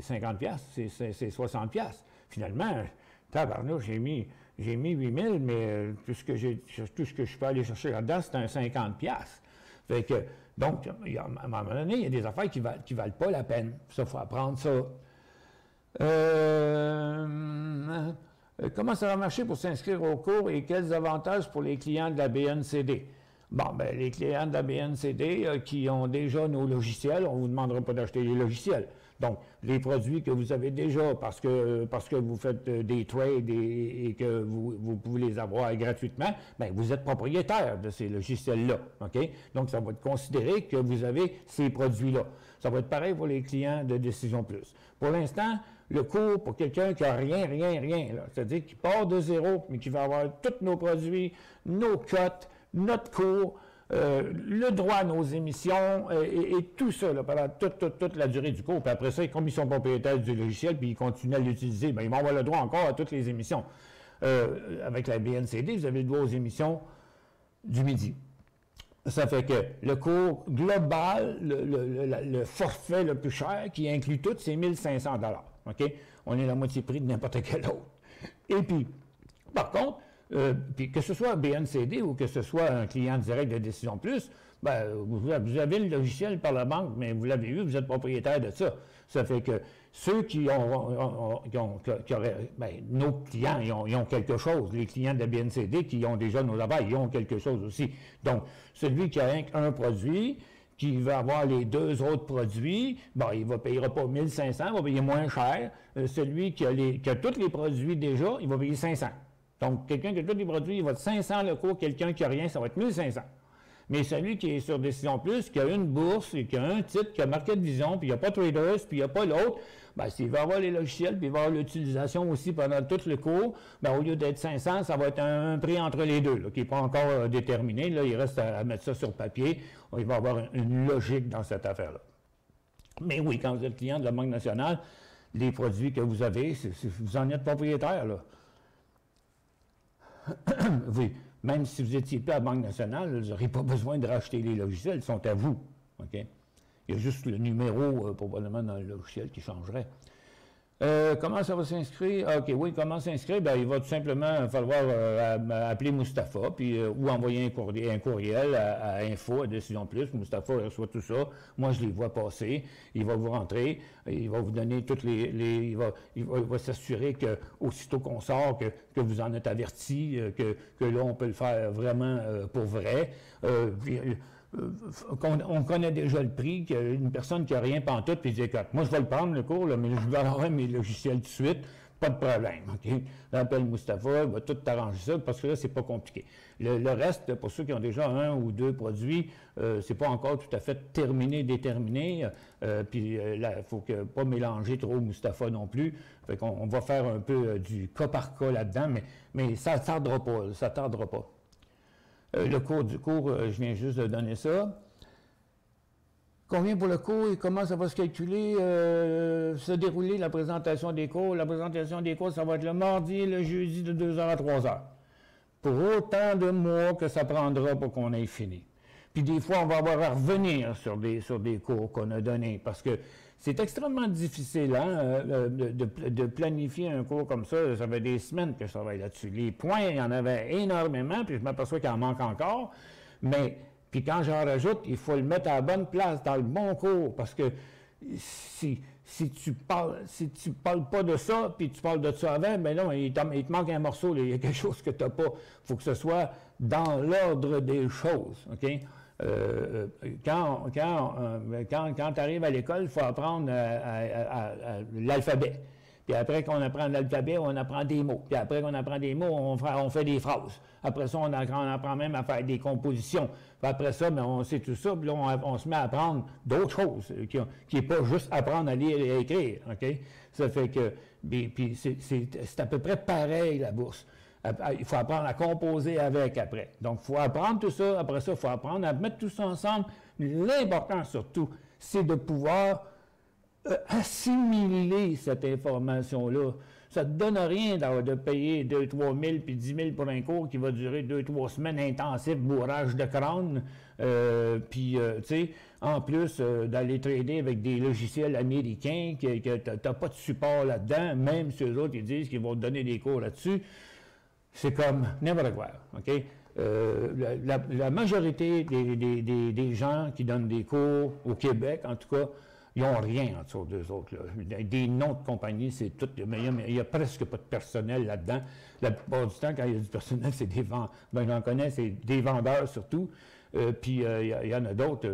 50$, c'est 60$. Finalement, tabarnouche, j'ai mis 8 000, mais tout ce que je peux aller chercher là-dedans, c'est un 50$. Fait que, donc, à un moment donné, il y a des affaires qui ne valent pas la peine. Ça, il faut apprendre ça. Comment ça va marcher pour s'inscrire au cours et quels avantages pour les clients de la BNCD? Bon, bien, les clients de la BNCD qui ont déjà nos logiciels, on ne vous demandera pas d'acheter les logiciels. Donc, les produits que vous avez déjà parce que vous faites des trades et que vous pouvez les avoir gratuitement, bien, vous êtes propriétaire de ces logiciels-là. OK? Donc, ça va être considéré que vous avez ces produits-là. Ça va être pareil pour les clients de Décision Plus. Pour l'instant, le cours pour quelqu'un qui n'a rien, c'est-à-dire qui part de zéro, mais qui va avoir tous nos produits, nos cotes, notre cours, le droit à nos émissions et tout ça là, pendant toute la durée du cours. Puis après ça, comme ils sont propriétaires du logiciel puis ils continuent à l'utiliser, bien, ils vont avoir le droit encore à toutes les émissions. Avec la BNCD, vous avez le droit aux émissions du midi. Ça fait que le cours global, le forfait le plus cher, qui inclut tout, c'est 1 500 $. OK? On est la moitié prix de n'importe quel autre. Et puis, par contre, puis que ce soit BNCD ou que ce soit un client direct de Décision Plus, Ben, vous avez le logiciel par la banque, mais vous l'avez vu, vous êtes propriétaire de ça. Ça fait que ceux qui auraient, ben, nos clients, ils ont quelque chose. Les clients de la BNCD qui ont déjà nos affaires, ils ont quelque chose aussi. Donc, celui qui a un produit, qui va avoir les 2 autres produits, bon, il ne payera pas 1 500, il va payer moins cher. Celui qui a tous les produits déjà, il va payer 500. Donc, quelqu'un qui a tous les produits, il va être 500 le cours. Quelqu'un qui n'a rien, ça va être 1 500. Mais celui qui est sur Décision Plus, qui a une bourse, et qui a un titre, qui a Market Vision, puis il n'y a pas Traders, puis il n'y a pas l'autre, bien, s'il va avoir les logiciels, puis il va avoir l'utilisation aussi pendant tout le cours, bien, au lieu d'être 500, ça va être un prix entre les deux, là, qui n'est pas encore déterminé. Là, il reste à mettre ça sur papier. Il va y avoir une logique dans cette affaire-là. Mais oui, quand vous êtes client de la Banque nationale, les produits que vous avez, vous en êtes propriétaire, là. Oui. Même si vous n'étiez pas à la Banque nationale, vous n'aurez pas besoin de racheter les logiciels, ils sont à vous. Okay? Il y a juste le numéro, probablement, dans le logiciel qui changerait. Comment ça va s'inscrire? OK, oui, comment s'inscrire? Bien, il va tout simplement falloir appeler Mustapha, puis, ou envoyer un courriel à Info, à Décision Plus. Mustapha reçoit tout ça. Moi, je les vois passer. Il va vous rentrer. Il va vous donner toutes il va s'assurer qu'aussitôt qu'on sort, que vous en êtes averti, que là, on peut le faire vraiment pour vrai. On connaît déjà le prix, qu'une personne qui n'a rien pantoute, puis dit, écoute, moi je vais le prendre le cours, là, mais je vais avoir mes logiciels tout de suite, pas de problème. OK? J'appelle Mustapha, il va tout t'arranger ça, parce que là, c'est pas compliqué. Le reste, pour ceux qui ont déjà 1 ou 2 produits, c'est pas encore tout à fait terminé, déterminé. Puis là, il ne faut pas mélanger trop Mustapha non plus. Fait qu'on va faire un peu du cas par cas là-dedans, mais ça ne tardera pas, ça ne tardera pas. Le cours du cours, je viens juste de donner ça. Combien pour le cours et comment ça va se calculer, se dérouler la présentation des cours? La présentation des cours, ça va être le mardi et le jeudi de 2h à 3h. Pour autant de mois que ça prendra pour qu'on ait fini. Puis des fois, on va avoir à revenir sur des cours qu'on a donnés parce que c'est extrêmement difficile de planifier un cours comme ça. Ça fait des semaines que je travaille là-dessus. Les points, il y en avait énormément, puis je m'aperçois qu'il en manque encore. Mais, puis quand j'en rajoute, il faut le mettre à la bonne place, dans le bon cours, parce que si tu parles pas de ça, puis tu parles de ça avant, bien non, il te manque un morceau, là, il y a quelque chose que tu n'as pas. Il faut que ce soit dans l'ordre des choses, OK? Quand tu arrives à l'école, il faut apprendre l'alphabet. Puis après qu'on apprend l'alphabet, on apprend des mots. Puis après qu'on apprend des mots, on fait des phrases. Après ça, on apprend même à faire des compositions. Puis après ça, bien, on sait tout ça, puis là, on se met à apprendre d'autres choses, qui n'est pas juste apprendre à lire et à écrire. OK? Ça fait que, puis c'est à peu près pareil, la bourse. Il faut apprendre à composer avec après. Donc, il faut apprendre tout ça. Après ça, il faut apprendre à mettre tout ça ensemble. L'important, surtout, c'est de pouvoir assimiler cette information-là. Ça ne te donne rien de payer 2 000, 3 000 puis 10 000 pour un cours qui va durer 2-3 semaines intensif, bourrage de crâne. Puis, tu sais, en plus d'aller trader avec des logiciels américains, que tu n'as pas de support là-dedans, même si eux autres, ils disent qu'ils vont te donner des cours là-dessus. C'est comme n'importe quoi, OK? La majorité des gens qui donnent des cours au Québec, en tout cas, ils n'ont rien en dessous d'eux autres. Là. Des noms de compagnie, c'est tout. Mais il n'y a presque pas de personnel là-dedans. La plupart du temps, quand il y a du personnel, c'est des vendeurs. Ben, j'en connais, c'est des vendeurs surtout. Puis il y en a d'autres,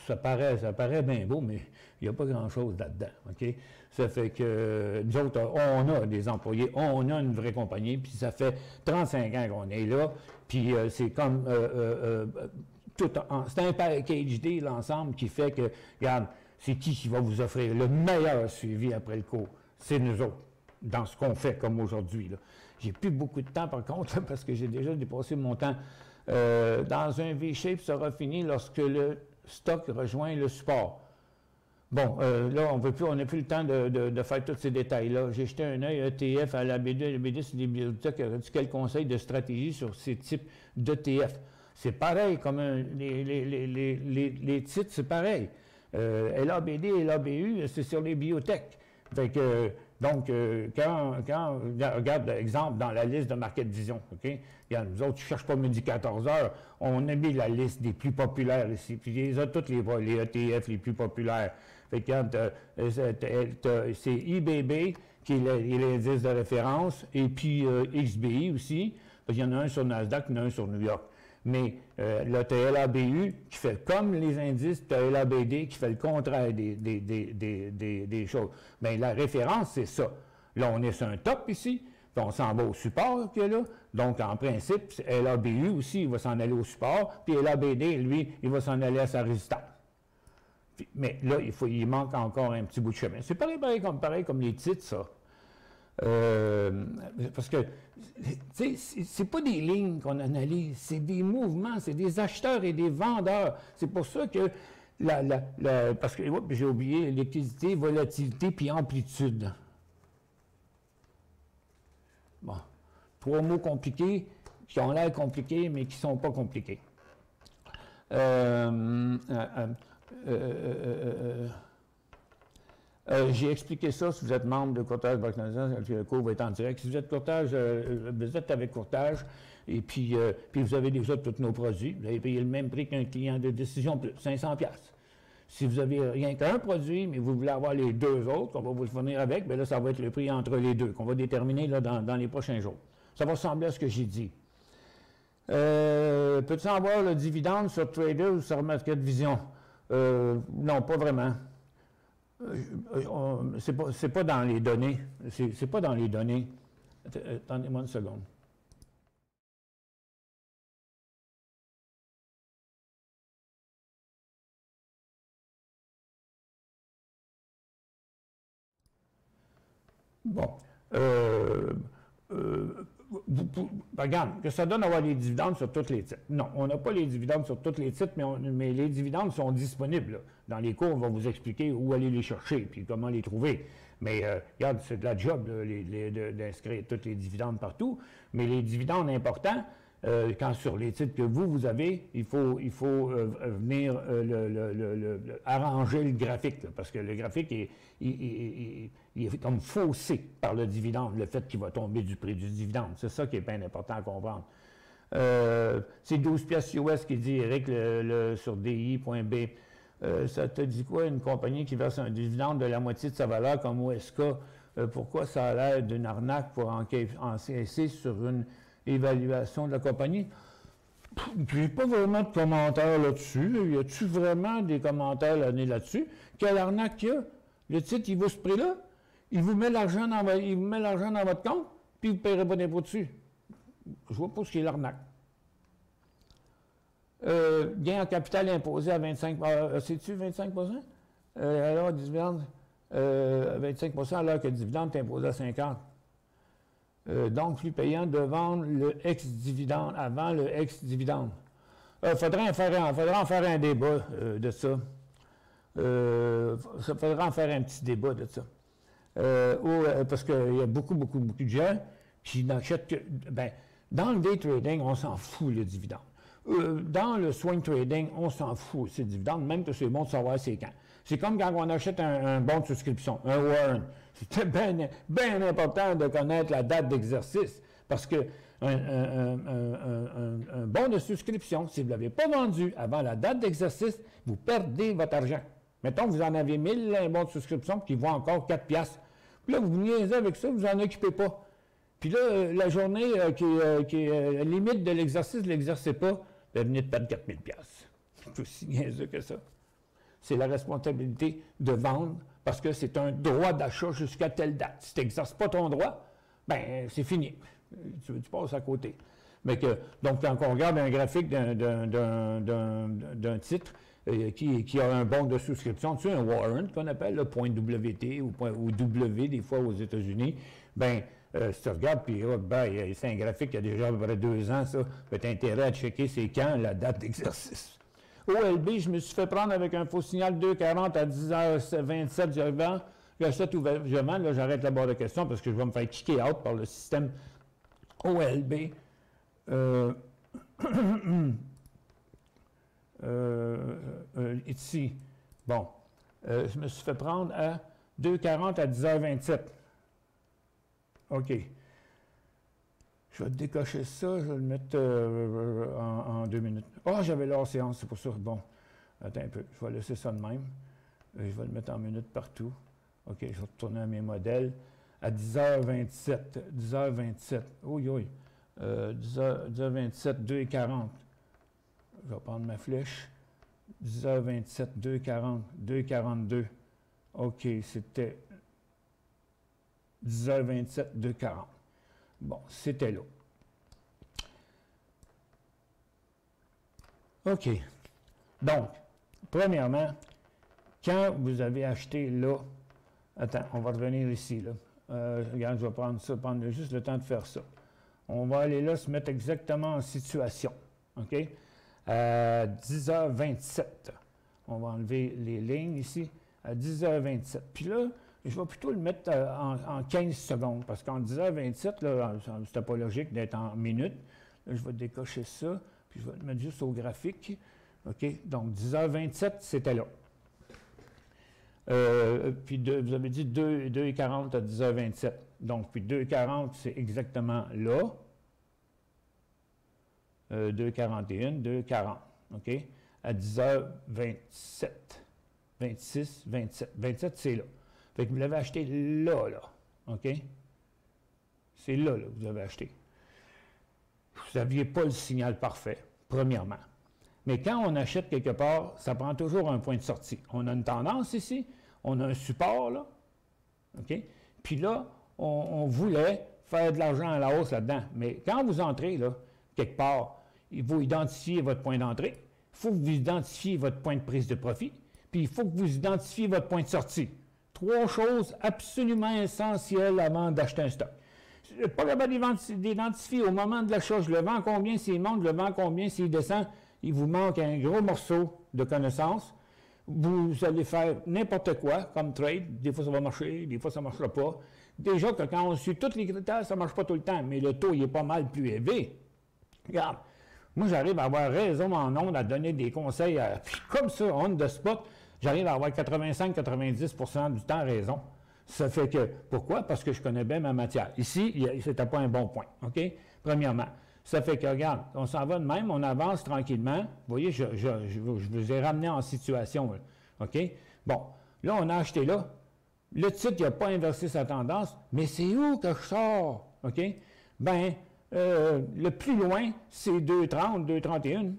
ça paraît bien beau, mais il n'y a pas grand-chose là-dedans. OK? Ça fait que nous autres, on a des employés, on a une vraie compagnie, puis ça fait 35 ans qu'on est là, puis c'est comme c'est un package deal ensemble qui fait que, regarde, c'est qui va vous offrir le meilleur suivi après le cours? C'est nous autres, dans ce qu'on fait comme aujourd'hui. J'ai plus beaucoup de temps par contre, parce que j'ai déjà dépassé mon temps. Dans un V-shape sera fini lorsque le stock rejoint le support. Bon, là, on n'a plus le temps de faire tous ces détails-là. J'ai jeté un œil ETF à la B2. La B2, c'est des bibliothèques. Quel conseil de stratégie sur ces types d'ETF? C'est pareil, comme les titres, c'est pareil. LABD et LABU, c'est sur les biotech. Fait que Donc, quand regarde l'exemple dans la liste de Market Vision, OK? Nous autres, je ne cherche pas midi 14 heures, on a mis la liste des plus populaires ici, puis les autres, toutes les ETF les plus populaires. Fait que c'est IBB qui est l'indice de référence, et puis XBI aussi, parce qu'il y en a un sur Nasdaq, il y en a un sur New York. Mais là, tu as LABU qui fait comme les indices, tu as LABD qui fait le contraire des choses. Bien, la référence, c'est ça. Là, on est sur un top ici, puis on s'en va au support qu'il y a là. Donc, en principe, LABU aussi, il va s'en aller au support, puis LABD, lui, il va s'en aller à sa résistance. Mais là, il manque encore un petit bout de chemin. C'est pareil comme les titres, ça. Parce que, tu sais, c'est pas des lignes qu'on analyse, c'est des mouvements, c'est des acheteurs et des vendeurs. C'est pour ça que, parce que, j'ai oublié, liquidité, volatilité, puis amplitude. Bon, 3 mots compliqués, qui ont l'air compliqués, mais qui ne sont pas compliqués. J'ai expliqué ça si vous êtes membre de Courtage Banque Nationale, le cours va être en direct. Si vous êtes courtage, vous êtes avec Courtage, et puis vous avez déjà tous nos produits. Vous avez payé le même prix qu'un client de décision plus, 500$. Si vous avez rien qu'un produit, mais vous voulez avoir les deux autres, qu'on va vous le fournir avec, bien là, ça va être le prix entre les deux, qu'on va déterminer là, dans les prochains jours. Ça va ressembler à ce que j'ai dit. Peux-tu avoir le dividende sur Trader ou sur Market Vision? Non, pas vraiment. C'est pas dans les données. C'est pas dans les données. Attendez-moi une seconde. Bon. Regarde, que ça donne d'avoir les dividendes sur tous les titres. Non, on n'a pas les dividendes sur tous les titres, mais les dividendes sont disponibles. Là. Dans les cours, on va vous expliquer où aller les chercher puis comment les trouver. Mais regarde, c'est de la job d'inscrire tous les dividendes partout. Mais les dividendes importants, quand sur les titres que vous avez, il faut venir arranger le graphique, là, parce que le graphique il est comme faussé par le dividende, le fait qu'il va tomber du prix du dividende. C'est ça qui est bien important à comprendre. C'est 12 piastres US qui dit, Eric, sur DI.B. Ça te dit quoi, une compagnie qui verse un dividende de la moitié de sa valeur comme OSK? Pourquoi ça a l'air d'une arnaque pour encaisser sur une évaluation de la compagnie? Je n'ai pas vraiment de commentaires là-dessus. Y a-t-il vraiment des commentaires là-dessus? Quelle arnaque qu'il y a? Le titre, il vaut ce prix-là? Il vous met l'argent dans votre compte, puis vous ne payerez pas d'impôt dessus. Je ne vois pas ce qu'est l'arnaque. Gain en capital imposé à 25 %. C'est-tu 25 %? Alors, dividende, 25 % alors que le dividende est imposé à 50 %. Donc, plus payant de vendre le ex-dividende avant le ex-dividende. Faudra en faire un débat de ça. Ça faudra en faire un petit débat de ça. Parce qu'il y a beaucoup de gens qui n'achètent que... Ben, dans le day trading, on s'en fout, le dividende. Dans le swing trading, on s'en fout, ces dividendes, même que c'est bon de savoir c'est quand. C'est comme quand on achète un bon de souscription, un warrant. C'est bien important de connaître la date d'exercice, parce que un bon de souscription, si vous ne l'avez pas vendu avant la date d'exercice, vous perdez votre argent. Mettons que vous en avez 1000, un bon de souscription, qui vaut encore 4 piastres. Puis là, vous niaisez avec ça, vous n'en occupez pas. Puis là, la journée qui est limite de l'exercice, ne l'exercez pas, vous venez de perdre 4000 piastres. C'est aussi niaiseux que ça. C'est la responsabilité de vendre, parce que c'est un droit d'achat jusqu'à telle date. Si tu n'exerces pas ton droit, ben c'est fini. Tu passes à côté. Mais donc, quand on regarde un graphique d'un titre qui a un bon de souscription, tu sais, un warrant qu'on appelle le point WT ou W des fois aux États-Unis, bien, si tu regardes, puis c'est un graphique qui a déjà à peu près 2 ans, ça, tu as intérêt à checker c'est quand la date d'exercice. OLB, je me suis fait prendre avec un faux signal 2,40 à 10h27, j'achète ouvertement, là j'arrête la barre de questions parce que je vais me faire kicker out par le système OLB. Ici, bon, je me suis fait prendre à 2,40 à 10h27. OK. Je vais décocher ça, je vais le mettre en 2 minutes. Ah, j'avais l'heure séance, c'est pour ça. Bon, attends un peu, je vais laisser ça de même. Je vais le mettre en minutes partout. OK, je vais retourner à mes modèles. À 10h27, 10h27, oui, oui. 10h27, 2h40. Je vais prendre ma flèche. 10h27, 2h40, 2h42. OK, c'était 10h27, 2h40. Bon, c'était là. OK. Donc, premièrement, quand vous avez acheté là, attends, on va revenir ici, là. Regarde, je vais prendre ça, prendre juste le temps de faire ça. On va aller là, se mettre exactement en situation. OK? 10h27. On va enlever les lignes ici. À 10h27. Puis là, je vais plutôt le mettre en 15 secondes, parce qu'en 10h27, là, c'était pas logique d'être en minutes. Là, je vais décocher ça, puis je vais le mettre juste au graphique. OK? Donc, 10h27, c'était là. Puis vous avez dit 2h40 à 10h27. Donc, puis 2h40, c'est exactement là. 2h41, 2h40. OK? À 10h27. 26, 27. 27, c'est là. Fait que vous l'avez acheté là, là. OK? C'est là, là, que vous l'avez acheté. Vous n'aviez pas le signal parfait, premièrement. Mais quand on achète quelque part, ça prend toujours un point de sortie. On a une tendance ici, on a un support, là. OK? Puis là, on voulait faire de l'argent à la hausse là-dedans. Mais quand vous entrez, là, quelque part, il faut identifier votre point d'entrée, il faut que vous identifiez votre point de prise de profit, puis il faut que vous identifiez votre point de sortie. 3 choses absolument essentielles avant d'acheter un stock. Je ne suis pas capable d'identifier au moment de l'achat, je le vends combien s'il monte, je le vends combien s'il descend. Il vous manque un gros morceau de connaissances. Vous allez faire n'importe quoi comme trade. Des fois, ça va marcher, des fois, ça ne marchera pas. Déjà que quand on suit tous les critères, ça ne marche pas tout le temps, mais le taux il est pas mal plus élevé. Regarde, moi, j'arrive à avoir raison en ondes, à donner des conseils, puis comme ça, on the spot, j'arrive à avoir 85-90% du temps raison. Ça fait que, pourquoi? Parce que je connais bien ma matière. Ici, ce n'était pas un bon point, OK? Premièrement. Ça fait que, regarde, on s'en va de même, on avance tranquillement. Vous voyez, je vous ai ramené en situation, là. OK? Bon, là, on a acheté là. Le titre, il n'a pas inversé sa tendance, mais c'est où que je sors? OK? Bien, le plus loin, c'est 2,30, 2,31.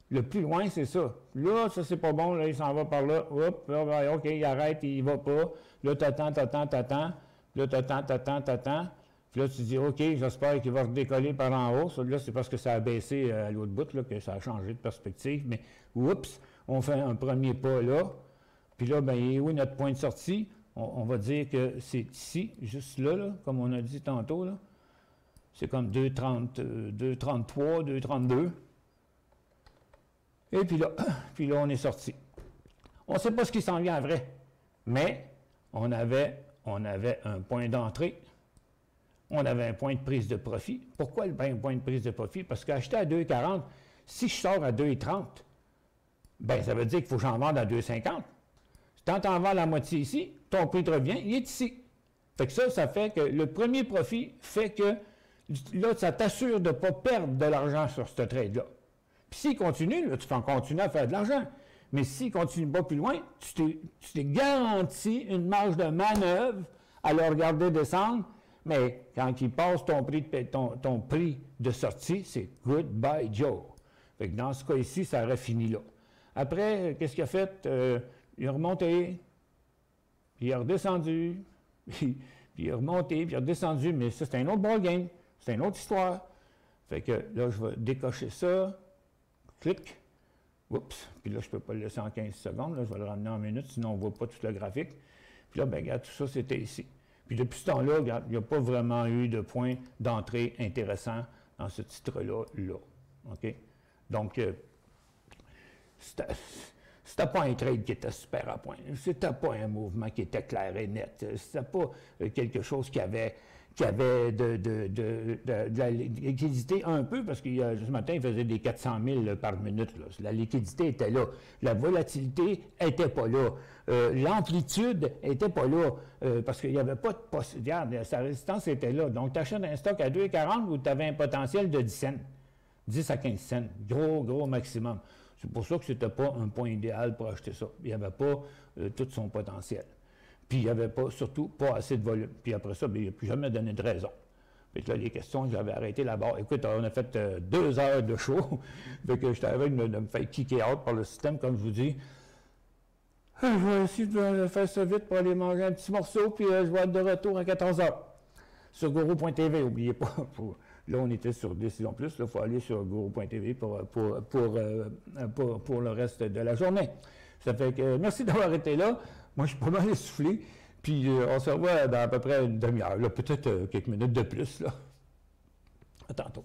Le plus loin, c'est ça. Là, ça, c'est pas bon. Là, il s'en va par là. Hop, là, OK, il arrête, il va pas. Là, t'attends. Là, t'attends. Puis là, tu dis, OK, j'espère qu'il va redécoller par en haut. Là, c'est parce que ça a baissé à l'autre bout, là, que ça a changé de perspective. Mais, oups, on fait un premier pas là. Puis là, bien, il est où notre point de sortie? On va dire que c'est ici, juste là, là, comme on a dit tantôt, là. C'est comme 2,30, 2,33, 2,32. Et puis là, on est sorti. On ne sait pas ce qui s'en vient à vrai, mais on avait un point d'entrée, on avait un point de prise de profit. Pourquoi le point de prise de profit? Parce qu'acheter à 2,40, si je sors à 2,30, bien, ça veut dire qu'il faut que j'en vende à 2,50. Quand tu en vends la moitié ici, ton prix de revient, il est ici. Fait que ça fait que le premier profit fait que là, ça t'assure de ne pas perdre de l'argent sur ce trade-là. Puis s'il continue, là, tu vas continuer à faire de l'argent. Mais s'il continue pas plus loin, tu t'es garanti une marge de manœuvre à le regarder descendre. Mais quand il passe ton prix de sortie, c'est « goodbye Joe ». Fait que dans ce cas ici, ça aurait fini là. Après, qu'est-ce qu'il a fait? Il est remonté, puis il est redescendu, puis il est remonté, puis il est redescendu. Mais ça, c'est un autre ballgame. C'est une autre histoire. Fait que là, je vais décocher ça. Clic. Oups. Puis là, je ne peux pas le laisser en 15 secondes. Là, je vais le ramener en minutes, sinon on ne voit pas tout le graphique. Puis là, bien, regarde, tout ça, c'était ici. Puis depuis ce temps-là, regarde, il n'y a pas vraiment eu de point d'entrée intéressant dans ce titre-là. Là. OK? Donc, c'était pas un trade qui était super à point. C'était pas un mouvement qui était clair et net. C'était pas quelque chose qui avait qui avait de la liquidité un peu, parce que ce matin, il faisait des 400 000 par minute. Là. La liquidité était là. La volatilité n'était pas là. L'amplitude n'était pas là, parce qu'il n'y avait pas de possibilité. Regarde, sa résistance était là. Donc, tu achètes un stock à 2,40 où tu avais un potentiel de 10 cents. 10 à 15 cents. Gros maximum. C'est pour ça que ce n'était pas un point idéal pour acheter ça. Il n'y avait pas tout son potentiel. Puis il n'y avait surtout pas assez de volume. Puis après ça, il n'a plus jamais donné de raison. Puis là, les questions, j'avais arrêté là-bas. Écoute, on a fait 2 heures de show. Fait que j'étais avec de me faire kicker out par le système, comme je vous dis. Je vais essayer de faire ça vite pour aller manger un petit morceau, puis je vais être de retour à 14 heures. Sur Guru.tv, n'oubliez pas. Là, on était sur Décision Plus. Il faut aller sur Guru.tv pour le reste de la journée. Ça fait que merci d'avoir été là. Moi, je suis pas mal essoufflé. Puis on se revoit dans à peu près une demi-heure. Peut-être quelques minutes de plus. Là. À tantôt.